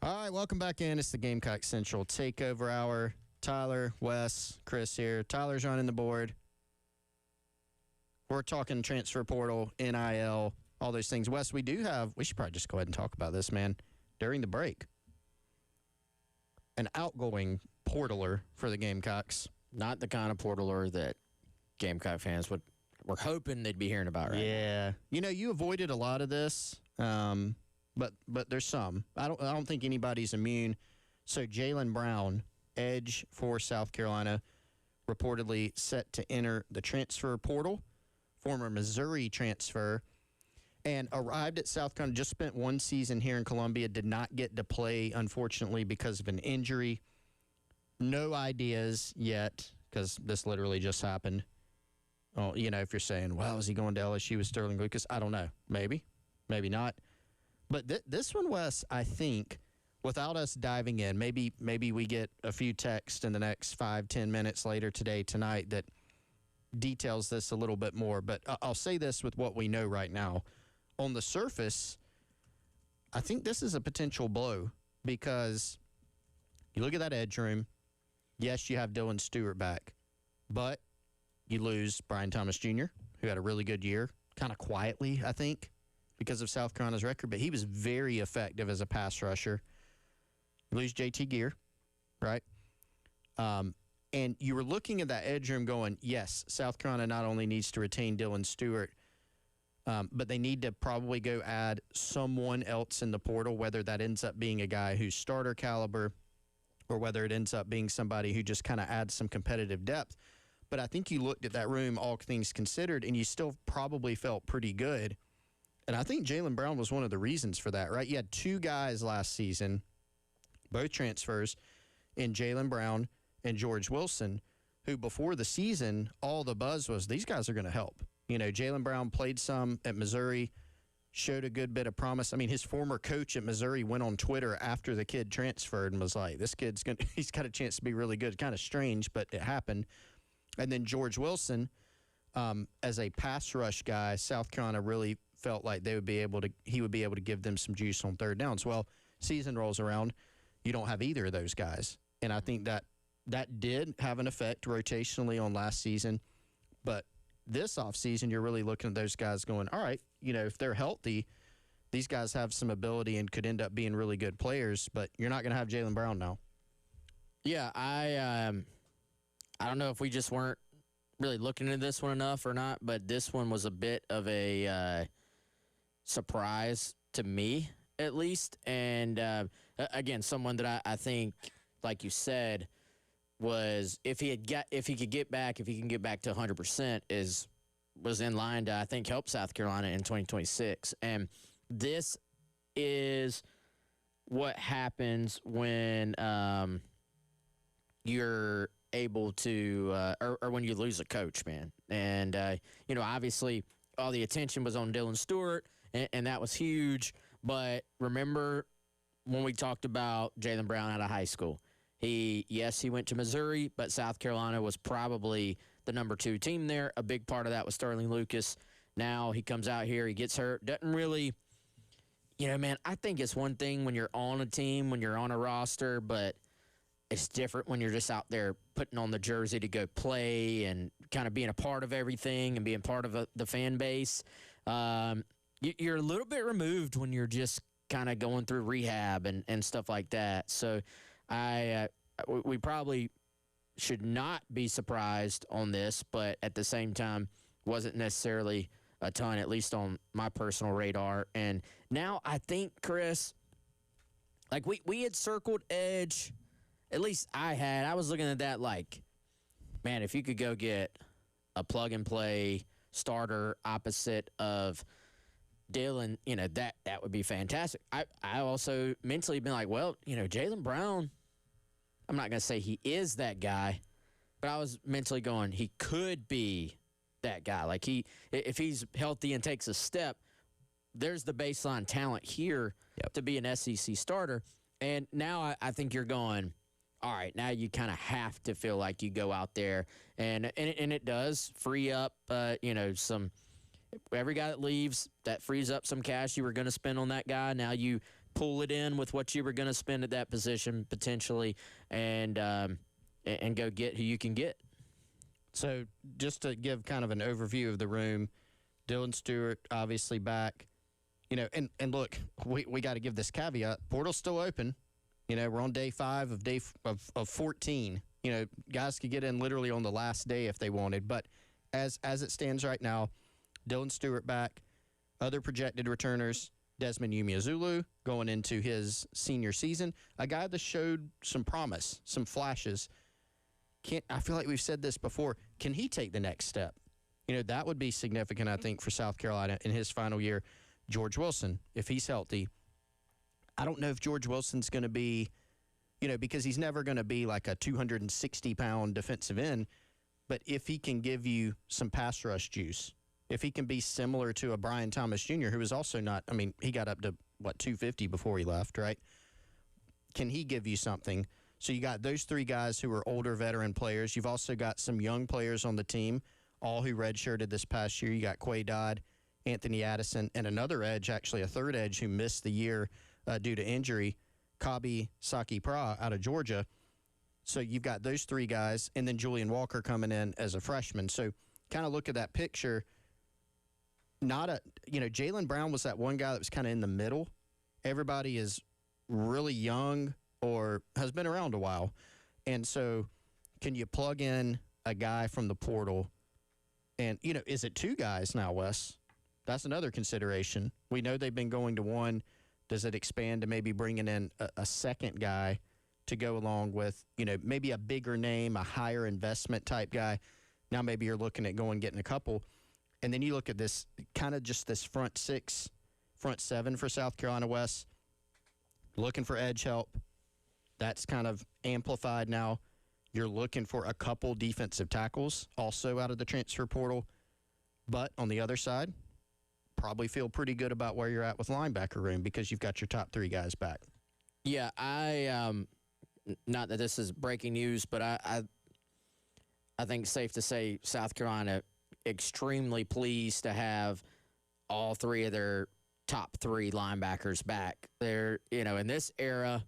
All right, welcome back in. It's the Gamecock Central Takeover Hour. Tyler, Wes, Chris here. Tyler's running the board. We're talking transfer portal, NIL, all those things. Wes, we should probably just go ahead and talk about this, man, during the break. An outgoing portaler for the Gamecocks. Not the kind of portaler that Gamecock fans were hoping they'd be hearing about, right? Yeah. You avoided a lot of this, but there's some. I don't think anybody's immune. So Jaylen Brown, edge for South Carolina, reportedly set to enter the transfer portal. Former Missouri transfer, and arrived at South Carolina, just spent one season here in Columbia, did not get to play, unfortunately, because of an injury. No ideas yet, because this literally just happened. Oh, if you're saying, well, is he going to LSU with Sterling Lucas? I don't know. Maybe. Maybe not. But this one, Wes, I think, without us diving in, maybe we get a few texts in the next 5-10 minutes later tonight that details this a little bit more. But I'll say this with what we know right now. On the surface, I think this is a potential blow because you look at that edge room. Yes, you have Dylan Stewart back, but you lose Brian Thomas Jr., who had a really good year, kind of quietly, I think, because of South Carolina's record, but he was very effective as a pass rusher. You lose JT Gear, right? And you were looking at that edge room going, yes, South Carolina not only needs to retain Dylan Stewart, but they need to probably go add someone else in the portal, whether that ends up being a guy who's starter caliber or whether it ends up being somebody who just kind of adds some competitive depth. But I think you looked at that room, all things considered, and you still probably felt pretty good. And I think Jaylen Brown was one of the reasons for that, right? You had two guys last season, both transfers, in Jaylen Brown and George Wilson, who before the season, all the buzz was these guys are going to help. Jaylen Brown played some at Missouri, showed a good bit of promise. I mean, his former coach at Missouri went on Twitter after the kid transferred and was like, this kid's he's got a chance to be really good. Kind of strange, but it happened. And then George Wilson, as a pass rush guy, South Carolina really felt like he would be able to give them some juice on third downs. Well, season rolls around, you don't have either of those guys. And I think that did have an effect rotationally on last season. But this offseason, you're really looking at those guys going, all right, if they're healthy, these guys have some ability and could end up being really good players, but you're not going to have Jaylen Brown now. Yeah, I don't know if we just weren't really looking into this one enough or not, but this one was a bit of a surprise to me, at least. And, again, someone that I think, like you said, was if he can get back to 100% was in line to, I think, help South Carolina in 2026. And this is what happens when you're able to or when you lose a coach, man. And obviously all the attention was on Dylan Stewart, and that was huge. But remember when we talked about Jaylen Brown out of high school? He went to Missouri, but South Carolina was probably the number 2 team there. A big part of that was Sterling Lucas. Now he comes out here, he gets hurt, doesn't really, man, I think it's one thing when you're on a team, when you're on a roster, but it's different when you're just out there putting on the jersey to go play and kind of being a part of everything and being part of the fan base. You're a little bit removed when you're just kind of going through rehab and stuff like that. So we probably should not be surprised on this, but at the same time, wasn't necessarily a ton, at least on my personal radar. And now I think, Chris, like we had circled edge, at least I was looking at that like, man, if you could go get a plug-and-play starter opposite of Dylan, that would be fantastic. I also mentally been like, well, Jaylen Brown, I'm not going to say he is that guy, but I was mentally going, he could be that guy. Like if he's healthy and takes a step, there's the baseline talent here to be an SEC starter. And now I think you're going, all right, now you kind of have to feel like you go out there and it does free up, some. Every guy that leaves, that frees up some cash you were going to spend on that guy. Now you pull it in with what you were going to spend at that position potentially, and go get who you can get. So just to give kind of an overview of the room, Dylan Stewart obviously back. And look, we got to give this caveat. Portal's still open. We're on day 5 of 14. Guys could get in literally on the last day if they wanted. But as it stands right now, Dylan Stewart back. Other projected returners, Desmond Umeozulu going into his senior season. A guy that showed some promise, some flashes. I feel like we've said this before. Can he take the next step? That would be significant, I think, for South Carolina in his final year. George Wilson, if he's healthy. I don't know if George Wilson's going to be, because he's never going to be like a 260-pound defensive end, but if he can give you some pass rush juice, if he can be similar to a Brian Thomas Jr., who is also not, he got up to, 250 before he left, right? Can he give you something? So you got those 3 guys who are older veteran players. You've also got some young players on the team, all who redshirted this past year. You got Quay Dodd, Anthony Addison, and another edge, actually a third edge who missed the year due to injury, Kabi Saki-Pra out of Georgia. So you've got those 3 guys, and then Julian Walker coming in as a freshman. So kind of look at that picture. Jaylen Brown was that one guy that was kind of in the middle. Everybody is really young or has been around a while. And so can you plug in a guy from the portal? And, is it 2 guys now, Wes? That's another consideration. We know they've been going to 1. Does it expand to maybe bringing in a second guy to go along with, maybe a bigger name, a higher investment type guy? Now maybe you're looking at getting a couple. And then you look at this kind of just this front 7 for South Carolina West, looking for edge help. That's kind of amplified now. You're looking for a couple defensive tackles also out of the transfer portal. But on the other side, probably feel pretty good about where you're at with linebacker room because you've got your top 3 guys back. Yeah, not that this is breaking news, but I think it's safe to say South Carolina extremely pleased to have all 3 of their top 3 linebackers back. They're, in this era,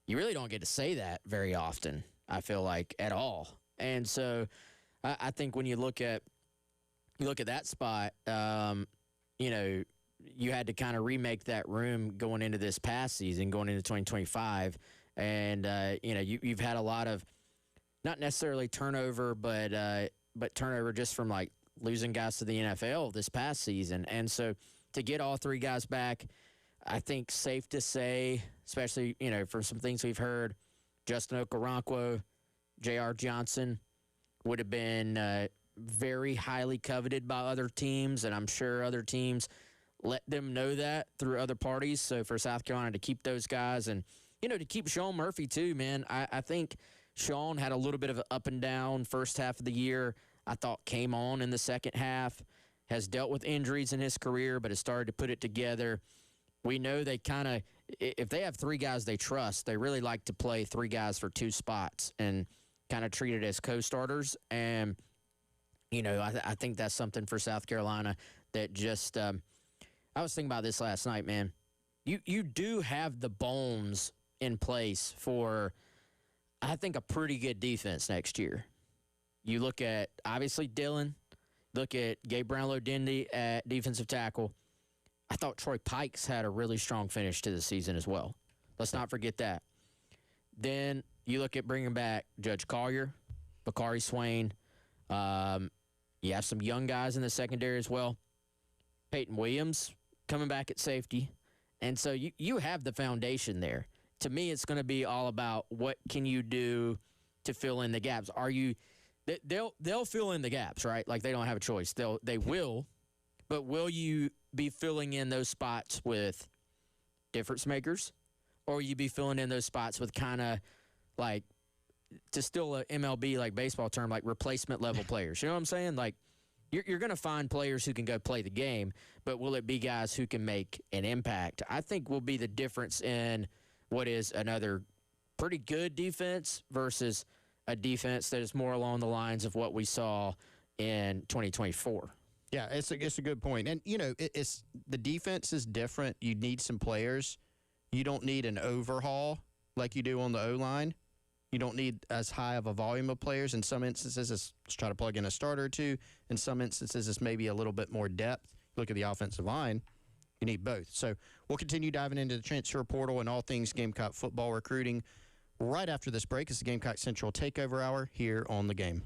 you really don't get to say that very often, I feel like, at all. And so I think when you look at that spot, you had to kind of remake that room going into this past season, going into 2025. And, you've had a lot of, not necessarily turnover, but turnover just from like losing guys to the NFL this past season. And so to get all 3 guys back, I think safe to say, especially, for some things we've heard, Justin Okoronkwo, J.R. Johnson would have been very highly coveted by other teams, and I'm sure other teams let them know that through other parties. So for South Carolina to keep those guys and, to keep Sean Murphy too, man, I think Sean had a little bit of an up and down first half of the year. I thought came on in the second half, has dealt with injuries in his career, but has started to put it together. We know they kind of, if they have 3 guys they trust, they really like to play 3 guys for 2 spots and kind of treat it as co-starters. And, I think that's something for South Carolina that just, I was thinking about this last night, man. You do have the bones in place for, I think, a pretty good defense next year. You look at, obviously, Dylan. Look at Gabe Brownlow-Dendy at defensive tackle. I thought Troy Pikes had a really strong finish to the season as well. Let's not forget that. Then you look at bringing back Judge Collier, Bakari Swain. You have some young guys in the secondary as well. Peyton Williams coming back at safety. And so you have the foundation there. To me, it's going to be all about what can you do to fill in the gaps. They'll fill in the gaps, right? Like they don't have a choice. They will, but will you be filling in those spots with difference makers, or will you be filling in those spots with kind of like, to still a MLB like baseball term, like replacement level players? You know what I'm saying? Like you're going to find players who can go play the game, but will it be guys who can make an impact? I think will be the difference in what is another pretty good defense versus a defense that is more along the lines of what we saw in 2024. Yeah, it's a good point. And, it's the defense is different. You need some players. You don't need an overhaul like you do on the O-line. You don't need as high of a volume of players. In some instances, let's try to plug in a starter or two. In some instances, it's maybe a little bit more depth. Look at the offensive line. You need both. So we'll continue diving into the transfer portal and all things Gamecock football recruiting right after this break. It's the Gamecock Central Takeover Hour here on The Game.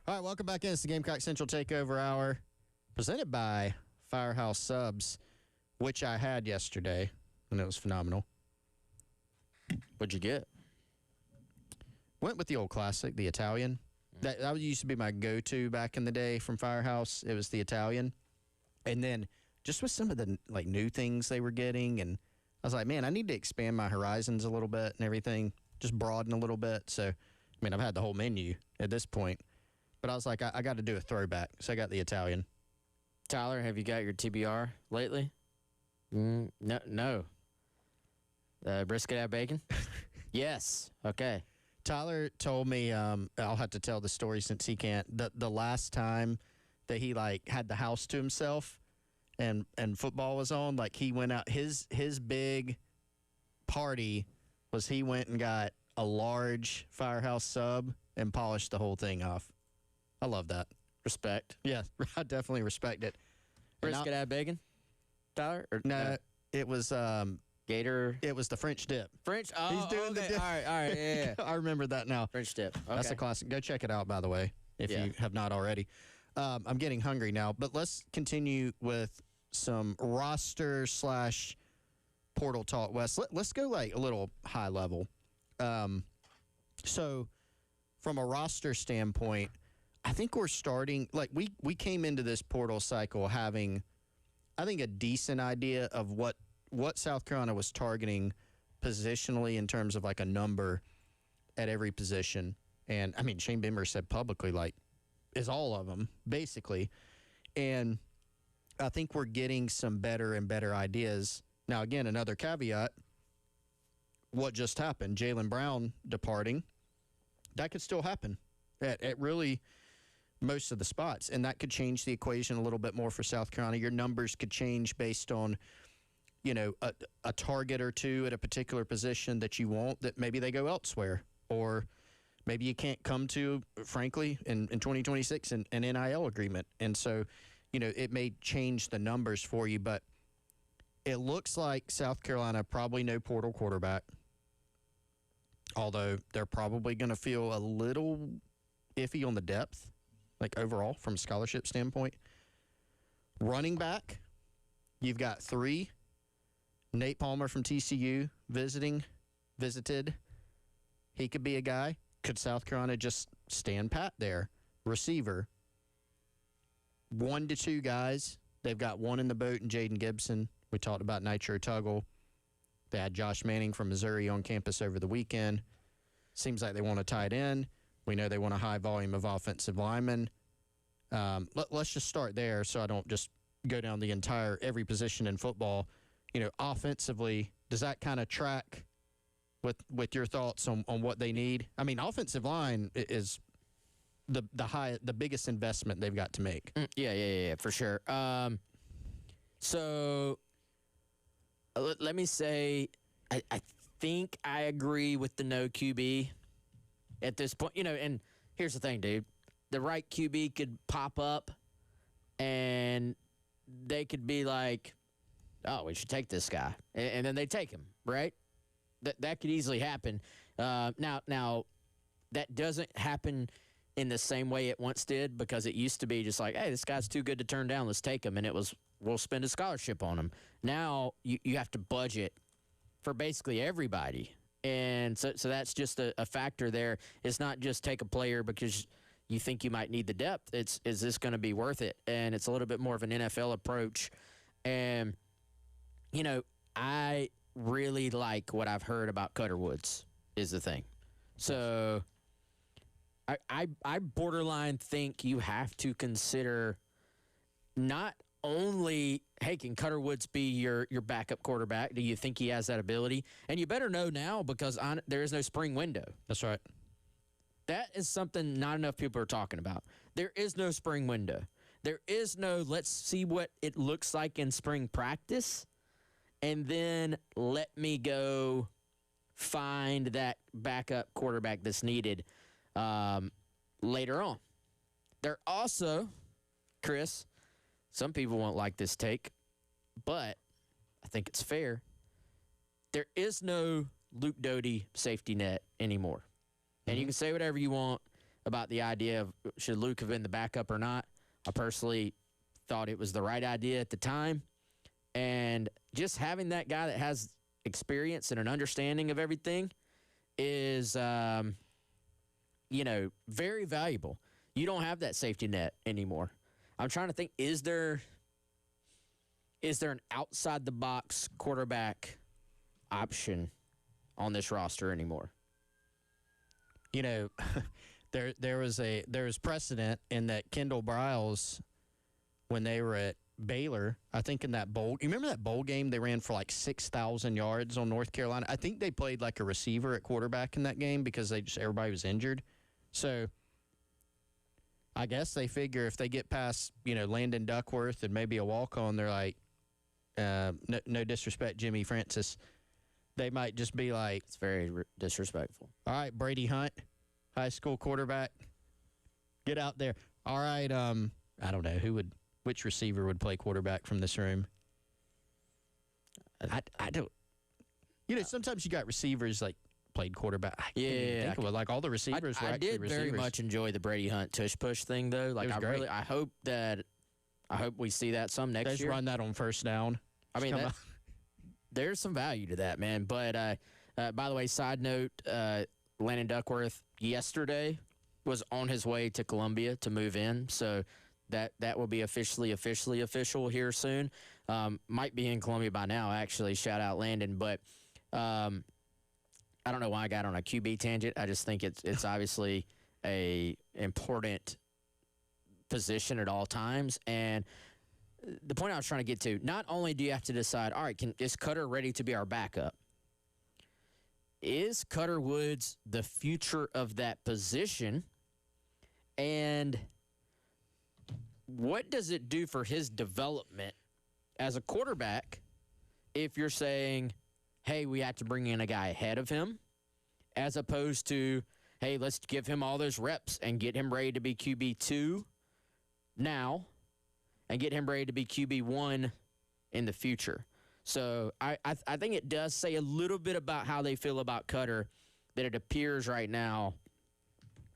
All right, welcome back in. It's the Gamecock Central Takeover Hour, presented by Firehouse Subs, which I had yesterday, and it was phenomenal. What'd you get? Went with the old classic, the Italian. That used to be my go-to back in the day from Firehouse. It was the Italian. And then just with some of the new things they were getting, and I was like, man, I need to expand my horizons a little bit and everything, just broaden a little bit. So, I mean, I've had the whole menu at this point, but I was like, I got to do a throwback. So I got the Italian. Tyler, have you got your TBR lately? No. Brisket out bacon? Yes. Okay. Tyler told me, I'll have to tell the story since he can't, the last time that he had the house to himself and football was on, he went out, his big party was he went and got a large Firehouse sub and polished the whole thing off. I love that. Respect. Yeah, I definitely respect it. Brisket out bacon? Tyler? Or, No, it was Gator? it was the French dip. French? Oh, He's doing the okay. dip. All right, yeah. I remember that now. French dip. Okay. That's a classic. Go check it out, by the way, if Yeah. you have not already. I'm getting hungry now, but let's continue with some roster / portal talk, Wes. Let's go a little high level. So from a roster standpoint, I think we're starting, we came into this portal cycle having, I think, a decent idea of what South Carolina was targeting positionally in terms of a number at every position. And I mean, Shane Beamer said publicly, is all of them, basically. And I think we're getting some better and better ideas. Now, again, another caveat, what just happened, Jaylen Brown departing, that could still happen at really most of the spots. And that could change the equation a little bit more for South Carolina. Your numbers could change based on, a target or two at a particular position that you want, that maybe they go elsewhere. Or maybe you can't come to, frankly, in 2026, an NIL agreement. And so, it may change the numbers for you, but it looks like South Carolina probably no portal quarterback, although they're probably going to feel a little iffy on the depth, overall from a scholarship standpoint. Running back, you've got 3. Nate Palmer from TCU visited. He could be a guy. Could South Carolina just stand pat there? Receiver, 1 to 2 guys. They've got one in the boat in Jaden Gibson. We talked about Nitro Tuggle. They had Josh Manning from Missouri on campus over the weekend. Seems like they want a tight end. We know they want a high volume of offensive linemen. Let's just start there so I don't just go down the every position in football. Offensively, does that kind of track with your thoughts on what they need? I mean, offensive line is the biggest investment they've got to make. Yeah, for sure. So let me say, I think I agree with the no QB at this point. And here's the thing, dude. The right QB could pop up, and they could be like, oh, we should take this guy. And then they take him, right? That could easily happen. Now, that doesn't happen in the same way it once did, because it used to be just like, hey, this guy's too good to turn down. Let's take him. And it was, we'll spend a scholarship on him. Now you have to budget for basically everybody. And so that's just a factor there. It's not just take a player because you think you might need the depth. Is this going to be worth it? And it's a little bit more of an NFL approach. And, I really like what I've heard about Cutter Woods is the thing. So I borderline think you have to consider not only, hey, can Cutter Woods be your backup quarterback? Do you think he has that ability? And you better know now, because there is no spring window. That's right. That is something not enough people are talking about. There is no spring window. There is no, let's see what it looks like in spring practice, and then let me go find that backup quarterback that's needed later on. There also, Chris, some people won't like this take, but I think it's fair. There is no Luke Doty safety net anymore. And you can say whatever you want about the idea of should Luke have been the backup or not. I personally thought it was the right idea at the time. And just having that guy that has experience and an understanding of everything is, very valuable. You don't have that safety net anymore. I'm trying to think, is there an outside-the-box quarterback option on this roster anymore? There was precedent in that Kendall Briles, when they were at Baylor, I think in that bowl. You remember that bowl game they ran for like 6,000 yards on North Carolina? I think they played like a receiver at quarterback in that game because everybody was injured. So I guess they figure if they get past Landon Duckworth and maybe a walk-on, they're like, no disrespect, Jimmy Francis, they might just be like, It's very disrespectful. all right, Brady Hunt, high school quarterback, get out there. All right, I don't know which receiver would play quarterback from this room. I don't. Sometimes you got receivers like played quarterback. I can't even think of it. Like all the receivers were I actually did receivers. very much enjoy the Brady Hunt tush push thing though. Like was I great. really, I hope we see that some next Just year. run that on first down. I mean, Come on. there's some value to that, man. But by the way, side note, Landon Duckworth yesterday was on his way to Columbia to move in, so that will be official here soon. Might be in Columbia by now, actually. Shout out Landon, but I don't know why I got on a QB tangent. I just think it's obviously a important position at all times. And the point I was trying to get to, not only do you have to decide, all right, is Cutter ready to be our backup? Is Cutter Woods the future of that position? And what does it do for his development as a quarterback if you're saying, hey, we have to bring in a guy ahead of him, as opposed to, hey, let's give him all those reps and get him ready to be QB2 now and get him ready to be QB1 in the future. So I think it does say a little bit about how they feel about Cutter, that it appears right now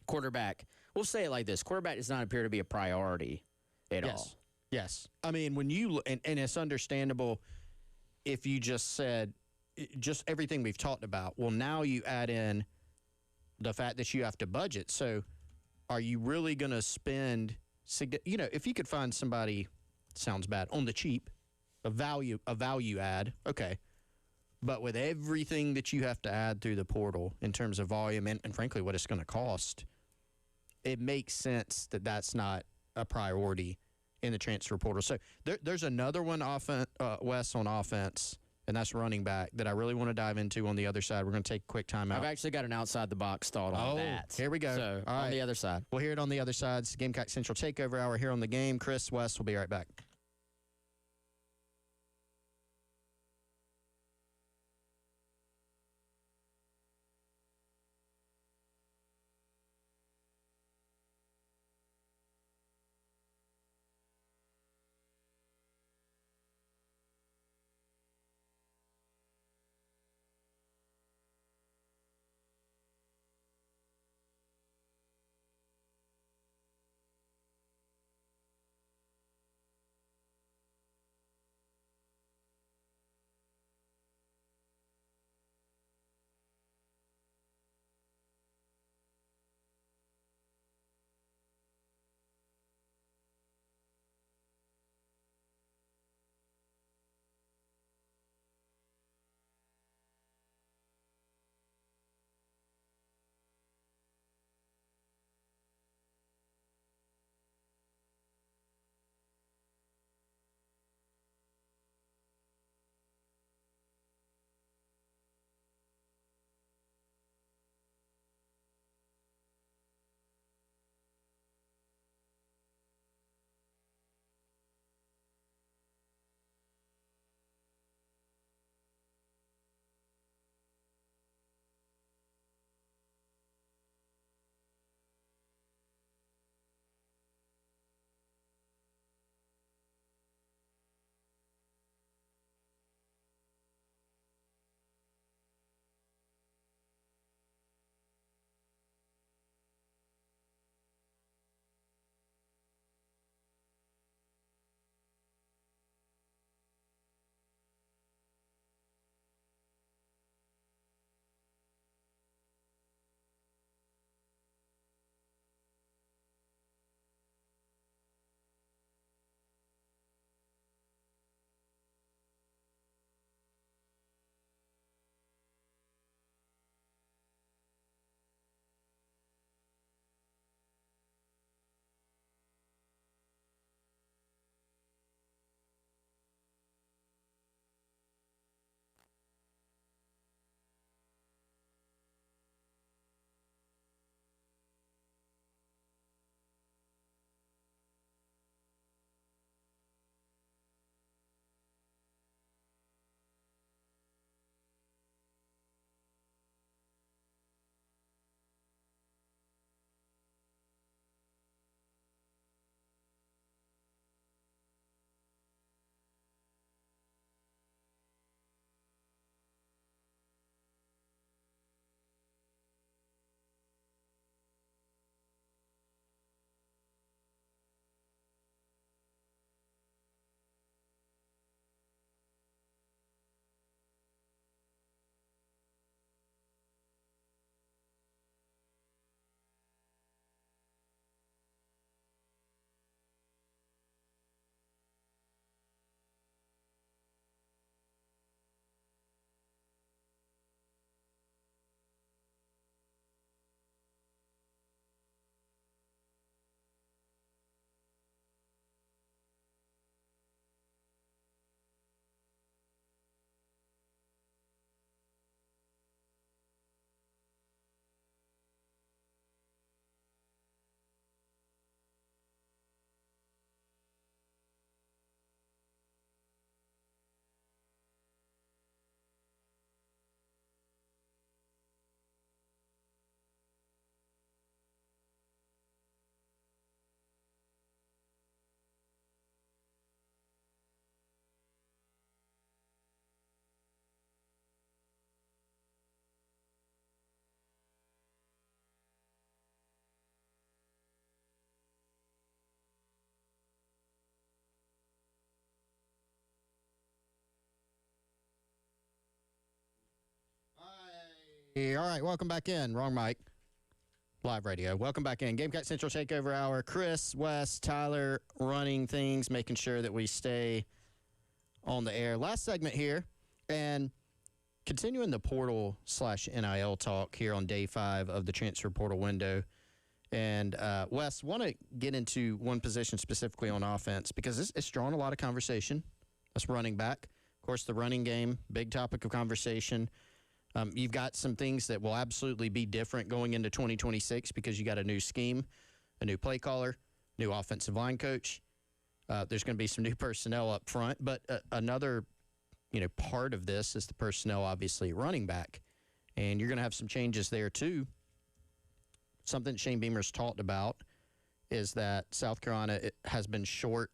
quarterback, we'll say it like this, quarterback does not appear to be a priority at all. Yes. I mean, when you and it's understandable if you just said just everything we've talked about. Well, now you add in the fact that you have to budget. So are you really going to spend, if you could find somebody, sounds bad, on the cheap, a value add, okay. But with everything that you have to add through the portal in terms of volume and frankly what it's going to cost, it makes sense that that's not a priority in the transfer portal. So there's another one, Wes, on offense, and that's running back, that I really want to dive into on the other side. We're going to take a quick time out. I've actually got an outside-the-box thought on that. Here we go. So, All on right. the other side. We'll hear it on the other side. It's Gamecock Central Takeover Hour here on The Game. Chris, Wes, will be right back. All right, welcome back in. Wrong mic. Live radio. Welcome back in. Gamecock Central Takeover Hour. Chris, Wes, Tyler running things, making sure that we stay on the air. Last segment here, and continuing the portal/NIL talk here on day 5 of the transfer portal window. And Wes, want to get into one position specifically on offense because it's drawn a lot of conversation. That's running back. Of course, the running game, big topic of conversation. You've got some things that will absolutely be different going into 2026 because you got a new scheme, a new play caller, new offensive line coach. There's going to be some new personnel up front, but another, part of this is the personnel, obviously, at running back, and you're going to have some changes there too. Something Shane Beamer's talked about is that South Carolina has been short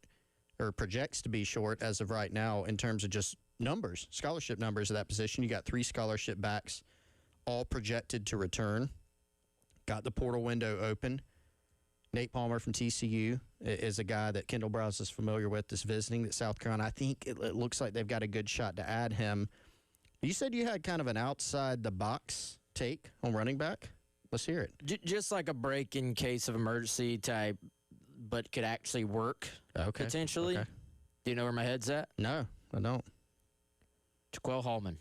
or projects to be short as of right now in terms of just numbers, scholarship numbers of that position. You got 3 scholarship backs, all projected to return. Got the portal window open. Nate Palmer from TCU is a guy that Kendall Browse is familiar with, that's visiting at South Carolina. I think it looks like they've got a good shot to add him. You said you had kind of an outside-the-box take on running back. Let's hear it. Just like a break in case of emergency type, but could actually work potentially. Okay. Do you know where my head's at? No, I don't. Jaquel Hallman.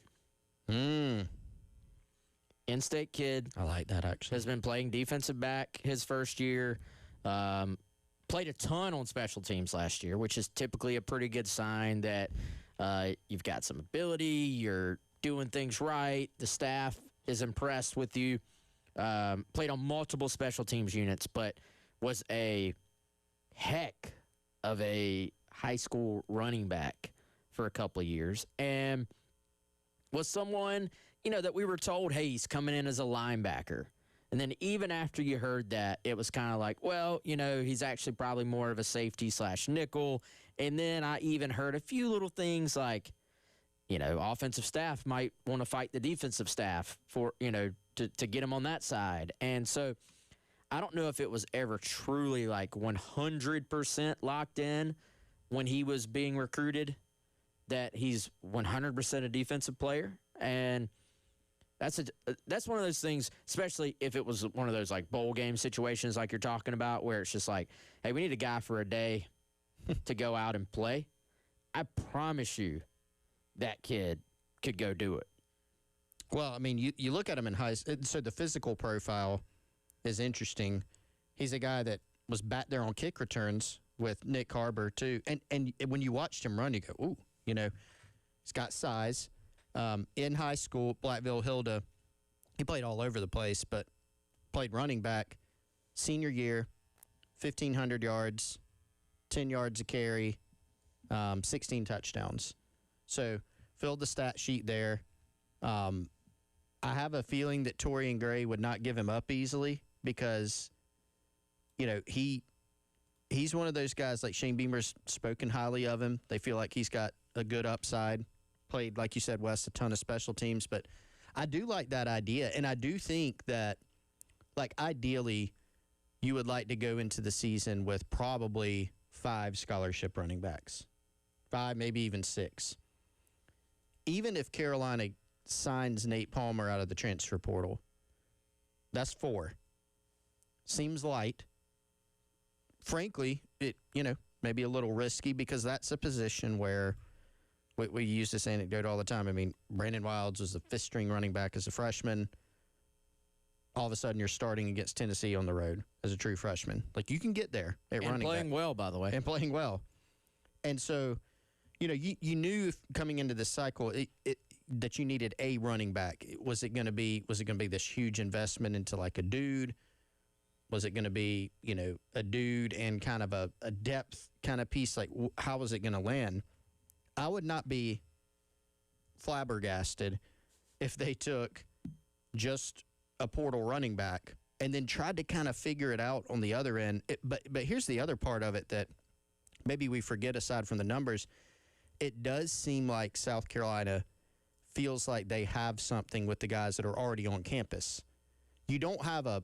In-state kid. I like that, actually. Has been playing defensive back his first year. Played a ton on special teams last year, which is typically a pretty good sign that you've got some ability, you're doing things right, the staff is impressed with you. Played on multiple special teams units, but was a heck of a high school running back for a couple of years, and was someone, that we were told, hey, he's coming in as a linebacker. And then even after you heard that, it was kind of like, well, he's actually probably more of a safety/nickel. And then I even heard a few little things like, offensive staff might want to fight the defensive staff for, to get him on that side. And so I don't know if it was ever truly like 100% locked in when he was being recruited that he's 100% a defensive player. And that's one of those things, especially if it was one of those like bowl game situations like you're talking about, where it's just like, hey, we need a guy for a day to go out and play. I promise you that kid could go do it. Well, I mean, you look at him in high school, so the physical profile is interesting. He's a guy that was back there on kick returns with Nick Harbor, too. And when you watched him run, you go, ooh, he's got size. In high school, Blackville Hilda, he played all over the place, but played running back. Senior year, 1,500 yards, 10 yards a carry, 16 touchdowns. So filled the stat sheet there. I have a feeling that Torian Gray would not give him up easily because, he's one of those guys, like Shane Beamer's spoken highly of him. They feel like he's got a good upside. Played, like you said, Wes, a ton of special teams. But I do like that idea. And I do think that, ideally, you would like to go into the season with probably 5 scholarship running backs. 5, maybe even 6. Even if Carolina signs Nate Palmer out of the transfer portal, that's 4. Seems light. Frankly, it, maybe a little risky because that's a position where we use this anecdote all the time. I mean, Brandon Wilds was the 5th-string running back as a freshman. All of a sudden, you're starting against Tennessee on the road as a true freshman. You can get there at running back. And playing well, by the way. And playing well. And so, you knew coming into this cycle that you needed a running back. Was it going to be this huge investment into a dude? Was it going to be, a dude and kind of a depth kind of piece? How was it going to land? I would not be flabbergasted if they took just a portal running back and then tried to kind of figure it out on the other end. But here's the other part of it that maybe we forget aside from the numbers. It does seem like South Carolina feels like they have something with the guys that are already on campus. You don't have a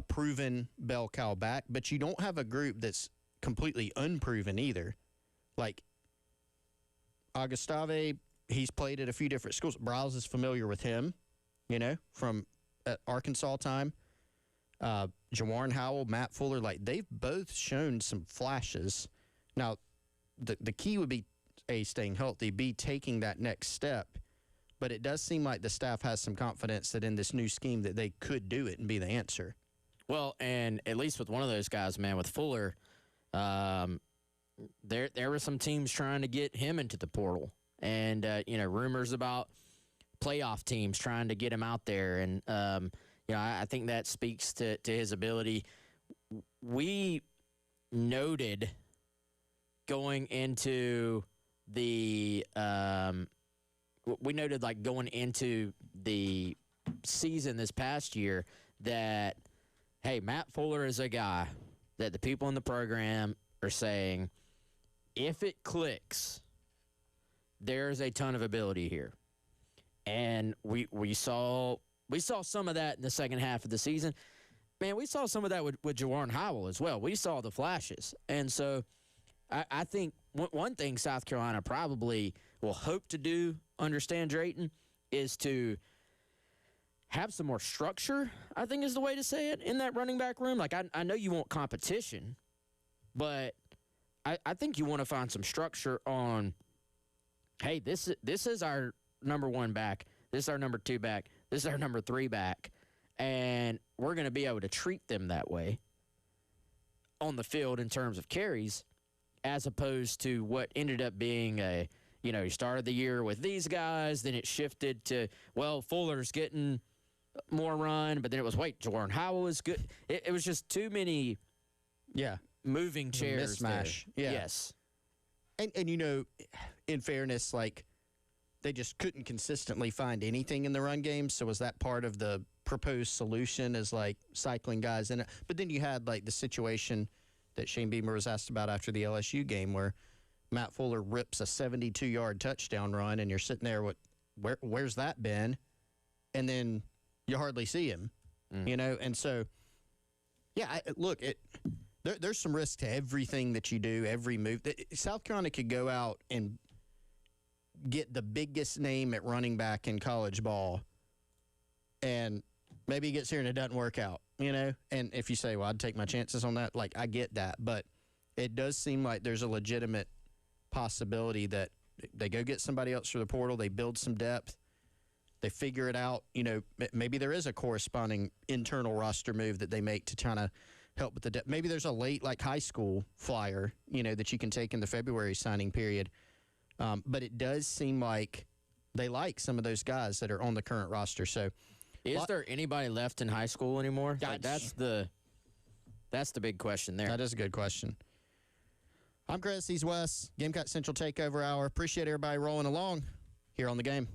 proven bell cow back, but you don't have a group that's completely unproven either. Augustave, he's played at a few different schools. Browse is familiar with him. from Arkansas time. Jawarn Howell, Matt Fuller, like they've both shown some flashes. Now, the key would be A, staying healthy, B, taking that next step. But it does seem like the staff has some confidence that in this new scheme that they could do it and be the answer. Well, and at least with one of those guys, man, with Fuller, there were some teams trying to get him into the portal, and rumors about playoff teams trying to get him out there, and I think that speaks to his ability. We noted going into the going into the season this past year that, hey, Matt Fuller is a guy that the people in the program are saying, if it clicks, there's a ton of ability here. And we saw some of that in the second half of the season. Man, we saw some of that with Jawarn Howell as well. We saw the flashes. And so I think one thing South Carolina probably will hope to do under Stan Drayton is to have some more structure, I think is the way to say it, in that running back room. Like, I know you want competition, but I think you want to find some structure on, hey, this is our number one back. This is our number two back. This is our number three back. And we're going to be able to treat them that way on the field in terms of carries, as opposed to what ended up being you started the year with these guys, then it shifted to, well, Fuller's getting more run, but then it was, wait, Jawarn Howell is good. It was just too many moving chairs mismatch. there. Yeah. Yes. And in fairness, like, they just couldn't consistently find anything in the run game. So was that part of the proposed solution, is like cycling guys in it? But then you had like the situation that Shane Beamer was asked about after the LSU game, where Matt Fuller rips a 72-yard touchdown run, and you're sitting there with, where's that been? And then you hardly see him, And so, there's some risk to everything that you do, every move. South Carolina could go out and get the biggest name at running back in college ball, and maybe he gets here and it doesn't work out, And if you say, well, I'd take my chances on that, like, I get that. But it does seem like there's a legitimate possibility that they go get somebody else for the portal, they build some depth, they figure it out. Maybe there is a corresponding internal roster move that they make to try to help with the depth. Maybe there's a late, like, high school flyer, that you can take in the February signing period. But it does seem like they like some of those guys that are on the current roster. So, is there anybody left in high school anymore? Like, that's the big question there. That is a good question. I'm Chris, he's Wes. Gamecock Central Takeover Hour. Appreciate everybody rolling along here on the game.